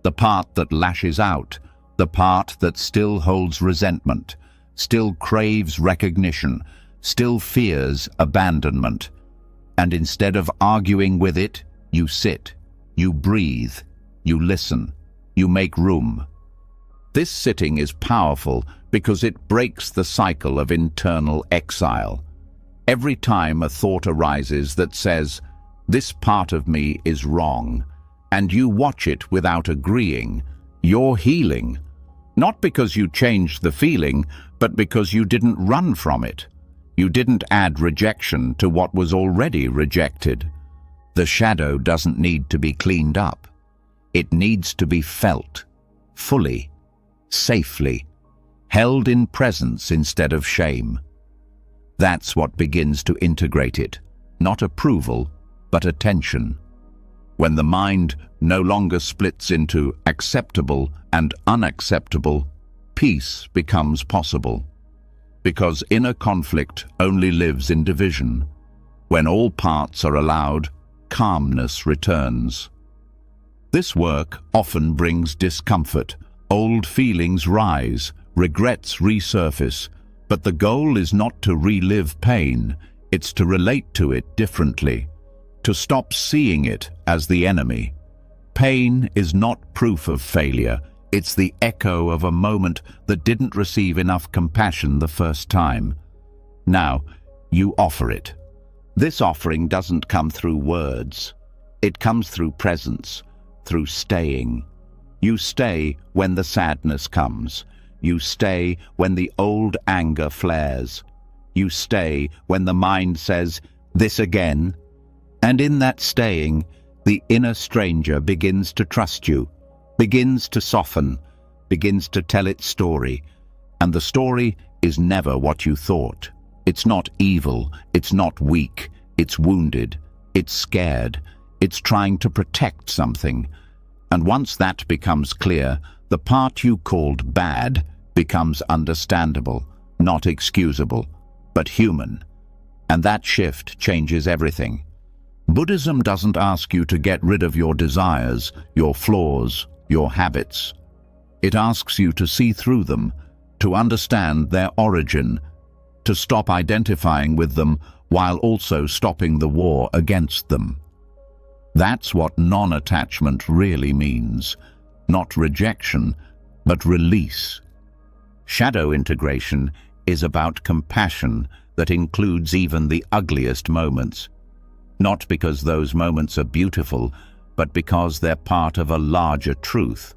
the part that lashes out, the part that still holds resentment, still craves recognition, still fears abandonment. And instead of arguing with it, you sit, you breathe, you listen, you make room. This sitting is powerful because it breaks the cycle of internal exile. Every time a thought arises that says, "This part of me is wrong," and you watch it without agreeing, you're healing. Not because you changed the feeling, but because you didn't run from it. You didn't add rejection to what was already rejected. The shadow doesn't need to be cleaned up. It needs to be felt, fully, safely, held in presence instead of shame. That's what begins to integrate it, not approval, but attention. When the mind no longer splits into acceptable and unacceptable, peace becomes possible. Because inner conflict only lives in division. When all parts are allowed, calmness returns. This work often brings discomfort. Old feelings rise, regrets resurface, but the goal is not to relive pain, it's to relate to it differently, to stop seeing it as the enemy. Pain is not proof of failure, it's the echo of a moment that didn't receive enough compassion the first time. Now, you offer it. This offering doesn't come through words. It comes through presence, through staying. You stay when the sadness comes. You stay when the old anger flares. You stay when the mind says, "This again?" And in that staying, the inner stranger begins to trust you, begins to soften, begins to tell its story. And the story is never what you thought. It's not evil, it's not weak, it's wounded, it's scared, it's trying to protect something. And once that becomes clear, the part you called bad becomes understandable, not excusable, but human. And that shift changes everything. Buddhism doesn't ask you to get rid of your desires, your flaws, your habits. It asks you to see through them, to understand their origin, to stop identifying with them while also stopping the war against them. That's what non-attachment really means. Not rejection, but release. Shadow integration is about compassion that includes even the ugliest moments. Not because those moments are beautiful, but because they're part of a larger truth.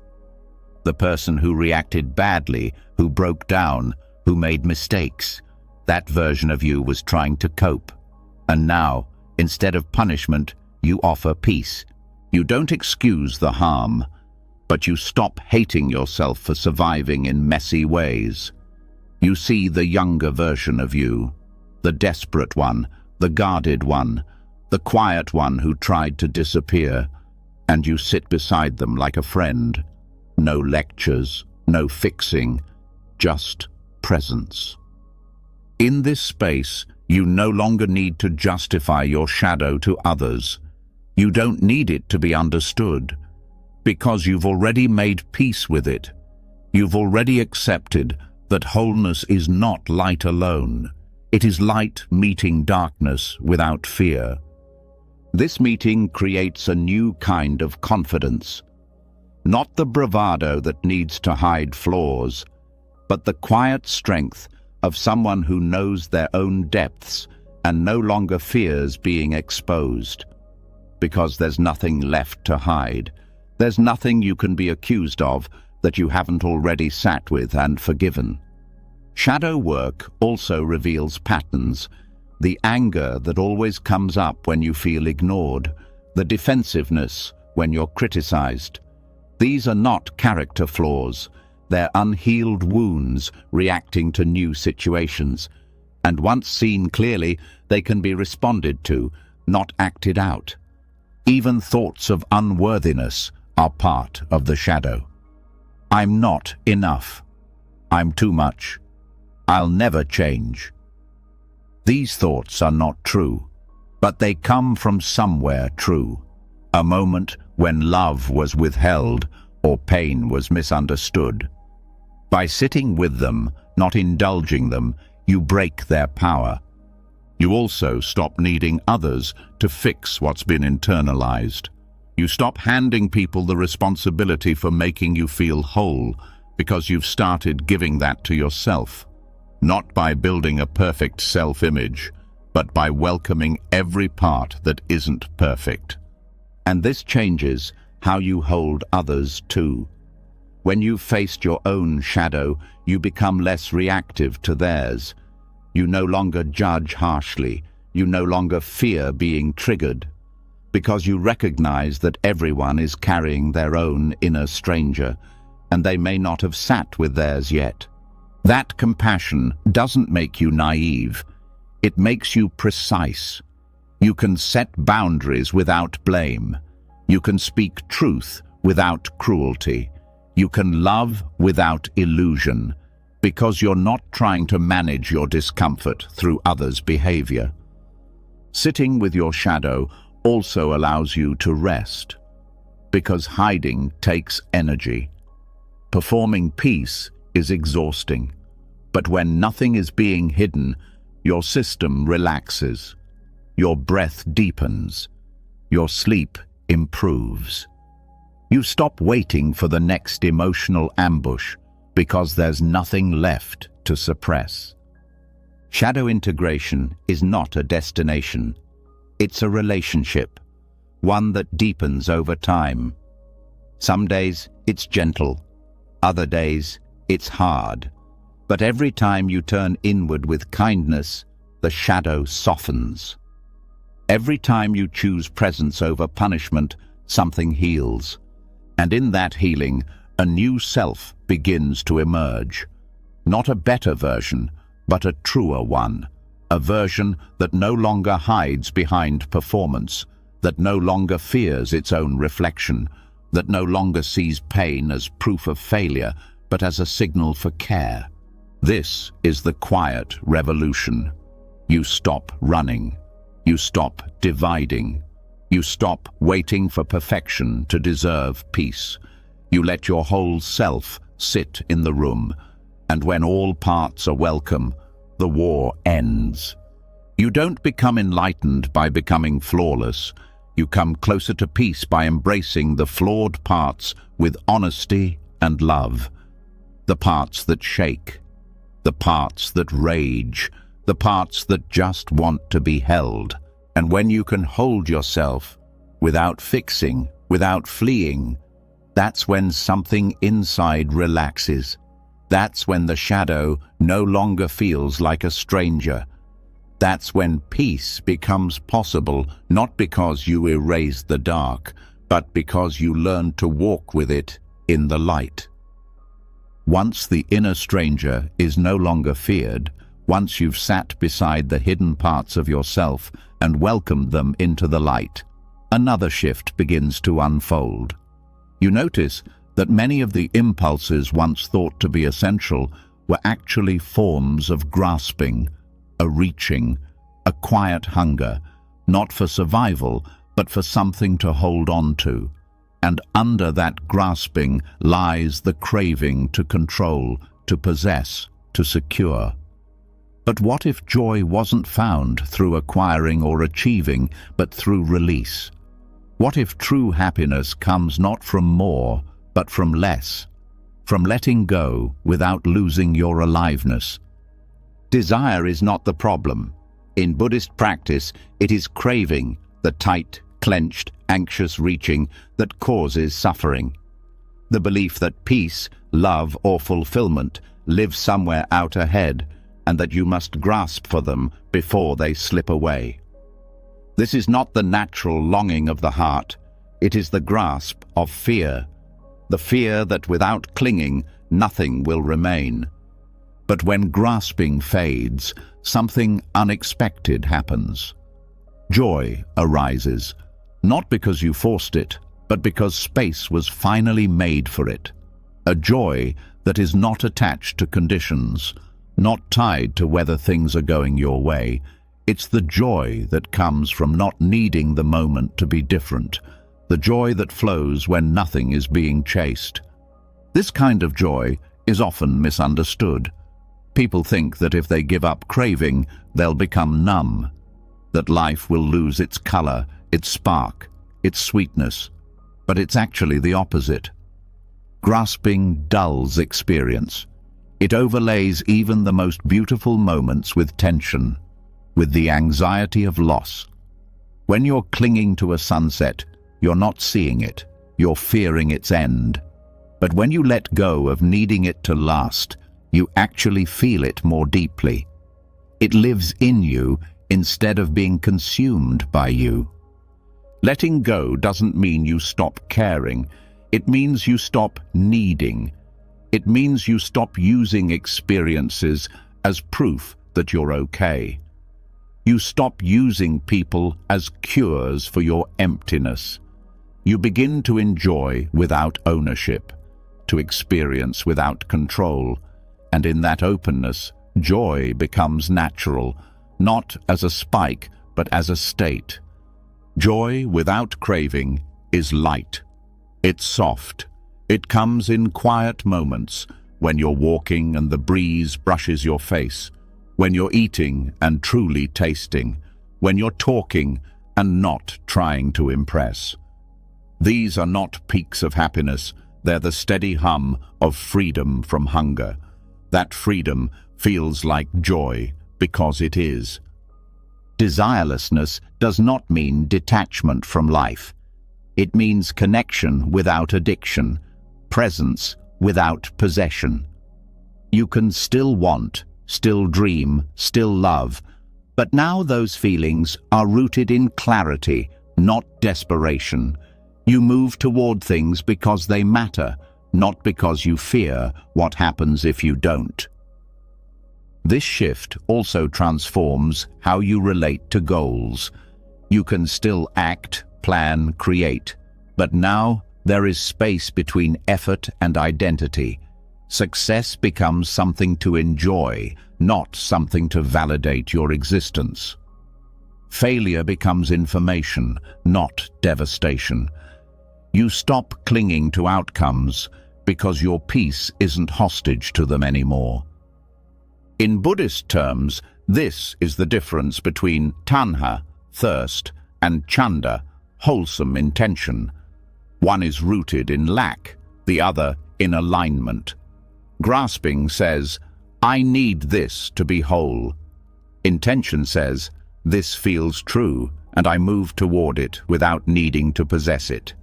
The person who reacted badly, who broke down, who made mistakes, that version of you was trying to cope. And now, instead of punishment, you offer peace. You don't excuse the harm, but you stop hating yourself for surviving in messy ways. You see the younger version of you, the desperate one, the guarded one, the quiet one who tried to disappear, and you sit beside them like a friend, no lectures, no fixing, just presence. In this space, you no longer need to justify your shadow to others. You don't need it to be understood, because you've already made peace with it. You've already accepted that wholeness is not light alone. It is light meeting darkness without fear. This meeting creates a new kind of confidence. Not the bravado that needs to hide flaws, but the quiet strength of someone who knows their own depths and no longer fears being exposed. Because there's nothing left to hide. There's nothing you can be accused of that you haven't already sat with and forgiven. Shadow work also reveals patterns. The anger that always comes up when you feel ignored, the defensiveness when you're criticized. These are not character flaws. They're unhealed wounds reacting to new situations. And once seen clearly, they can be responded to, not acted out. Even thoughts of unworthiness are part of the shadow. I'm not enough. I'm too much. I'll never change. These thoughts are not true, but they come from somewhere true. A moment when love was withheld or pain was misunderstood. By sitting with them, not indulging them, you break their power. You also stop needing others to fix what's been internalized. You stop handing people the responsibility for making you feel whole because you've started giving that to yourself. Not by building a perfect self-image, but by welcoming every part that isn't perfect. And this changes how you hold others too. When you've faced your own shadow, you become less reactive to theirs. You no longer judge harshly. You no longer fear being triggered, because you recognize that everyone is carrying their own inner stranger, and they may not have sat with theirs yet. That compassion doesn't make you naive. It makes you precise. You can set boundaries without blame. You can speak truth without cruelty. You can love without illusion, because you're not trying to manage your discomfort through others' behavior. Sitting with your shadow also allows you to rest, because hiding takes energy. Performing peace is exhausting, but when nothing is being hidden, your system relaxes, your breath deepens, your sleep improves. You stop waiting for the next emotional ambush because there's nothing left to suppress. Shadow integration is not a destination. It's a relationship, one that deepens over time. Some days it's gentle, other days it's hard. But every time you turn inward with kindness, the shadow softens. Every time you choose presence over punishment, something heals. And in that healing, a new self begins to emerge. Not a better version, but a truer one. A version that no longer hides behind performance, that no longer fears its own reflection, that no longer sees pain as proof of failure, but as a signal for care. This is the quiet revolution. You stop running. You stop dividing. You stop waiting for perfection to deserve peace. You let your whole self sit in the room, and when all parts are welcome, the war ends. You don't become enlightened by becoming flawless. You come closer to peace by embracing the flawed parts with honesty and love. The parts that shake, the parts that rage, the parts that just want to be held. And when you can hold yourself without fixing, without fleeing, that's when something inside relaxes. That's when the shadow no longer feels like a stranger. That's when peace becomes possible, not because you erased the dark, but because you learned to walk with it in the light. Once the inner stranger is no longer feared, once you've sat beside the hidden parts of yourself and welcomed them into the light, another shift begins to unfold. You notice that many of the impulses once thought to be essential were actually forms of grasping, a reaching, a quiet hunger, not for survival, but for something to hold on to. And under that grasping lies the craving to control, to possess, to secure. But what if joy wasn't found through acquiring or achieving, but through release? What if true happiness comes not from more, but from less, from letting go without losing your aliveness? Desire is not the problem. In Buddhist practice, it is craving, the tight, clenched, anxious reaching that causes suffering. The belief that peace, love, or fulfillment live somewhere out ahead, and that you must grasp for them before they slip away. This is not the natural longing of the heart. It is the grasp of fear, the fear that without clinging, nothing will remain. But when grasping fades, something unexpected happens. Joy arises, not because you forced it, but because space was finally made for it. A joy that is not attached to conditions, not tied to whether things are going your way. It's the joy that comes from not needing the moment to be different, the joy that flows when nothing is being chased. This kind of joy is often misunderstood. People think that if they give up craving, they'll become numb, that life will lose its color, its spark, its sweetness. But it's actually the opposite. Grasping dulls experience. It overlays even the most beautiful moments with tension, with the anxiety of loss. When you're clinging to a sunset, you're not seeing it, you're fearing its end. But when you let go of needing it to last, you actually feel it more deeply. It lives in you instead of being consumed by you. Letting go doesn't mean you stop caring. It means you stop needing. It means you stop using experiences as proof that you're okay. You stop using people as cures for your emptiness. You begin to enjoy without ownership, to experience without control, and in that openness, joy becomes natural, not as a spike, but as a state. Joy without craving is light. It's soft. It comes in quiet moments, when you're walking and the breeze brushes your face, when you're eating and truly tasting, when you're talking and not trying to impress. These are not peaks of happiness, they're the steady hum of freedom from hunger. That freedom feels like joy because it is. Desirelessness does not mean detachment from life. It means connection without addiction, presence without possession. You can still want, still dream, still love, but now those feelings are rooted in clarity, not desperation. You move toward things because they matter, not because you fear what happens if you don't. This shift also transforms how you relate to goals. You can still act, plan, create, but now there is space between effort and identity. Success becomes something to enjoy, not something to validate your existence. Failure becomes information, not devastation. You stop clinging to outcomes because your peace isn't hostage to them anymore. In Buddhist terms, this is the difference between tanha, thirst, and chanda, wholesome intention. One is rooted in lack, the other in alignment. Grasping says, I need this to be whole. Intention says, this feels true, and I move toward it without needing to possess it.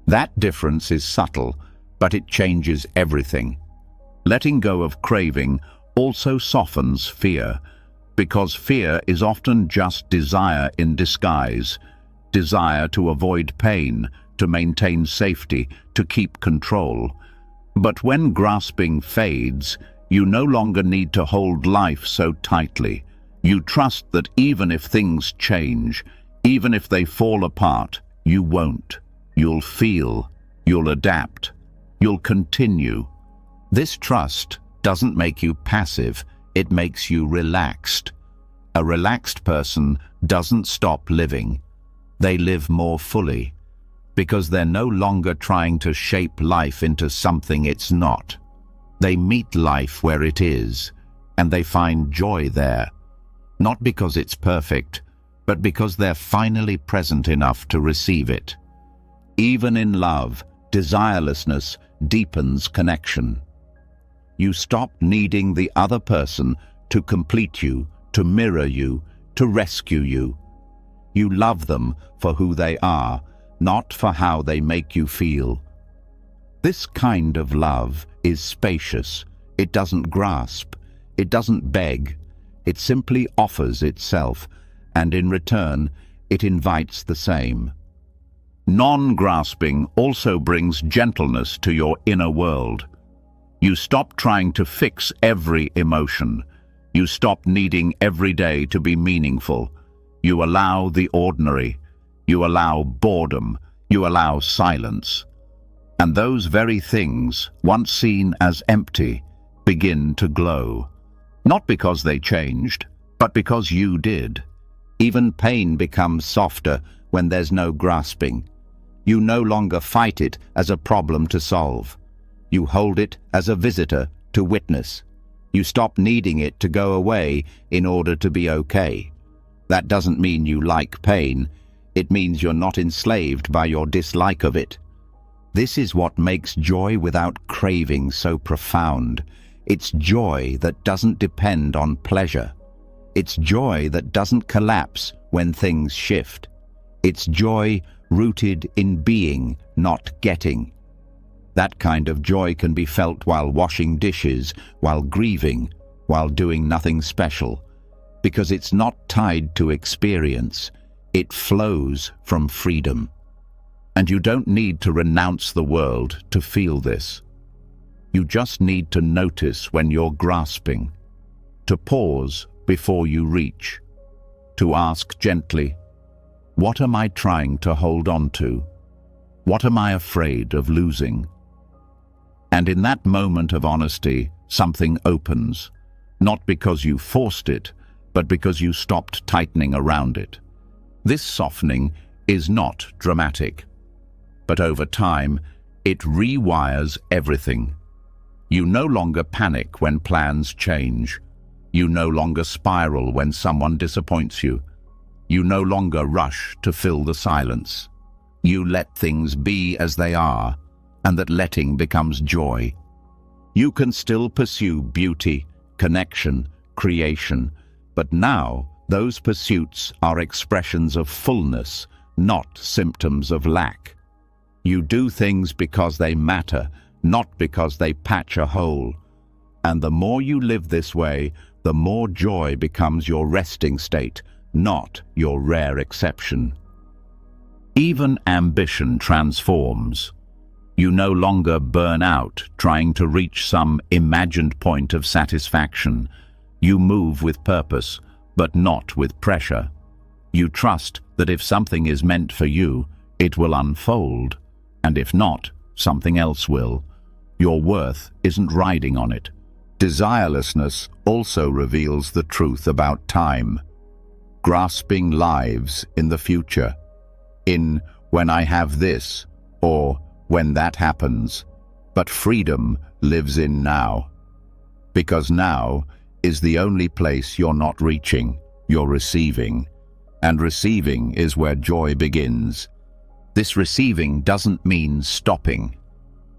That difference is subtle, but it changes everything. Letting go of craving also softens fear, because fear is often just desire in disguise, desire to avoid pain, to maintain safety, to keep control. But when grasping fades, you no longer need to hold life so tightly. You trust that even if things change, even if they fall apart, you won't. You'll feel, you'll adapt. You'll continue. This trust doesn't make you passive, it makes you relaxed. A relaxed person doesn't stop living. They live more fully, because they're no longer trying to shape life into something it's not. They meet life where it is, and they find joy there, not because it's perfect, but because they're finally present enough to receive it. Even in love, desirelessness deepens connection. You stop needing the other person to complete you, to mirror you, to rescue you. You love them for who they are, not for how they make you feel. This kind of love is spacious. It doesn't grasp. It doesn't beg. It simply offers itself, and in return, it invites the same. Non-grasping also brings gentleness to your inner world. You stop trying to fix every emotion. You stop needing every day to be meaningful. You allow the ordinary. You allow boredom. You allow silence. And those very things, once seen as empty, begin to glow. Not because they changed, but because you did. Even pain becomes softer when there's no grasping. You no longer fight it as a problem to solve. You hold it as a visitor to witness. You stop needing it to go away in order to be okay. That doesn't mean you like pain. It means you're not enslaved by your dislike of it. This is what makes joy without craving so profound. It's joy that doesn't depend on pleasure. It's joy that doesn't collapse when things shift. It's joy rooted in being, not getting. That kind of joy can be felt while washing dishes, while grieving, while doing nothing special, because it's not tied to experience. It flows from freedom. And you don't need to renounce the world to feel this. You just need to notice when you're grasping, to pause before you reach, to ask gently, what am I trying to hold on to? What am I afraid of losing? And in that moment of honesty, something opens, not because you forced it, but because you stopped tightening around it. This softening is not dramatic, but over time, it rewires everything. You no longer panic when plans change. You no longer spiral when someone disappoints you. You no longer rush to fill the silence. You let things be as they are, and that letting becomes joy. You can still pursue beauty, connection, creation, but now those pursuits are expressions of fullness, not symptoms of lack. You do things because they matter, not because they patch a hole. And the more you live this way, the more joy becomes your resting state, not your rare exception. Even ambition transforms. You no longer burn out trying to reach some imagined point of satisfaction. You move with purpose, but not with pressure. You trust that if something is meant for you, it will unfold. And if not, something else will. Your worth isn't riding on it. Desirelessness also reveals the truth about time. Grasping lives in the future, in when I have this, or when that happens. But freedom lives in now. Because now is the only place you're not reaching, you're receiving. And receiving is where joy begins. This receiving doesn't mean stopping.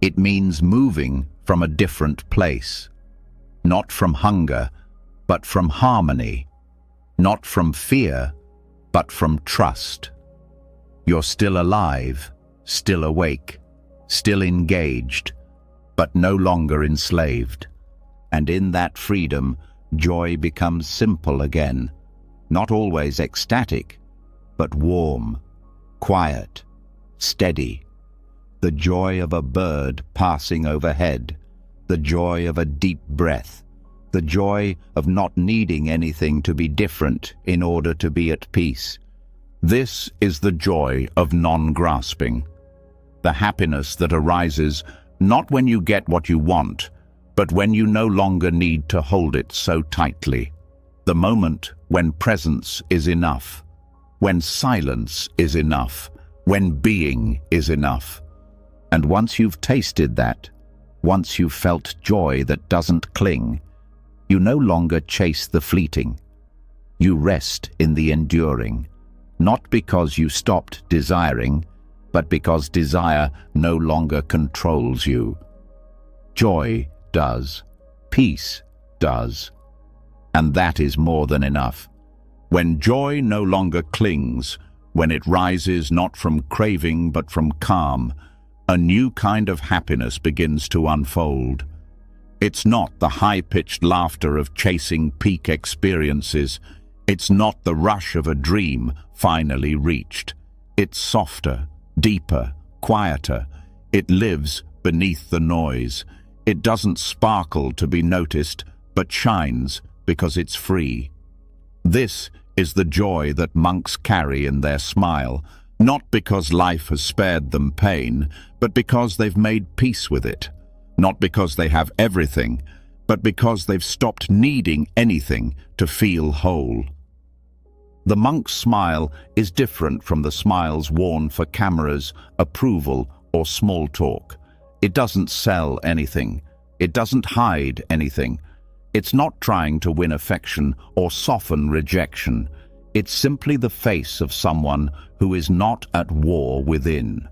It means moving from a different place. Not from hunger, but from harmony. Not from fear, but from trust. You're still alive, still awake, still engaged, but no longer enslaved. And in that freedom, joy becomes simple again. Not always ecstatic, but warm, quiet, steady. The joy of a bird passing overhead, the joy of a deep breath, the joy of not needing anything to be different in order to be at peace. This is the joy of non-grasping, the happiness that arises Not when you get what you want, but when you no longer need to hold it so tightly. The moment when presence is enough, when silence is enough, when being is enough. And once you've tasted that, once you've felt joy that doesn't cling, you no longer chase the fleeting. You rest in the enduring, not because you stopped desiring, but because desire no longer controls you. Joy does. Peace does. And that is more than enough. When joy no longer clings, when it rises not from craving but from calm, a new kind of happiness begins to unfold. It's not the high-pitched laughter of chasing peak experiences. It's not the rush of a dream finally reached. It's softer, deeper, quieter. It lives beneath the noise. It doesn't sparkle to be noticed, but shines because it's free. This is the joy that monks carry in their smile, not because life has spared them pain, but because they've made peace with it. Not because they have everything, but because they've stopped needing anything to feel whole. The monk's smile is different from the smiles worn for cameras, approval, or small talk. It doesn't sell anything. It doesn't hide anything. It's not trying to win affection or soften rejection. It's simply the face of someone who is not at war within.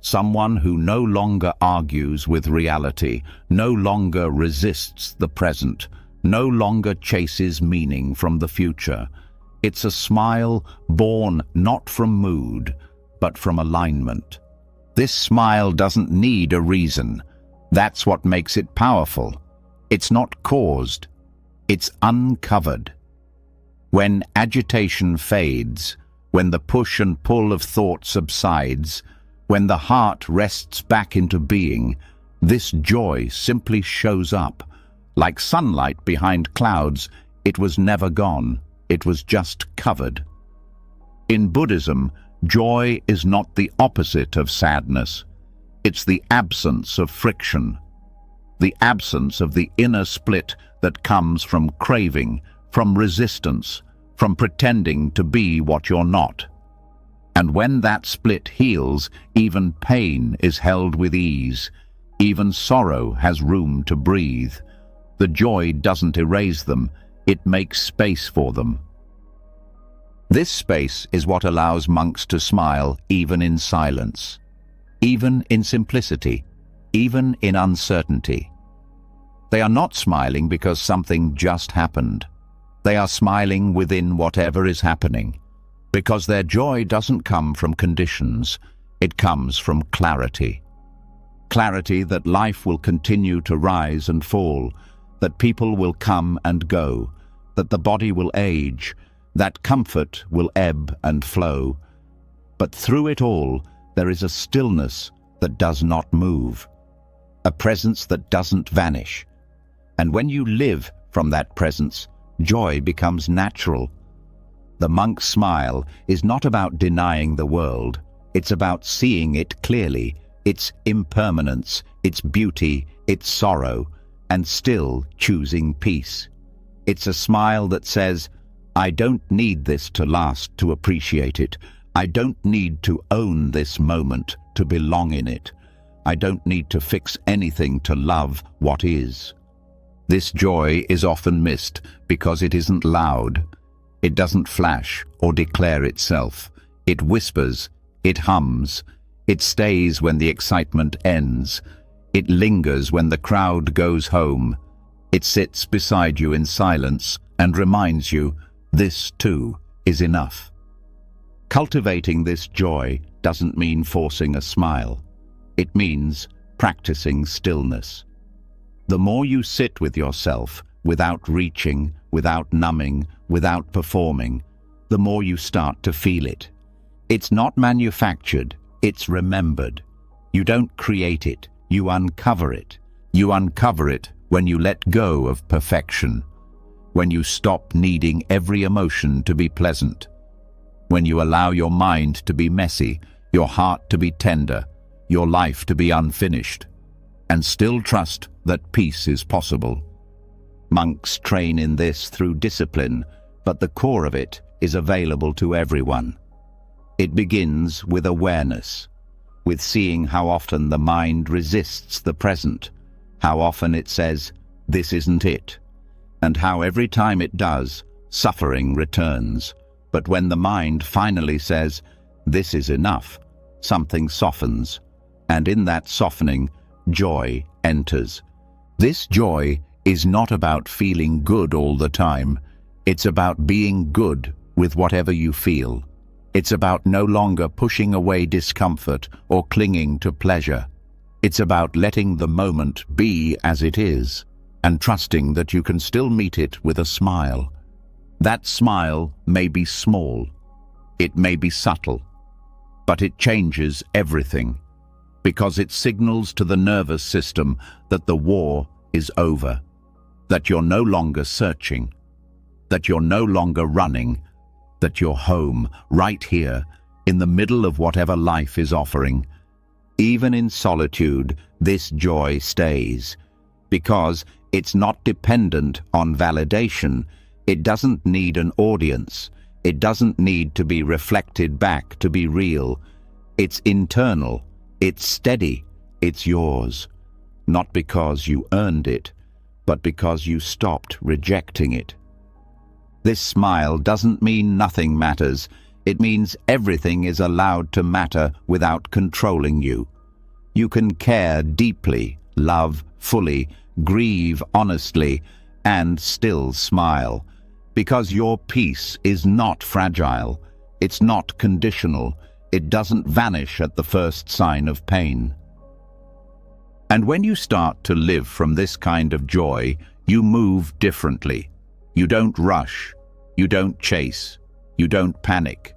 Someone who no longer argues with reality, no longer resists the present, no longer chases meaning from the future. It's a smile born not from mood, but from alignment. This smile doesn't need a reason. That's what makes it powerful. It's not caused. It's uncovered. When agitation fades, when the push and pull of thought subsides, when the heart rests back into being, this joy simply shows up. Like sunlight behind clouds, it was never gone. It was just covered. In Buddhism, joy is not the opposite of sadness. It's the absence of friction, the absence of the inner split that comes from craving, from resistance, from pretending to be what you're not. And when that split heals, even pain is held with ease. Even sorrow has room to breathe. The joy doesn't erase them, it makes space for them. This space is what allows monks to smile even in silence, even in simplicity, even in uncertainty. They are not smiling because something just happened. They are smiling within whatever is happening, because their joy doesn't come from conditions, it comes from clarity. Clarity that life will continue to rise and fall, that people will come and go, that the body will age, that comfort will ebb and flow. But through it all, there is a stillness that does not move, a presence that doesn't vanish. And when you live from that presence, joy becomes natural. The monk's smile is not about denying the world. It's about seeing it clearly, its impermanence, its beauty, its sorrow, and still choosing peace. It's a smile that says, I don't need this to last to appreciate it. I don't need to own this moment to belong in it. I don't need to fix anything to love what is. This joy is often missed because it isn't loud. It doesn't flash or declare itself. It whispers, it hums, it stays when the excitement ends. It lingers when the crowd goes home. It sits beside you in silence and reminds you, this too is enough. Cultivating this joy doesn't mean forcing a smile. It means practicing stillness. The more you sit with yourself, without reaching, without numbing, without performing, the more you start to feel it. It's not manufactured, it's remembered. You don't create it, you uncover it. You uncover it when you let go of perfection, when you stop needing every emotion to be pleasant, when you allow your mind to be messy, your heart to be tender, your life to be unfinished. and still trust that peace is possible. Monks train in this through discipline, but the core of it is available to everyone. It begins with awareness, with seeing how often the mind resists the present, how often it says, "This isn't it," and how every time it does, suffering returns. But when the mind finally says, "This is enough," something softens, and in that softening, joy enters. This joy is not about feeling good all the time. It's about being good with whatever you feel. It's about no longer pushing away discomfort or clinging to pleasure. It's about letting the moment be as it is and trusting that you can still meet it with a smile. That smile may be small, it may be subtle, but it changes everything because it signals to the nervous system that the war is over, that you're no longer searching, that you're no longer running, that you're home, right here, in the middle of whatever life is offering. Even in solitude, this joy stays, because it's not dependent on validation. It doesn't need an audience. It doesn't need to be reflected back to be real. It's internal, it's steady, it's yours. Not because you earned it, but because you stopped rejecting it. This smile doesn't mean nothing matters. It means everything is allowed to matter without controlling you. You can care deeply, love fully, grieve honestly, and still smile. Because your peace is not fragile. It's not conditional. It doesn't vanish at the first sign of pain. And when you start to live from this kind of joy, you move differently. You don't rush, you don't chase, you don't panic.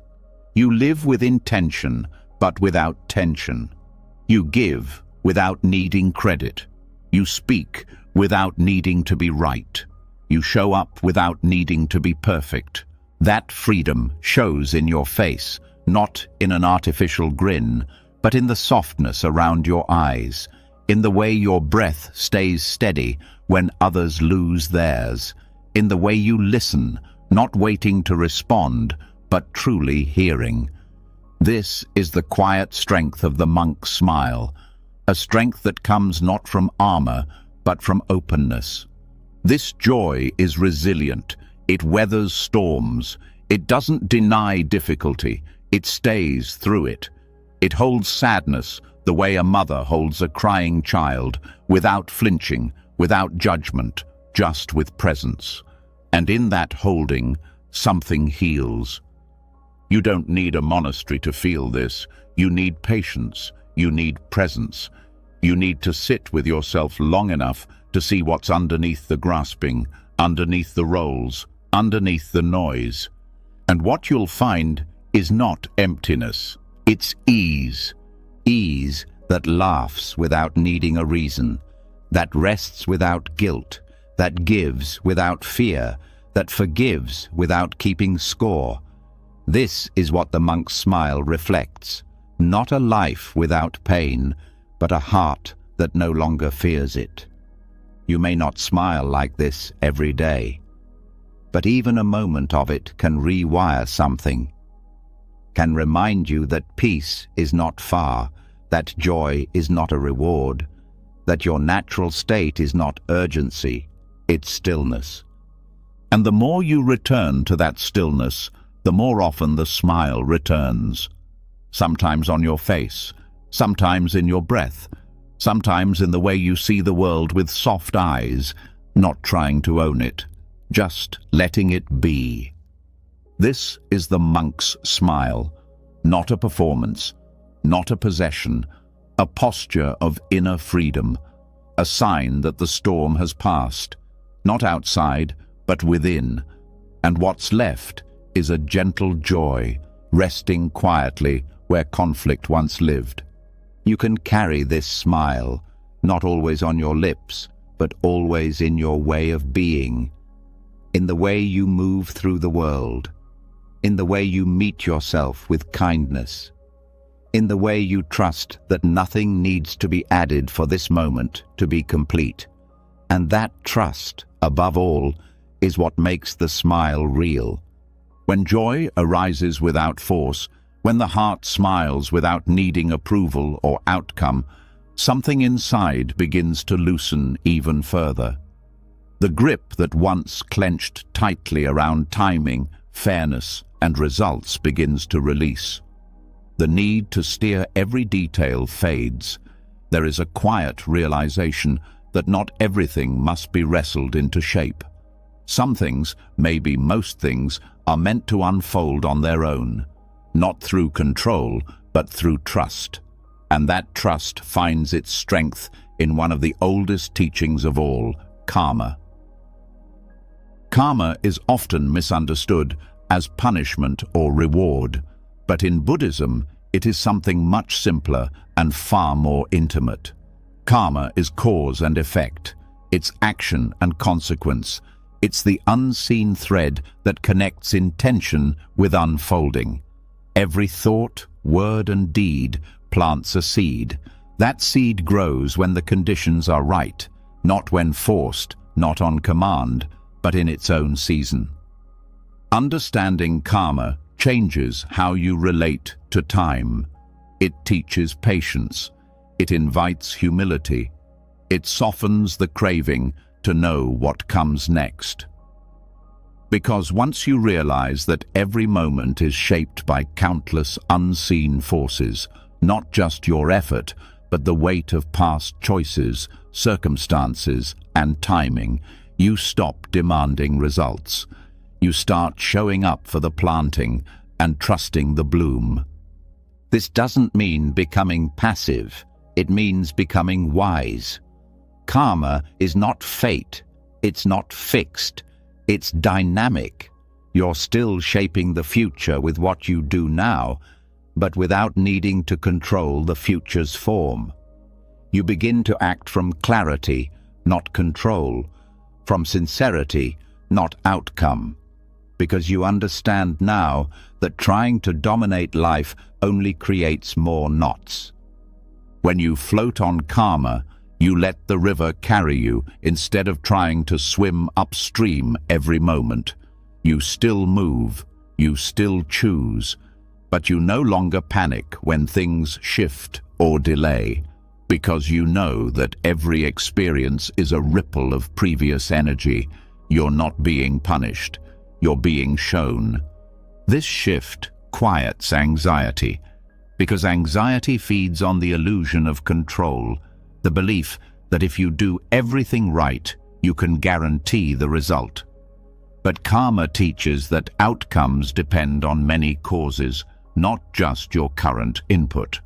You live with intention, but without tension. You give without needing credit. You speak without needing to be right. You show up without needing to be perfect. That freedom shows in your face, not in an artificial grin, but in the softness around your eyes, in the way your breath stays steady when others lose theirs, in the way you listen, not waiting to respond, but truly hearing. This is the quiet strength of the monk's smile, a strength that comes not from armor, but from openness. This joy is resilient. It weathers storms. It doesn't deny difficulty. It stays through it. It holds sadness the way a mother holds a crying child, without flinching, without judgment, just with presence. And in that holding, something heals. You don't need a monastery to feel this. You need patience. You need presence. You need to sit with yourself long enough to see what's underneath the grasping, underneath the roles, underneath the noise. And what you'll find is not emptiness. It's ease. Ease that laughs without needing a reason, that rests without guilt, that gives without fear, that forgives without keeping score. This is what the monk's smile reflects. Not a life without pain, but a heart that no longer fears it. You may not smile like this every day, but even a moment of it can rewire something, can remind you that peace is not far, that joy is not a reward, that your natural state is not urgency, it's stillness. And the more you return to that stillness, the more often the smile returns. Sometimes on your face, sometimes in your breath, sometimes in the way you see the world with soft eyes, not trying to own it, just letting it be. This is the monk's smile, not a performance, not a possession, a posture of inner freedom, a sign that the storm has passed, not outside, but within, and what's left is a gentle joy, resting quietly where conflict once lived. You can carry this smile, not always on your lips, but always in your way of being, in the way you move through the world, in the way you meet yourself with kindness, in the way you trust that nothing needs to be added for this moment to be complete. And that trust, above all, is what makes the smile real. When joy arises without force, when the heart smiles without needing approval or outcome, something inside begins to loosen even further. The grip that once clenched tightly around timing, fairness, and results begins to release. The need to steer every detail fades. There is a quiet realization that not everything must be wrestled into shape. Some things, maybe most things, are meant to unfold on their own, not through control, but through trust. And that trust finds its strength in one of the oldest teachings of all, karma. Karma is often misunderstood as punishment or reward, but in Buddhism, it is something much simpler and far more intimate. Karma is cause and effect. It's action and consequence. It's the unseen thread that connects intention with unfolding. Every thought, word, and deed plants a seed. That seed grows when the conditions are right, not when forced, not on command, but in its own season. Understanding karma changes how you relate to time. It teaches patience. It invites humility. It softens the craving to know what comes next. Because once you realize that every moment is shaped by countless unseen forces, not just your effort, but the weight of past choices, circumstances, and timing, you stop demanding results. You start showing up for the planting and trusting the bloom. This doesn't mean becoming passive. It means becoming wise. Karma is not fate. It's not fixed. It's dynamic. You're still shaping the future with what you do now, but without needing to control the future's form. You begin to act from clarity, not control, from sincerity, not outcome, because you understand now that trying to dominate life only creates more knots. When you float on karma, you let the river carry you instead of trying to swim upstream every moment. You still move, you still choose, but you no longer panic when things shift or delay, because you know that every experience is a ripple of previous energy. You're not being punished, you're being shown. This shift quiets anxiety, because anxiety feeds on the illusion of control, the belief that if you do everything right, you can guarantee the result. But karma teaches that outcomes depend on many causes, not just your current input.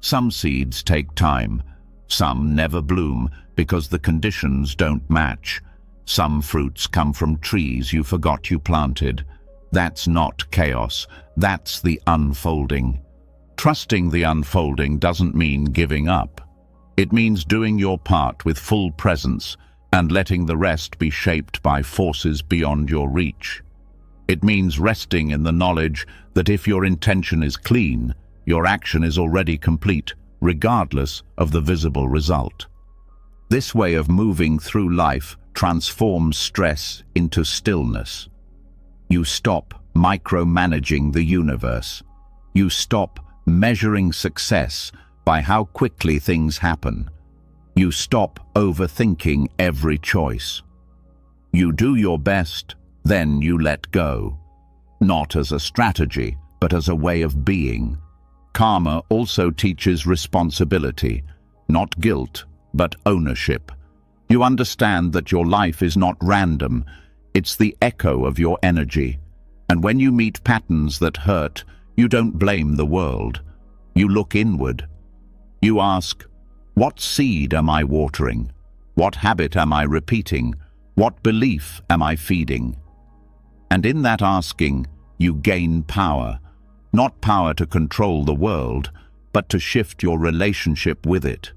Some seeds take time. Some never bloom because the conditions don't match. Some fruits come from trees you forgot you planted. That's not chaos. That's the unfolding. Trusting the unfolding doesn't mean giving up. It means doing your part with full presence and letting the rest be shaped by forces beyond your reach. It means resting in the knowledge that if your intention is clean, your action is already complete, regardless of the visible result. This way of moving through life transforms stress into stillness. You stop micromanaging the universe. You stop measuring success by how quickly things happen. You stop overthinking every choice. You do your best, then you let go. Not as a strategy, but as a way of being. Karma also teaches responsibility, not guilt, but ownership. You understand that your life is not random, it's the echo of your energy. And when you meet patterns that hurt, you don't blame the world. You look inward. You ask, what seed am I watering? What habit am I repeating? What belief am I feeding? And in that asking, you gain power. Not power to control the world, but to shift your relationship with it.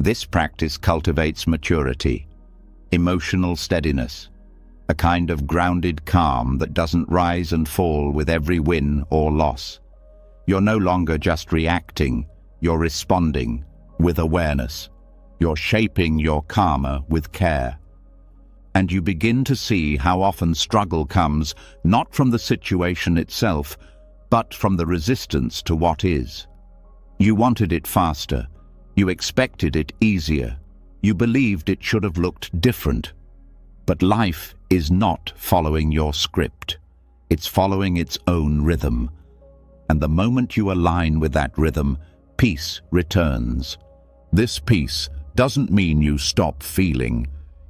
This practice cultivates maturity, emotional steadiness, a kind of grounded calm that doesn't rise and fall with every win or loss. You're no longer just reacting, you're responding with awareness. You're shaping your karma with care. And you begin to see how often struggle comes not from the situation itself, but from the resistance to what is. You wanted it faster. You expected it easier. You believed it should have looked different. But life is not following your script. It's following its own rhythm. And the moment you align with that rhythm, peace returns. This peace doesn't mean you stop feeling.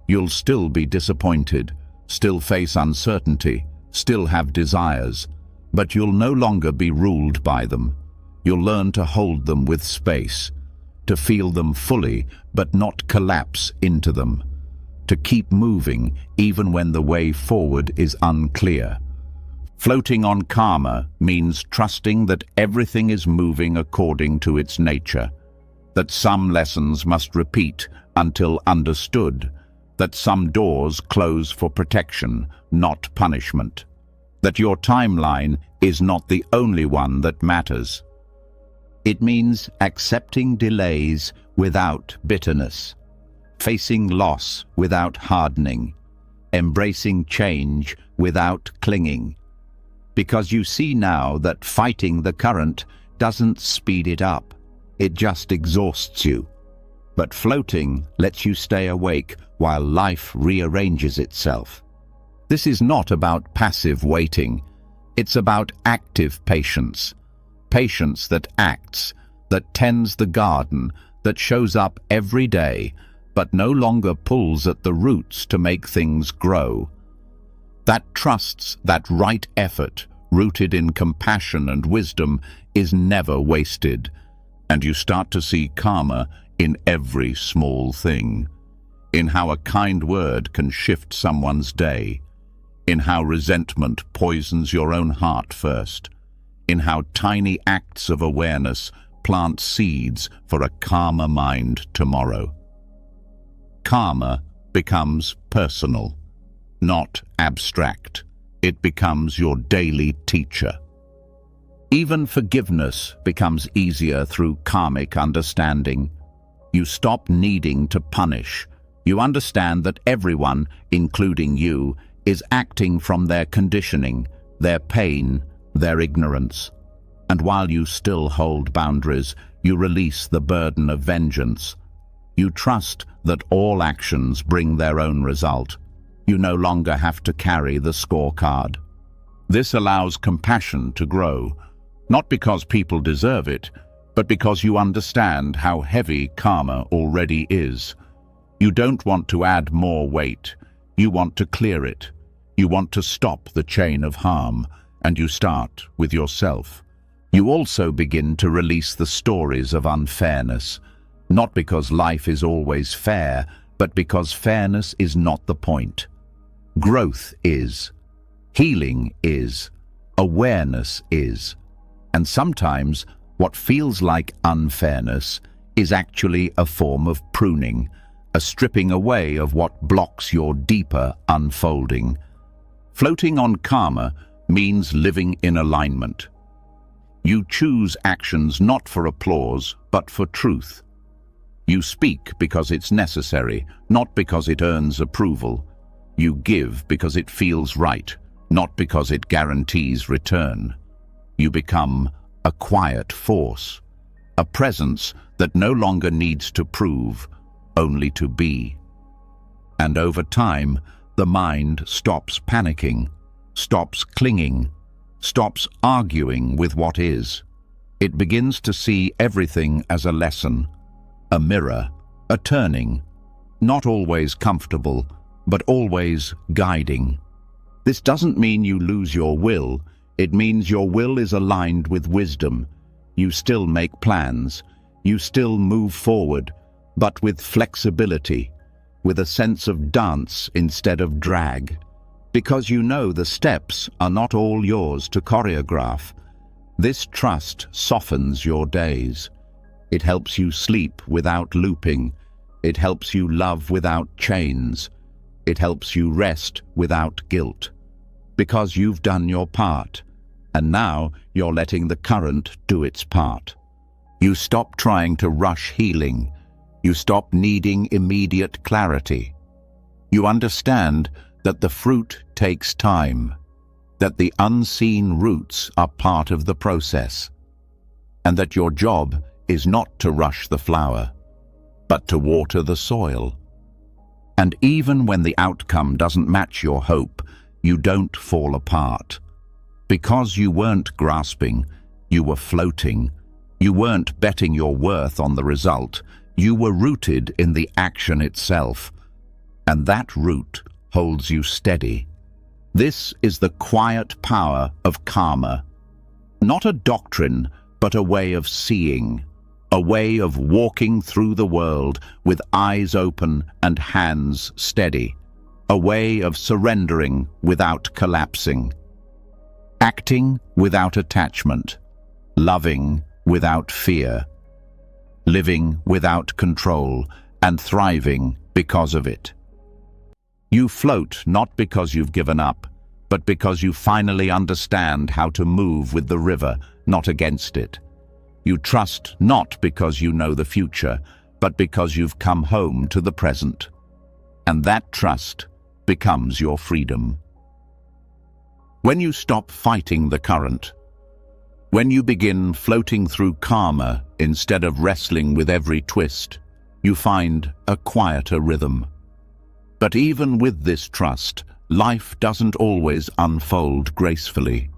You'll still be disappointed, still face uncertainty, still have desires, but you'll no longer be ruled by them. You'll learn to hold them with space, to feel them fully but not collapse into them, to keep moving even when the way forward is unclear. Floating on karma means trusting that everything is moving according to its nature, that some lessons must repeat until understood, that some doors close for protection, not punishment, that your timeline is not the only one that matters. It means accepting delays without bitterness, facing loss without hardening, embracing change without clinging. Because you see now that fighting the current doesn't speed it up, it just exhausts you. But floating lets you stay awake while life rearranges itself. This is not about passive waiting. It's about active patience. Patience that acts, that tends the garden, that shows up every day, but no longer pulls at the roots to make things grow. That trusts that right effort, rooted in compassion and wisdom, is never wasted, and you start to see karma in every small thing, in how a kind word can shift someone's day, in how resentment poisons your own heart first, in how tiny acts of awareness plant seeds for a calmer mind tomorrow. Karma becomes personal, not abstract. It becomes your daily teacher. Even forgiveness becomes easier through karmic understanding. You stop needing to punish. You understand that everyone, including you, is acting from their conditioning, their pain, their ignorance. And while you still hold boundaries, you release the burden of vengeance. You trust that all actions bring their own result. You no longer have to carry the scorecard. This allows compassion to grow, not because people deserve it, but because you understand how heavy karma already is. You don't want to add more weight. You want to clear it. You want to stop the chain of harm, and you start with yourself. You also begin to release the stories of unfairness, not because life is always fair, but because fairness is not the point. Growth is. Healing is. Awareness is. And sometimes what feels like unfairness is actually a form of pruning, a stripping away of what blocks your deeper unfolding. Floating on karma means living in alignment. You choose actions not for applause, but for truth. You speak because it's necessary, not because it earns approval. You give because it feels right, not because it guarantees return. You become a quiet force, a presence that no longer needs to prove, only to be. And over time, the mind stops panicking, stops clinging, stops arguing with what is. It begins to see everything as a lesson, a mirror, a turning, not always comfortable, but always guiding. This doesn't mean you lose your will. It means your will is aligned with wisdom. You still make plans. You still move forward, but with flexibility, with a sense of dance instead of drag. Because you know the steps are not all yours to choreograph. This trust softens your days. It helps you sleep without looping. It helps you love without chains. It helps you rest without guilt. Because you've done your part. and now you're letting the current do its part. You stop trying to rush healing. You stop needing immediate clarity. You understand that the fruit takes time, that the unseen roots are part of the process, and that your job is not to rush the flower, but to water the soil. And even when the outcome doesn't match your hope, you don't fall apart. Because you weren't grasping, you were floating. You weren't betting your worth on the result. You were rooted in the action itself, and that root holds you steady. This is the quiet power of karma. Not a doctrine, but a way of seeing, a way of walking through the world with eyes open and hands steady, a way of surrendering without collapsing, acting without attachment, loving without fear, living without control, and thriving because of it. You float not because you've given up, but because you finally understand how to move with the river, not against it. You trust not because you know the future, but because you've come home to the present. And that trust becomes your freedom. When you stop fighting the current, when you begin floating through karma instead of wrestling with every twist, you find a quieter rhythm. But even with this trust, life doesn't always unfold gracefully.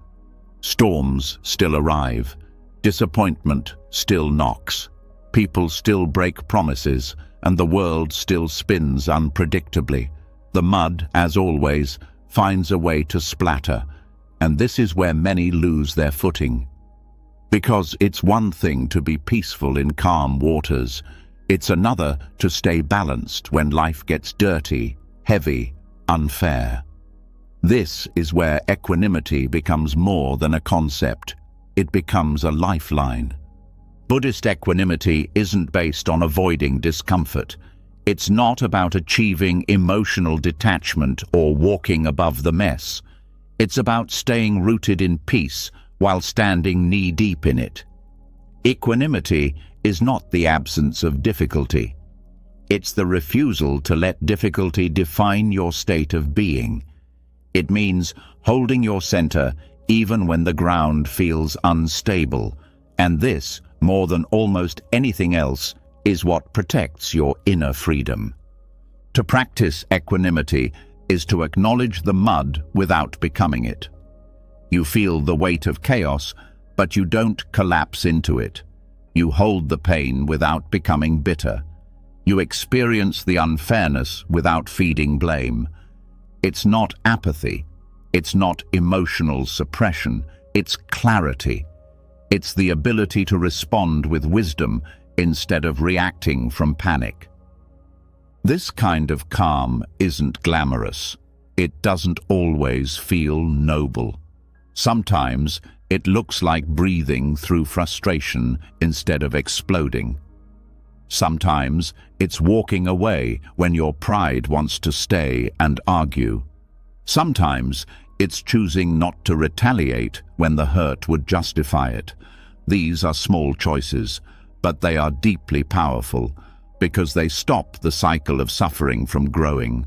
Storms still arrive. Disappointment still knocks. People still break promises, and the world still spins unpredictably. The mud, as always, finds a way to splatter, and this is where many lose their footing. Because it's one thing to be peaceful in calm waters, it's another to stay balanced when life gets dirty, heavy, unfair. This is where equanimity becomes more than a concept. It becomes a lifeline. Buddhist equanimity isn't based on avoiding discomfort. It's not about achieving emotional detachment or walking above the mess. It's about staying rooted in peace while standing knee-deep in it. Equanimity is not the absence of difficulty. It's the refusal to let difficulty define your state of being. It means holding your center even when the ground feels unstable, and this, more than almost anything else, is what protects your inner freedom. To practice equanimity is to acknowledge the mud without becoming it. You feel the weight of chaos, but you don't collapse into it. You hold the pain without becoming bitter. You experience the unfairness without feeding blame. It's not apathy. It's not emotional suppression. It's clarity. It's the ability to respond with wisdom instead of reacting from panic. This kind of calm isn't glamorous. It doesn't always feel noble. Sometimes it looks like breathing through frustration instead of exploding. Sometimes it's walking away when your pride wants to stay and argue. Sometimes it's choosing not to retaliate when the hurt would justify it. These are small choices, but they are deeply powerful because they stop the cycle of suffering from growing.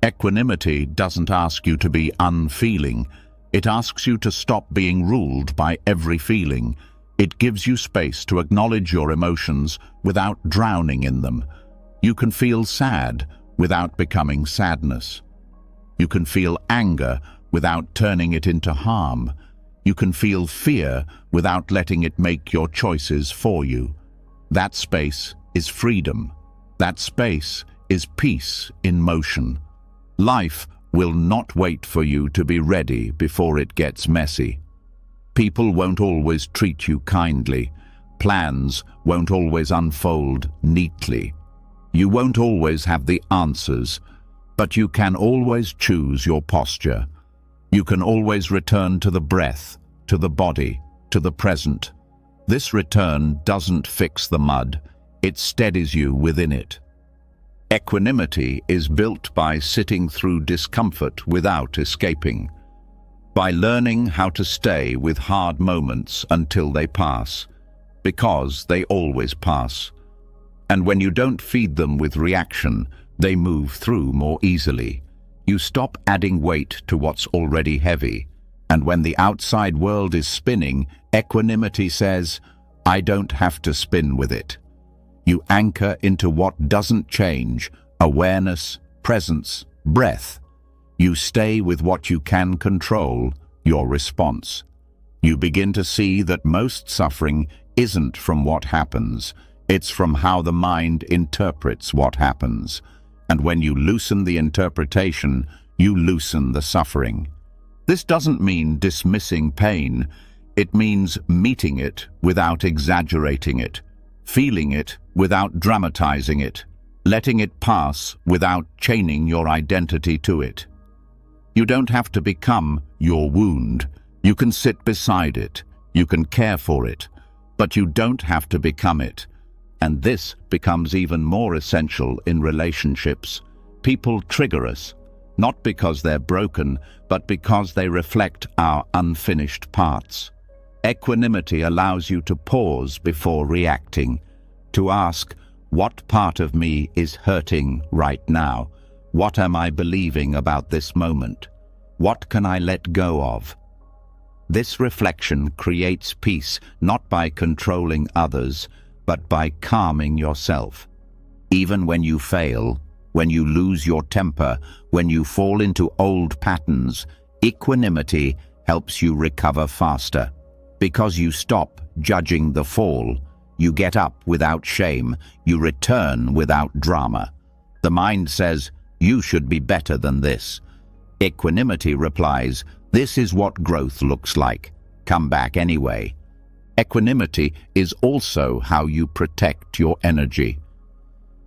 Equanimity doesn't ask you to be unfeeling. It asks you to stop being ruled by every feeling. It gives you space to acknowledge your emotions without drowning in them. You can feel sad without becoming sadness. You can feel anger without turning it into harm. You can feel fear without letting it make your choices for you. That space is freedom. That space is peace in motion. Life will not wait for you to be ready before it gets messy. People won't always treat you kindly. Plans won't always unfold neatly. You won't always have the answers, but you can always choose your posture. You can always return to the breath, to the body, to the present. This return doesn't fix the mud. It steadies you within it. Equanimity is built by sitting through discomfort without escaping. By learning how to stay with hard moments until they pass, because they always pass. And when you don't feed them with reaction, they move through more easily. You stop adding weight to what's already heavy. And when the outside world is spinning, equanimity says, I don't have to spin with it. You anchor into what doesn't change: awareness, presence, breath. You stay with what you can control: your response. You begin to see that most suffering isn't from what happens, it's from how the mind interprets what happens. And when you loosen the interpretation, you loosen the suffering. This doesn't mean dismissing pain. It means meeting it without exaggerating it, feeling it without dramatizing it, letting it pass without chaining your identity to it. You don't have to become your wound. You can sit beside it. You can care for it. But you don't have to become it. And this becomes even more essential in relationships. People trigger us, not because they're broken, but because they reflect our unfinished parts. Equanimity allows you to pause before reacting, to ask, what part of me is hurting right now? What am I believing about this moment? What can I let go of? This reflection creates peace, not by controlling others, but by calming yourself. Even when you fail, when you lose your temper, when you fall into old patterns, equanimity helps you recover faster. Because you stop judging the fall, you get up without shame, you return without drama. The mind says, you should be better than this. Equanimity replies, this is what growth looks like. Come back anyway. Equanimity is also how you protect your energy.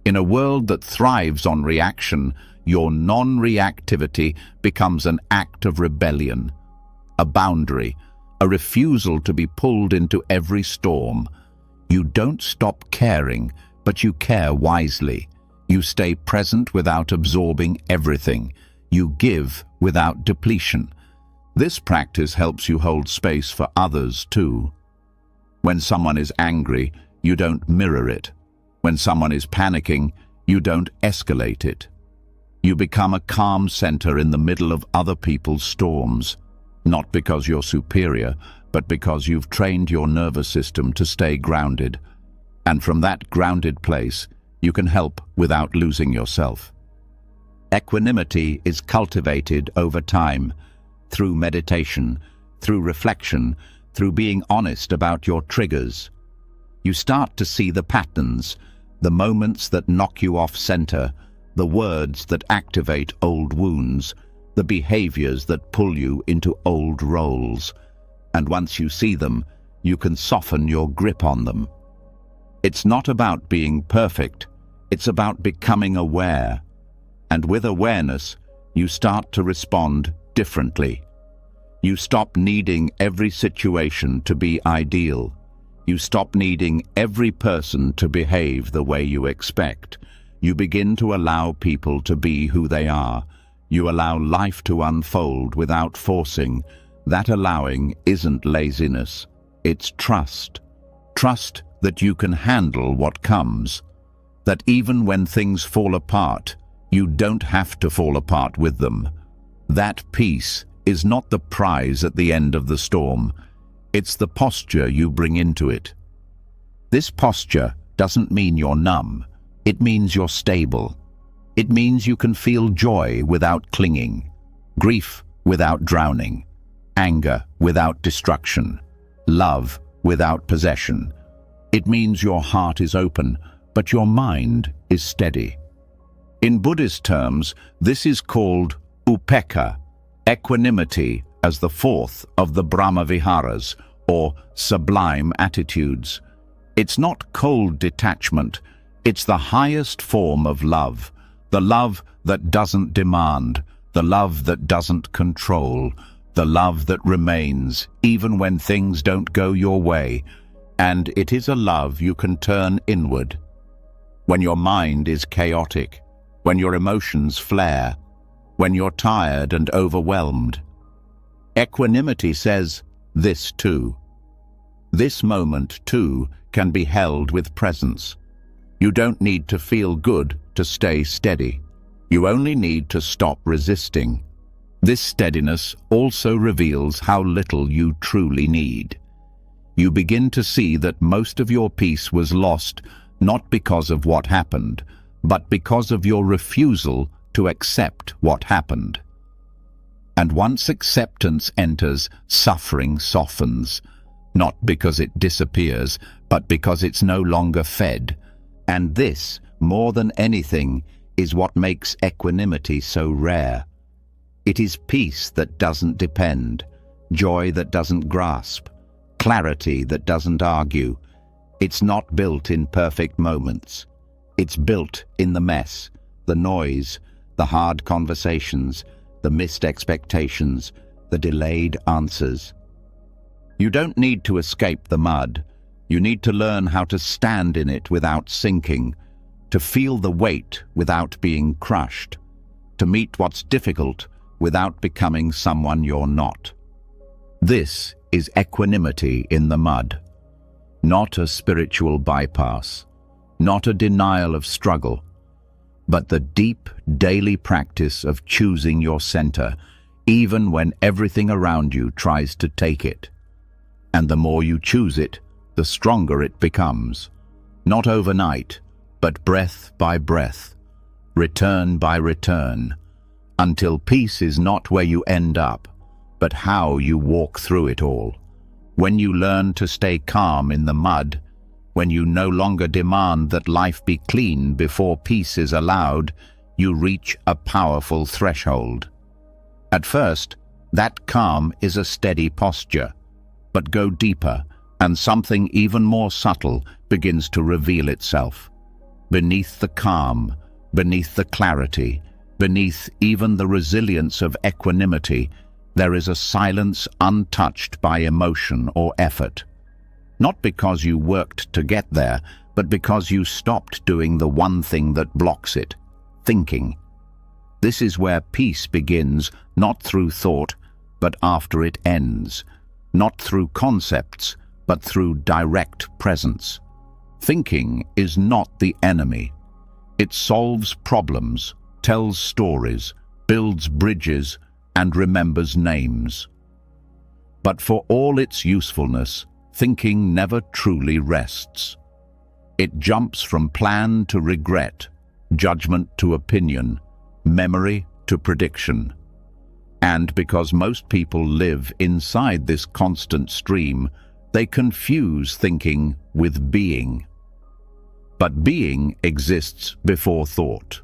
In a world that thrives on reaction, your non-reactivity becomes an act of rebellion, a boundary, a refusal to be pulled into every storm. You don't stop caring, but you care wisely. You stay present without absorbing everything. You give without depletion. This practice helps you hold space for others too. When someone is angry, you don't mirror it. When someone is panicking, you don't escalate it. You become a calm center in the middle of other people's storms, not because you're superior, but because you've trained your nervous system to stay grounded. And from that grounded place, you can help without losing yourself. Equanimity is cultivated over time, through meditation, through reflection, through being honest about your triggers. You start to see the patterns, the moments that knock you off center, the words that activate old wounds, the behaviors that pull you into old roles. And once you see them, you can soften your grip on them. It's not about being perfect, it's about becoming aware. And with awareness, you start to respond differently. You stop needing every situation to be ideal. You stop needing every person to behave the way you expect. You begin to allow people to be who they are. You allow life to unfold without forcing. That allowing isn't laziness, it's trust. Trust that you can handle what comes. That even when things fall apart, you don't have to fall apart with them. That peace is not the prize at the end of the storm. It's the posture you bring into it. This posture doesn't mean you're numb. It means you're stable. It means you can feel joy without clinging, grief without drowning, anger without destruction, love without possession. It means your heart is open, but your mind is steady. In Buddhist terms, this is called upekkha, equanimity, as the fourth of the Brahma Viharas, or sublime attitudes. It's not cold detachment, it's the highest form of love, the love that doesn't demand, the love that doesn't control, the love that remains even when things don't go your way, and it is a love you can turn inward. When your mind is chaotic, when your emotions flare, when you're tired and overwhelmed. Equanimity says, this too. This moment too can be held with presence. You don't need to feel good to stay steady. You only need to stop resisting. This steadiness also reveals how little you truly need. You begin to see that most of your peace was lost not because of what happened, but because of your refusal to accept what happened. And once acceptance enters, suffering softens, not because it disappears, but because it's no longer fed. And this, more than anything, is what makes equanimity so rare. It is peace that doesn't depend, joy that doesn't grasp, clarity that doesn't argue. It's not built in perfect moments. It's built in the mess, the noise, the hard conversations, the missed expectations, the delayed answers. You don't need to escape the mud. You need to learn how to stand in it without sinking, to feel the weight without being crushed, to meet what's difficult without becoming someone you're not. This is equanimity in the mud. Not a spiritual bypass, not a denial of struggle, but the deep daily practice of choosing your center, even when everything around you tries to take it. And the more you choose it, the stronger it becomes. Not overnight, but breath by breath, return by return, until peace is not where you end up, but how you walk through it all. When you learn to stay calm in the mud, when you no longer demand that life be clean before peace is allowed, you reach a powerful threshold. At first, that calm is a steady posture, but go deeper, and something even more subtle begins to reveal itself. Beneath the calm, beneath the clarity, beneath even the resilience of equanimity, there is a silence untouched by emotion or effort. Not because you worked to get there, but because you stopped doing the one thing that blocks it, thinking. This is where peace begins, not through thought, but after it ends. Not through concepts, but through direct presence. Thinking is not the enemy. It solves problems, tells stories, builds bridges, and remembers names. But for all its usefulness, thinking never truly rests. It jumps from plan to regret, judgment to opinion, memory to prediction. And because most people live inside this constant stream, they confuse thinking with being. But being exists before thought,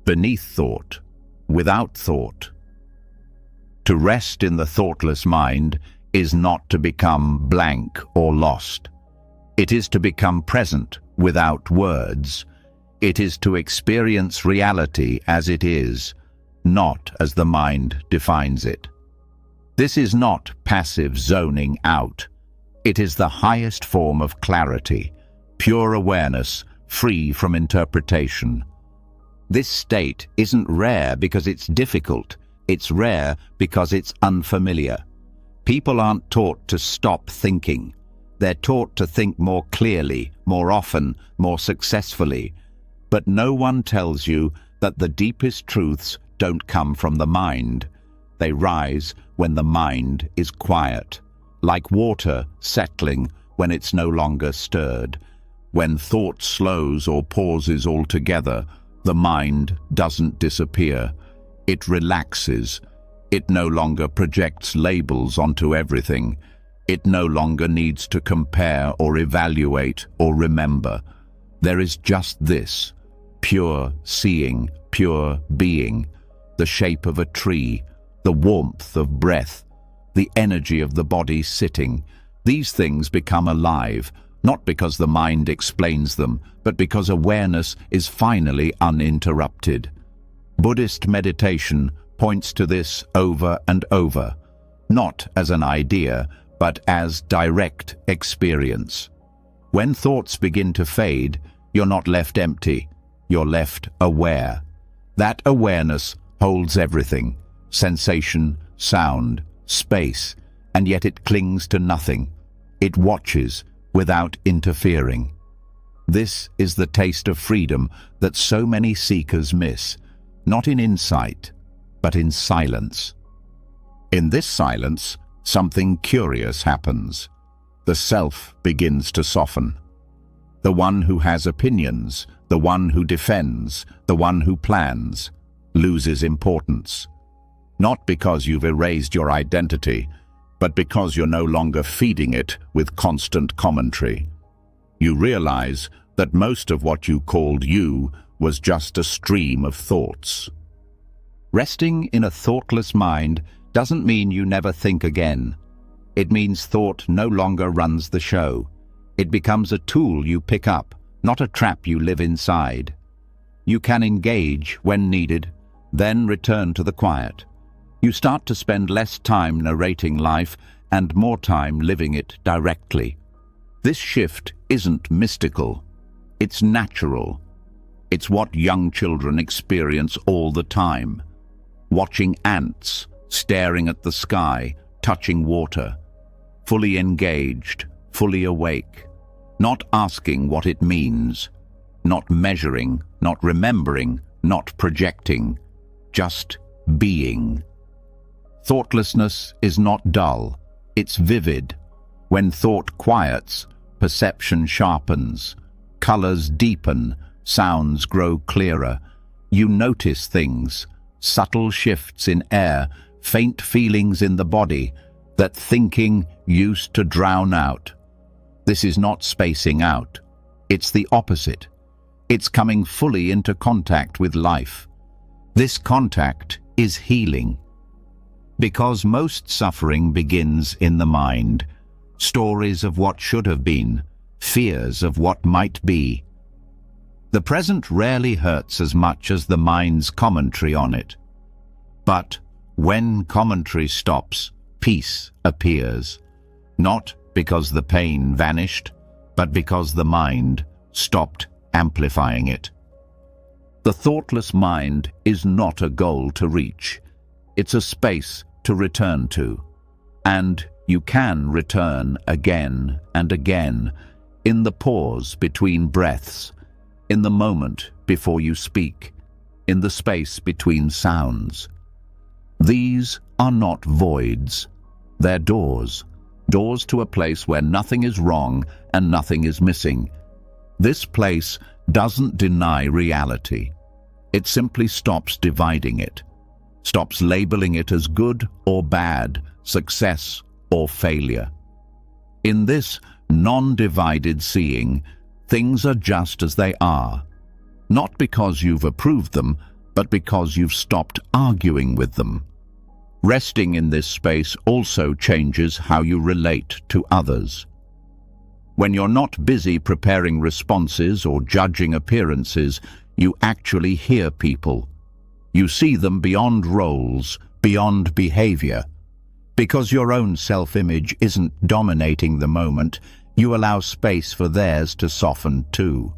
beneath thought, without thought. To rest in the thoughtless mind is not to become blank or lost. It is to become present without words. It is to experience reality as it is, not as the mind defines it. This is not passive zoning out. It is the highest form of clarity, pure awareness, free from interpretation. This state isn't rare because it's difficult. It's rare because it's unfamiliar. People aren't taught to stop thinking. They're taught to think more clearly, more often, more successfully. But no one tells you that the deepest truths don't come from the mind. They rise when the mind is quiet, like water settling when it's no longer stirred. When thought slows or pauses altogether, the mind doesn't disappear. It relaxes. It no longer projects labels onto everything. It no longer needs to compare or evaluate or remember. There is just this, pure seeing, pure being, the shape of a tree, the warmth of breath, the energy of the body sitting. These things become alive, not because the mind explains them, but because awareness is finally uninterrupted. Buddhist meditation points to this over and over, not as an idea, but as direct experience. When thoughts begin to fade, you're not left empty, you're left aware. That awareness holds everything: sensation, sound, space, and yet it clings to nothing. It watches without interfering. This is the taste of freedom that so many seekers miss, not in insight, but in silence. In this silence, something curious happens. The self begins to soften. The one who has opinions, the one who defends, the one who plans, loses importance. Not because you've erased your identity, but because you're no longer feeding it with constant commentary. You realize that most of what you called you was just a stream of thoughts. Resting in a thoughtless mind doesn't mean you never think again. It means thought no longer runs the show. It becomes a tool you pick up, not a trap you live inside. You can engage when needed, then return to the quiet. You start to spend less time narrating life and more time living it directly. This shift isn't mystical. It's natural. It's what young children experience all the time. Watching ants, staring at the sky, touching water. Fully engaged, fully awake. Not asking what it means. Not measuring, not remembering, not projecting. Just being. Thoughtlessness is not dull. It's vivid. When thought quiets, perception sharpens. Colors deepen, sounds grow clearer. You notice things, subtle shifts in air, faint feelings in the body that thinking used to drown out. This is not spacing out. It's the opposite. It's coming fully into contact with life. This contact is healing. Because most suffering begins in the mind. Stories of what should have been, fears of what might be. The present rarely hurts as much as the mind's commentary on it. But when commentary stops, peace appears. Not because the pain vanished, but because the mind stopped amplifying it. The thoughtless mind is not a goal to reach. It's a space to return to. And you can return again and again, in the pause between breaths, in the moment before you speak, in the space between sounds. These are not voids. They're doors. Doors to a place where nothing is wrong and nothing is missing. This place doesn't deny reality. It simply stops dividing it. Stops labeling it as good or bad, success or failure. In this non-divided seeing, things are just as they are. Not because you've approved them, but because you've stopped arguing with them. Resting in this space also changes how you relate to others. When you're not busy preparing responses or judging appearances, you actually hear people. You see them beyond roles, beyond behavior. Because your own self-image isn't dominating the moment, you allow space for theirs to soften too.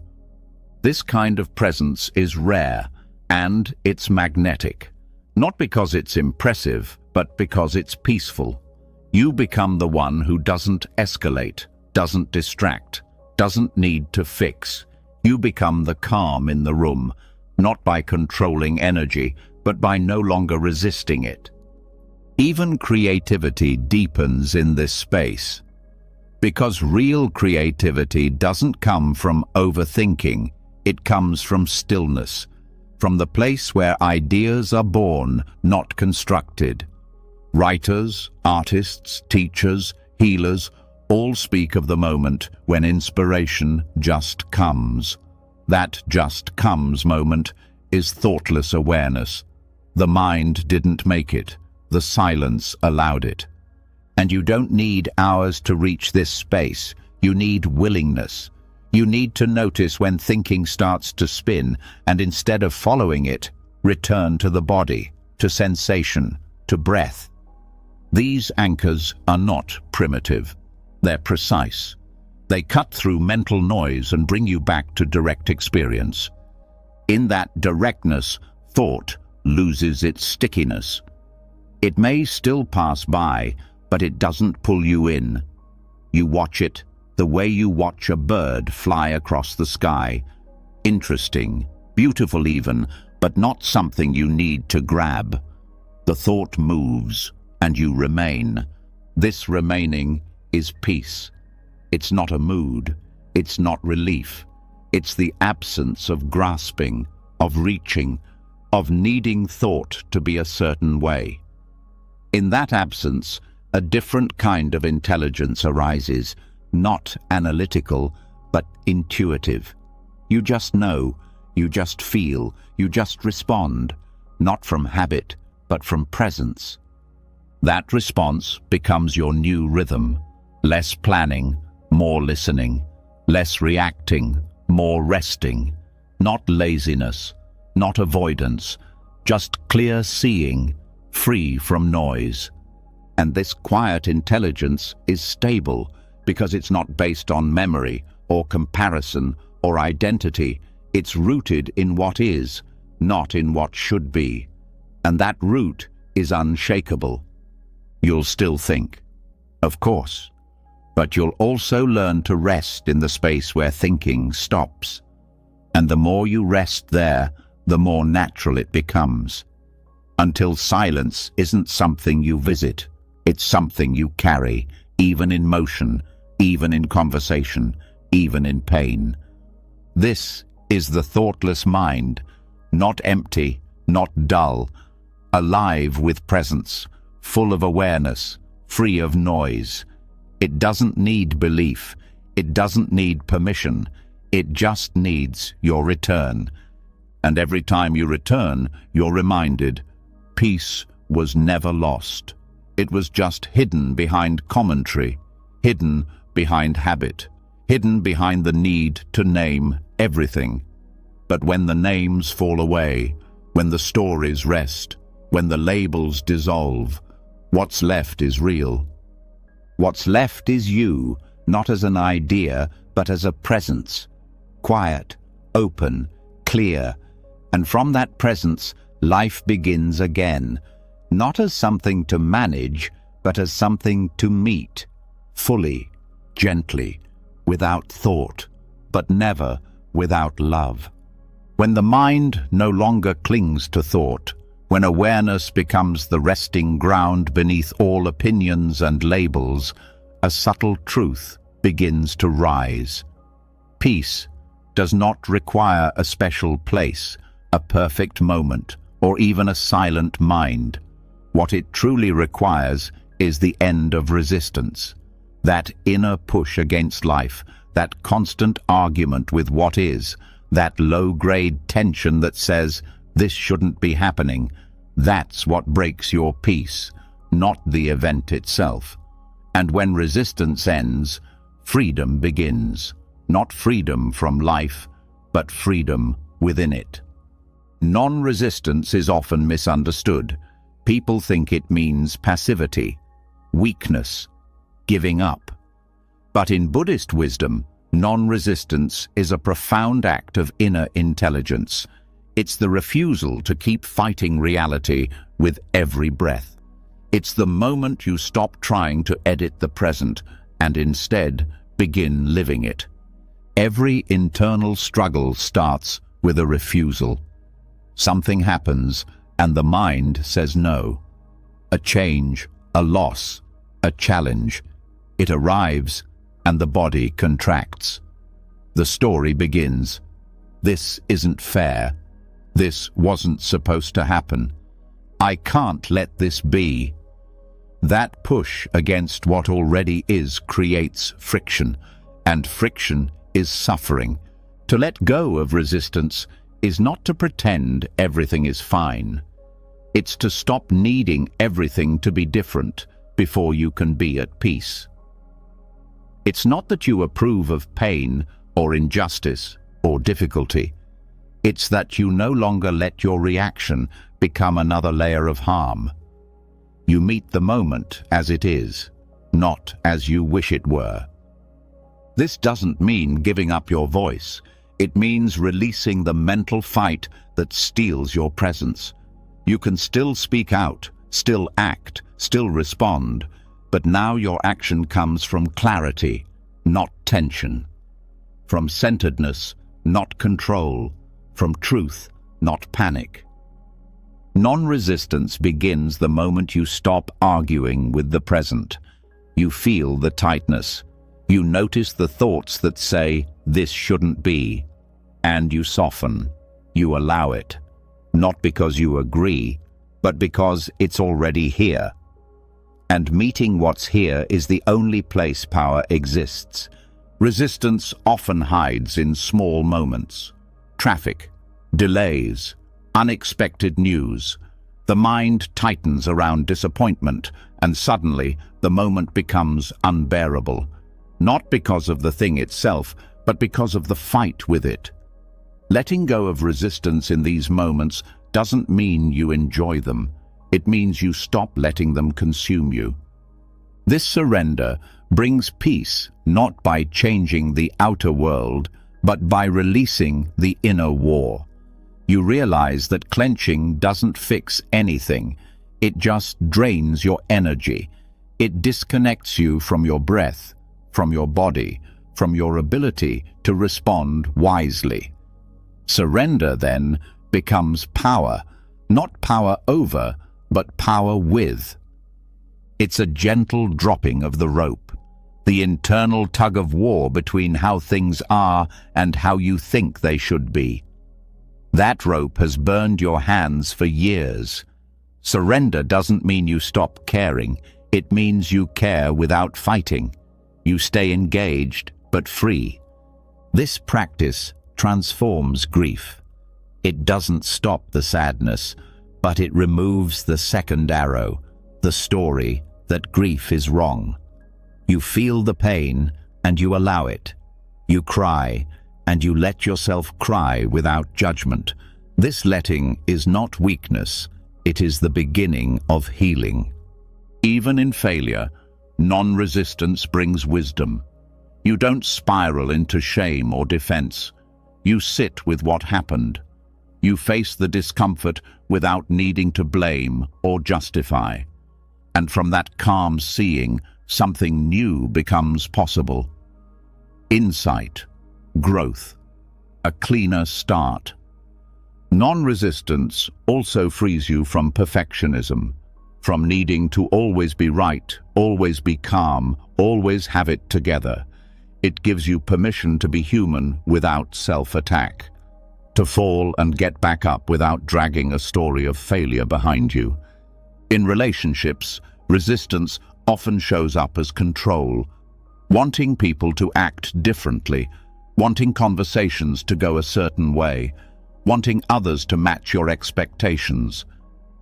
This kind of presence is rare, and it's magnetic. Not because it's impressive, but because it's peaceful. You become the one who doesn't escalate, doesn't distract, doesn't need to fix. You become the calm in the room, not by controlling energy, but by no longer resisting it. Even creativity deepens in this space. Because real creativity doesn't come from overthinking, it comes from stillness, from the place where ideas are born, not constructed. Writers, artists, teachers, healers, all speak of the moment when inspiration just comes. That just comes moment is thoughtless awareness. The mind didn't make it. The silence allowed it. And you don't need hours to reach this space. You need willingness. You need to notice when thinking starts to spin, and instead of following it, return to the body, to sensation, to breath. These anchors are not primitive. They're precise. They cut through mental noise and bring you back to direct experience. In that directness, thought loses its stickiness. It may still pass by, but it doesn't pull you in. You watch it the way you watch a bird fly across the sky. Interesting, beautiful even, but not something you need to grab. The thought moves, and you remain. This remaining is peace. It's not a mood. It's not relief. It's the absence of grasping, of reaching, of needing thought to be a certain way. In that absence, a different kind of intelligence arises, not analytical, but intuitive. You just know, you just feel, you just respond, not from habit, but from presence. That response becomes your new rhythm. Less planning, more listening. Less reacting, more resting. Not laziness, not avoidance, just clear seeing, free from noise. And this quiet intelligence is stable because it's not based on memory or comparison or identity. It's rooted in what is, not in what should be. And that root is unshakable. You'll still think, of course, but you'll also learn to rest in the space where thinking stops. And the more you rest there, the more natural it becomes. Until silence isn't something you visit, it's something you carry, even in motion, even in conversation, even in pain. This is the thoughtless mind, not empty, not dull, alive with presence, full of awareness, free of noise. It doesn't need belief, it doesn't need permission, it just needs your return. And every time you return, you're reminded, peace was never lost. It was just hidden behind commentary, hidden behind habit, hidden behind the need to name everything. But when the names fall away, when the stories rest, when the labels dissolve, what's left is real. What's left is you, not as an idea, but as a presence. Quiet, open, clear. And from that presence, life begins again, not as something to manage, but as something to meet, fully, gently, without thought, but never without love. When the mind no longer clings to thought, when awareness becomes the resting ground beneath all opinions and labels, a subtle truth begins to rise. Peace does not require a special place, a perfect moment, or even a silent mind. What it truly requires is the end of resistance, that inner push against life, that constant argument with what is, that low-grade tension that says, this shouldn't be happening. That's what breaks your peace, not the event itself. And when resistance ends, freedom begins. Not freedom from life, but freedom within it. Non-resistance is often misunderstood. People think it means passivity, weakness, giving up. But in Buddhist wisdom, non-resistance is a profound act of inner intelligence. It's the refusal to keep fighting reality with every breath. It's the moment you stop trying to edit the present and instead begin living it. Every internal struggle starts with a refusal. Something happens and the mind says no. A change, a loss, a challenge. It arrives and the body contracts. The story begins. This isn't fair. This wasn't supposed to happen. I can't let this be. That push against what already is creates friction, and friction is suffering. To let go of resistance is not to pretend everything is fine. It's to stop needing everything to be different before you can be at peace. It's not that you approve of pain or injustice or difficulty. It's that you no longer let your reaction become another layer of harm. You meet the moment as it is, not as you wish it were. This doesn't mean giving up your voice. It means releasing the mental fight that steals your presence. You can still speak out, Still act, still respond, but now your action comes from clarity, not tension. From centeredness, not control. From truth, not panic. Non-resistance begins the moment you stop arguing with the present. You feel the tightness. You notice the thoughts that say, "This shouldn't be," and you soften. You allow it. Not because you agree, but because it's already here. And meeting what's here is the only place power exists. Resistance often hides in small moments. Traffic, delays, unexpected news. The mind tightens around disappointment, and suddenly the moment becomes unbearable. Not because of the thing itself, but because of the fight with it. Letting go of resistance in these moments doesn't mean you enjoy them. It means you stop letting them consume you. This surrender brings peace not by changing the outer world, but by releasing the inner war. You realize that clenching doesn't fix anything. It just drains your energy. It disconnects you from your breath, from your body, from your ability to respond wisely. Surrender, then, becomes power, not power over, but power with. It's a gentle dropping of the rope, the internal tug of war between how things are and how you think they should be. That rope has burned your hands for years. Surrender doesn't mean you stop caring. It means you care without fighting. You stay engaged, but free. This practice transforms grief. It doesn't stop the sadness, but it removes the second arrow, the story that grief is wrong. You feel the pain, and you allow it. You cry, and you let yourself cry without judgment. This letting is not weakness, it is the beginning of healing. Even in failure, non-resistance brings wisdom. You don't spiral into shame or defense. You sit with what happened. You face the discomfort without needing to blame or justify. And from that calm seeing, something new becomes possible. Insight, growth, a cleaner start. Non-resistance also frees you from perfectionism, from needing to always be right, always be calm, always have it together. It gives you permission to be human without self-attack, to fall and get back up without dragging a story of failure behind you. In relationships, resistance often shows up as control, wanting people to act differently, wanting conversations to go a certain way, wanting others to match your expectations.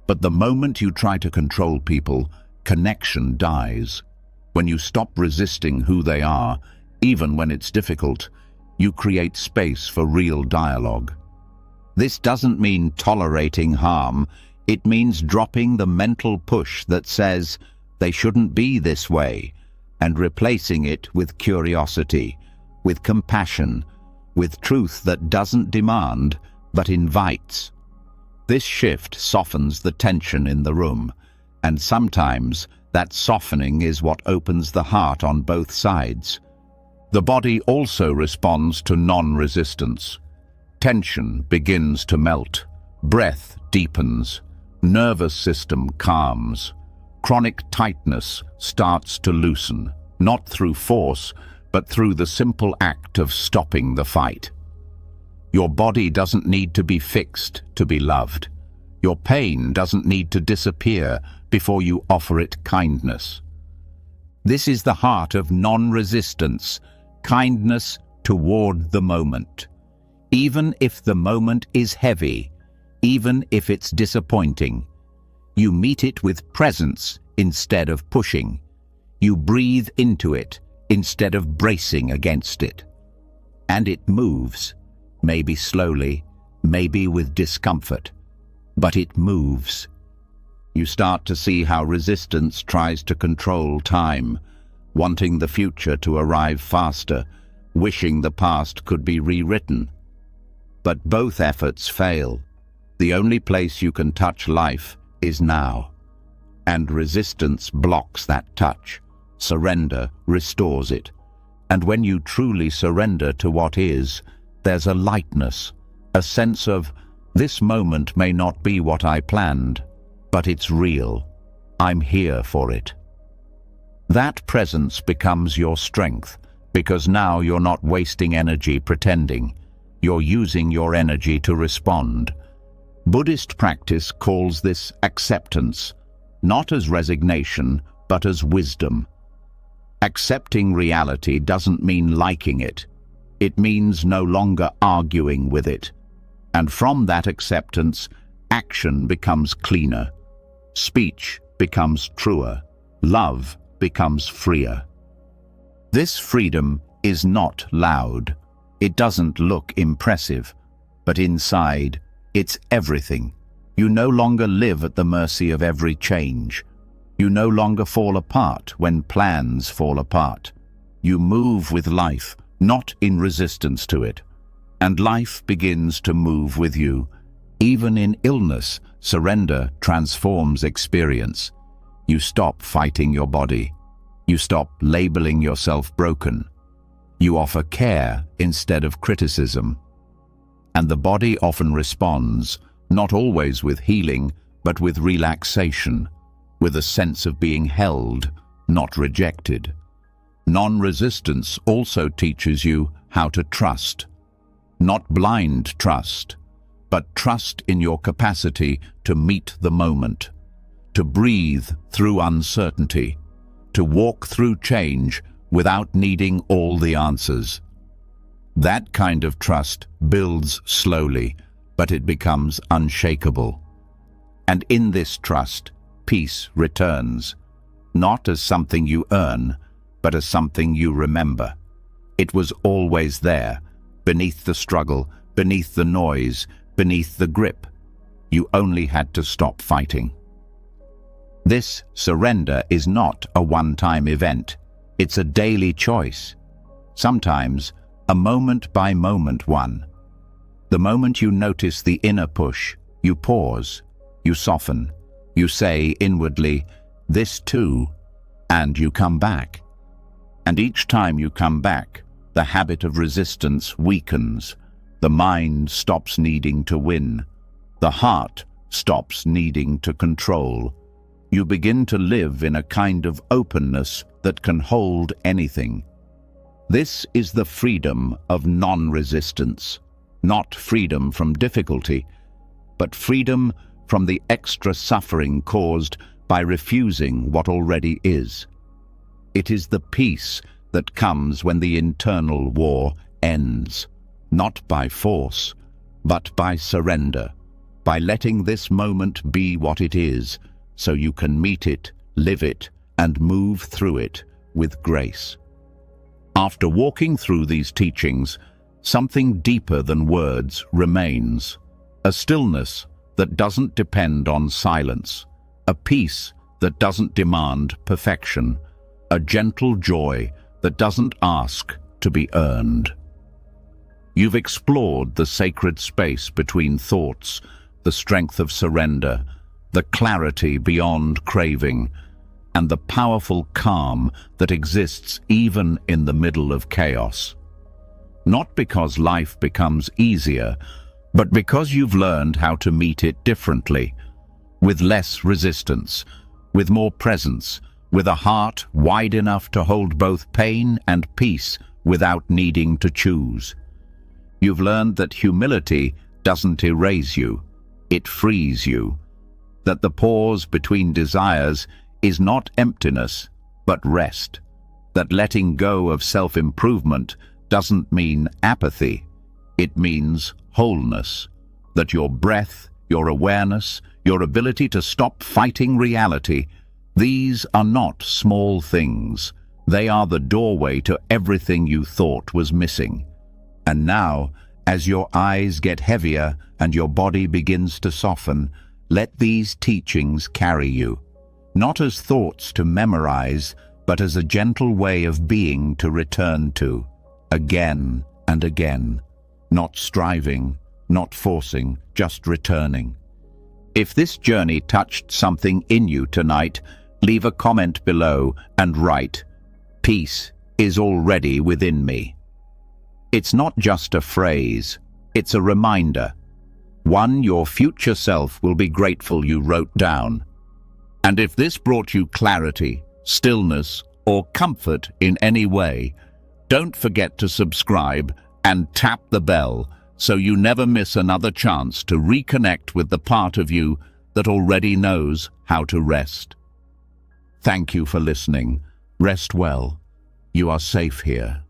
But the moment you try to control people, connection dies. When you stop resisting who they are, even when it's difficult, you create space for real dialogue. This doesn't mean tolerating harm. It means dropping the mental push that says, "They shouldn't be this way," and replacing it with curiosity, with compassion, with truth that doesn't demand, but invites. This shift softens the tension in the room, and sometimes that softening is what opens the heart on both sides. The body also responds to non-resistance. Tension begins to melt, breath deepens, nervous system calms. Chronic tightness starts to loosen, not through force, but through the simple act of stopping the fight. Your body doesn't need to be fixed to be loved. Your pain doesn't need to disappear before you offer it kindness. This is the heart of non-resistance, kindness toward the moment. Even if the moment is heavy, even if it's disappointing, you meet it with presence instead of pushing. You breathe into it instead of bracing against it. And it moves, maybe slowly, maybe with discomfort, but it moves. You start to see how resistance tries to control time, wanting the future to arrive faster, wishing the past could be rewritten. But both efforts fail. The only place you can touch life is now. and resistance blocks that touch. Surrender restores it. And when you truly surrender to what is, there's a lightness, a sense of, this moment may not be what I planned, but it's real. I'm here for it. That presence becomes your strength, because now you're not wasting energy pretending. You're using your energy to respond. Buddhist practice calls this acceptance, not as resignation, but as wisdom. Accepting reality doesn't mean liking it. It means no longer arguing with it. And from that acceptance, action becomes cleaner. Speech becomes truer. Love becomes freer. This freedom is not loud. It doesn't look impressive. But inside, it's everything. You no longer live at the mercy of every change. You no longer fall apart when plans fall apart. You move with life, not in resistance to it. And life begins to move with you. Even in illness, surrender transforms experience. You stop fighting your body. You stop labeling yourself broken. You offer care instead of criticism. And the body often responds, not always with healing, but with relaxation, with a sense of being held, not rejected. Non-resistance also teaches you how to trust. Not blind trust, but trust in your capacity to meet the moment, to breathe through uncertainty, to walk through change without needing all the answers. That kind of trust builds slowly, but it becomes unshakable. And in this trust, peace returns, not as something you earn, but as something you remember. It was always there, beneath the struggle, beneath the noise, beneath the grip. You only had to stop fighting. This surrender is not a one-time event. It's a daily choice. Sometimes, a moment-by-moment one. The moment you notice the inner push, you pause, you soften, you say inwardly, "This too," and you come back. And each time you come back, the habit of resistance weakens. The mind stops needing to win. The heart stops needing to control. You begin to live in a kind of openness that can hold anything. This is the freedom of non-resistance, not freedom from difficulty, but freedom from the extra suffering caused by refusing what already is. It is the peace that comes when the internal war ends, not by force, but by surrender, by letting this moment be what it is, so you can meet it, live it, and move through it with grace. After walking through these teachings, something deeper than words remains, a stillness that doesn't depend on silence, a peace that doesn't demand perfection, a gentle joy that doesn't ask to be earned. You've explored the sacred space between thoughts, the strength of surrender, the clarity beyond craving, and the powerful calm that exists even in the middle of chaos. Not because life becomes easier, but because you've learned how to meet it differently, with less resistance, with more presence, with a heart wide enough to hold both pain and peace without needing to choose. You've learned that humility doesn't erase you, it frees you, that the pause between desires is not emptiness, but rest, that letting go of self-improvement doesn't mean apathy, it means wholeness, that your breath, your awareness, your ability to stop fighting reality, these are not small things. They are the doorway to everything you thought was missing. And now, as your eyes get heavier and your body begins to soften, let these teachings carry you, not as thoughts to memorize, but as a gentle way of being to return to, again and again, not striving, not forcing, just returning. If this journey touched something in you tonight, leave a comment below and write, "Peace is already within me." It's not just a phrase, it's a reminder. One your future self will be grateful you wrote down. And if this brought you clarity, stillness, or comfort in any way, don't forget to subscribe and tap the bell so you never miss another chance to reconnect with the part of you that already knows how to rest. Thank you for listening. Rest well. You are safe here.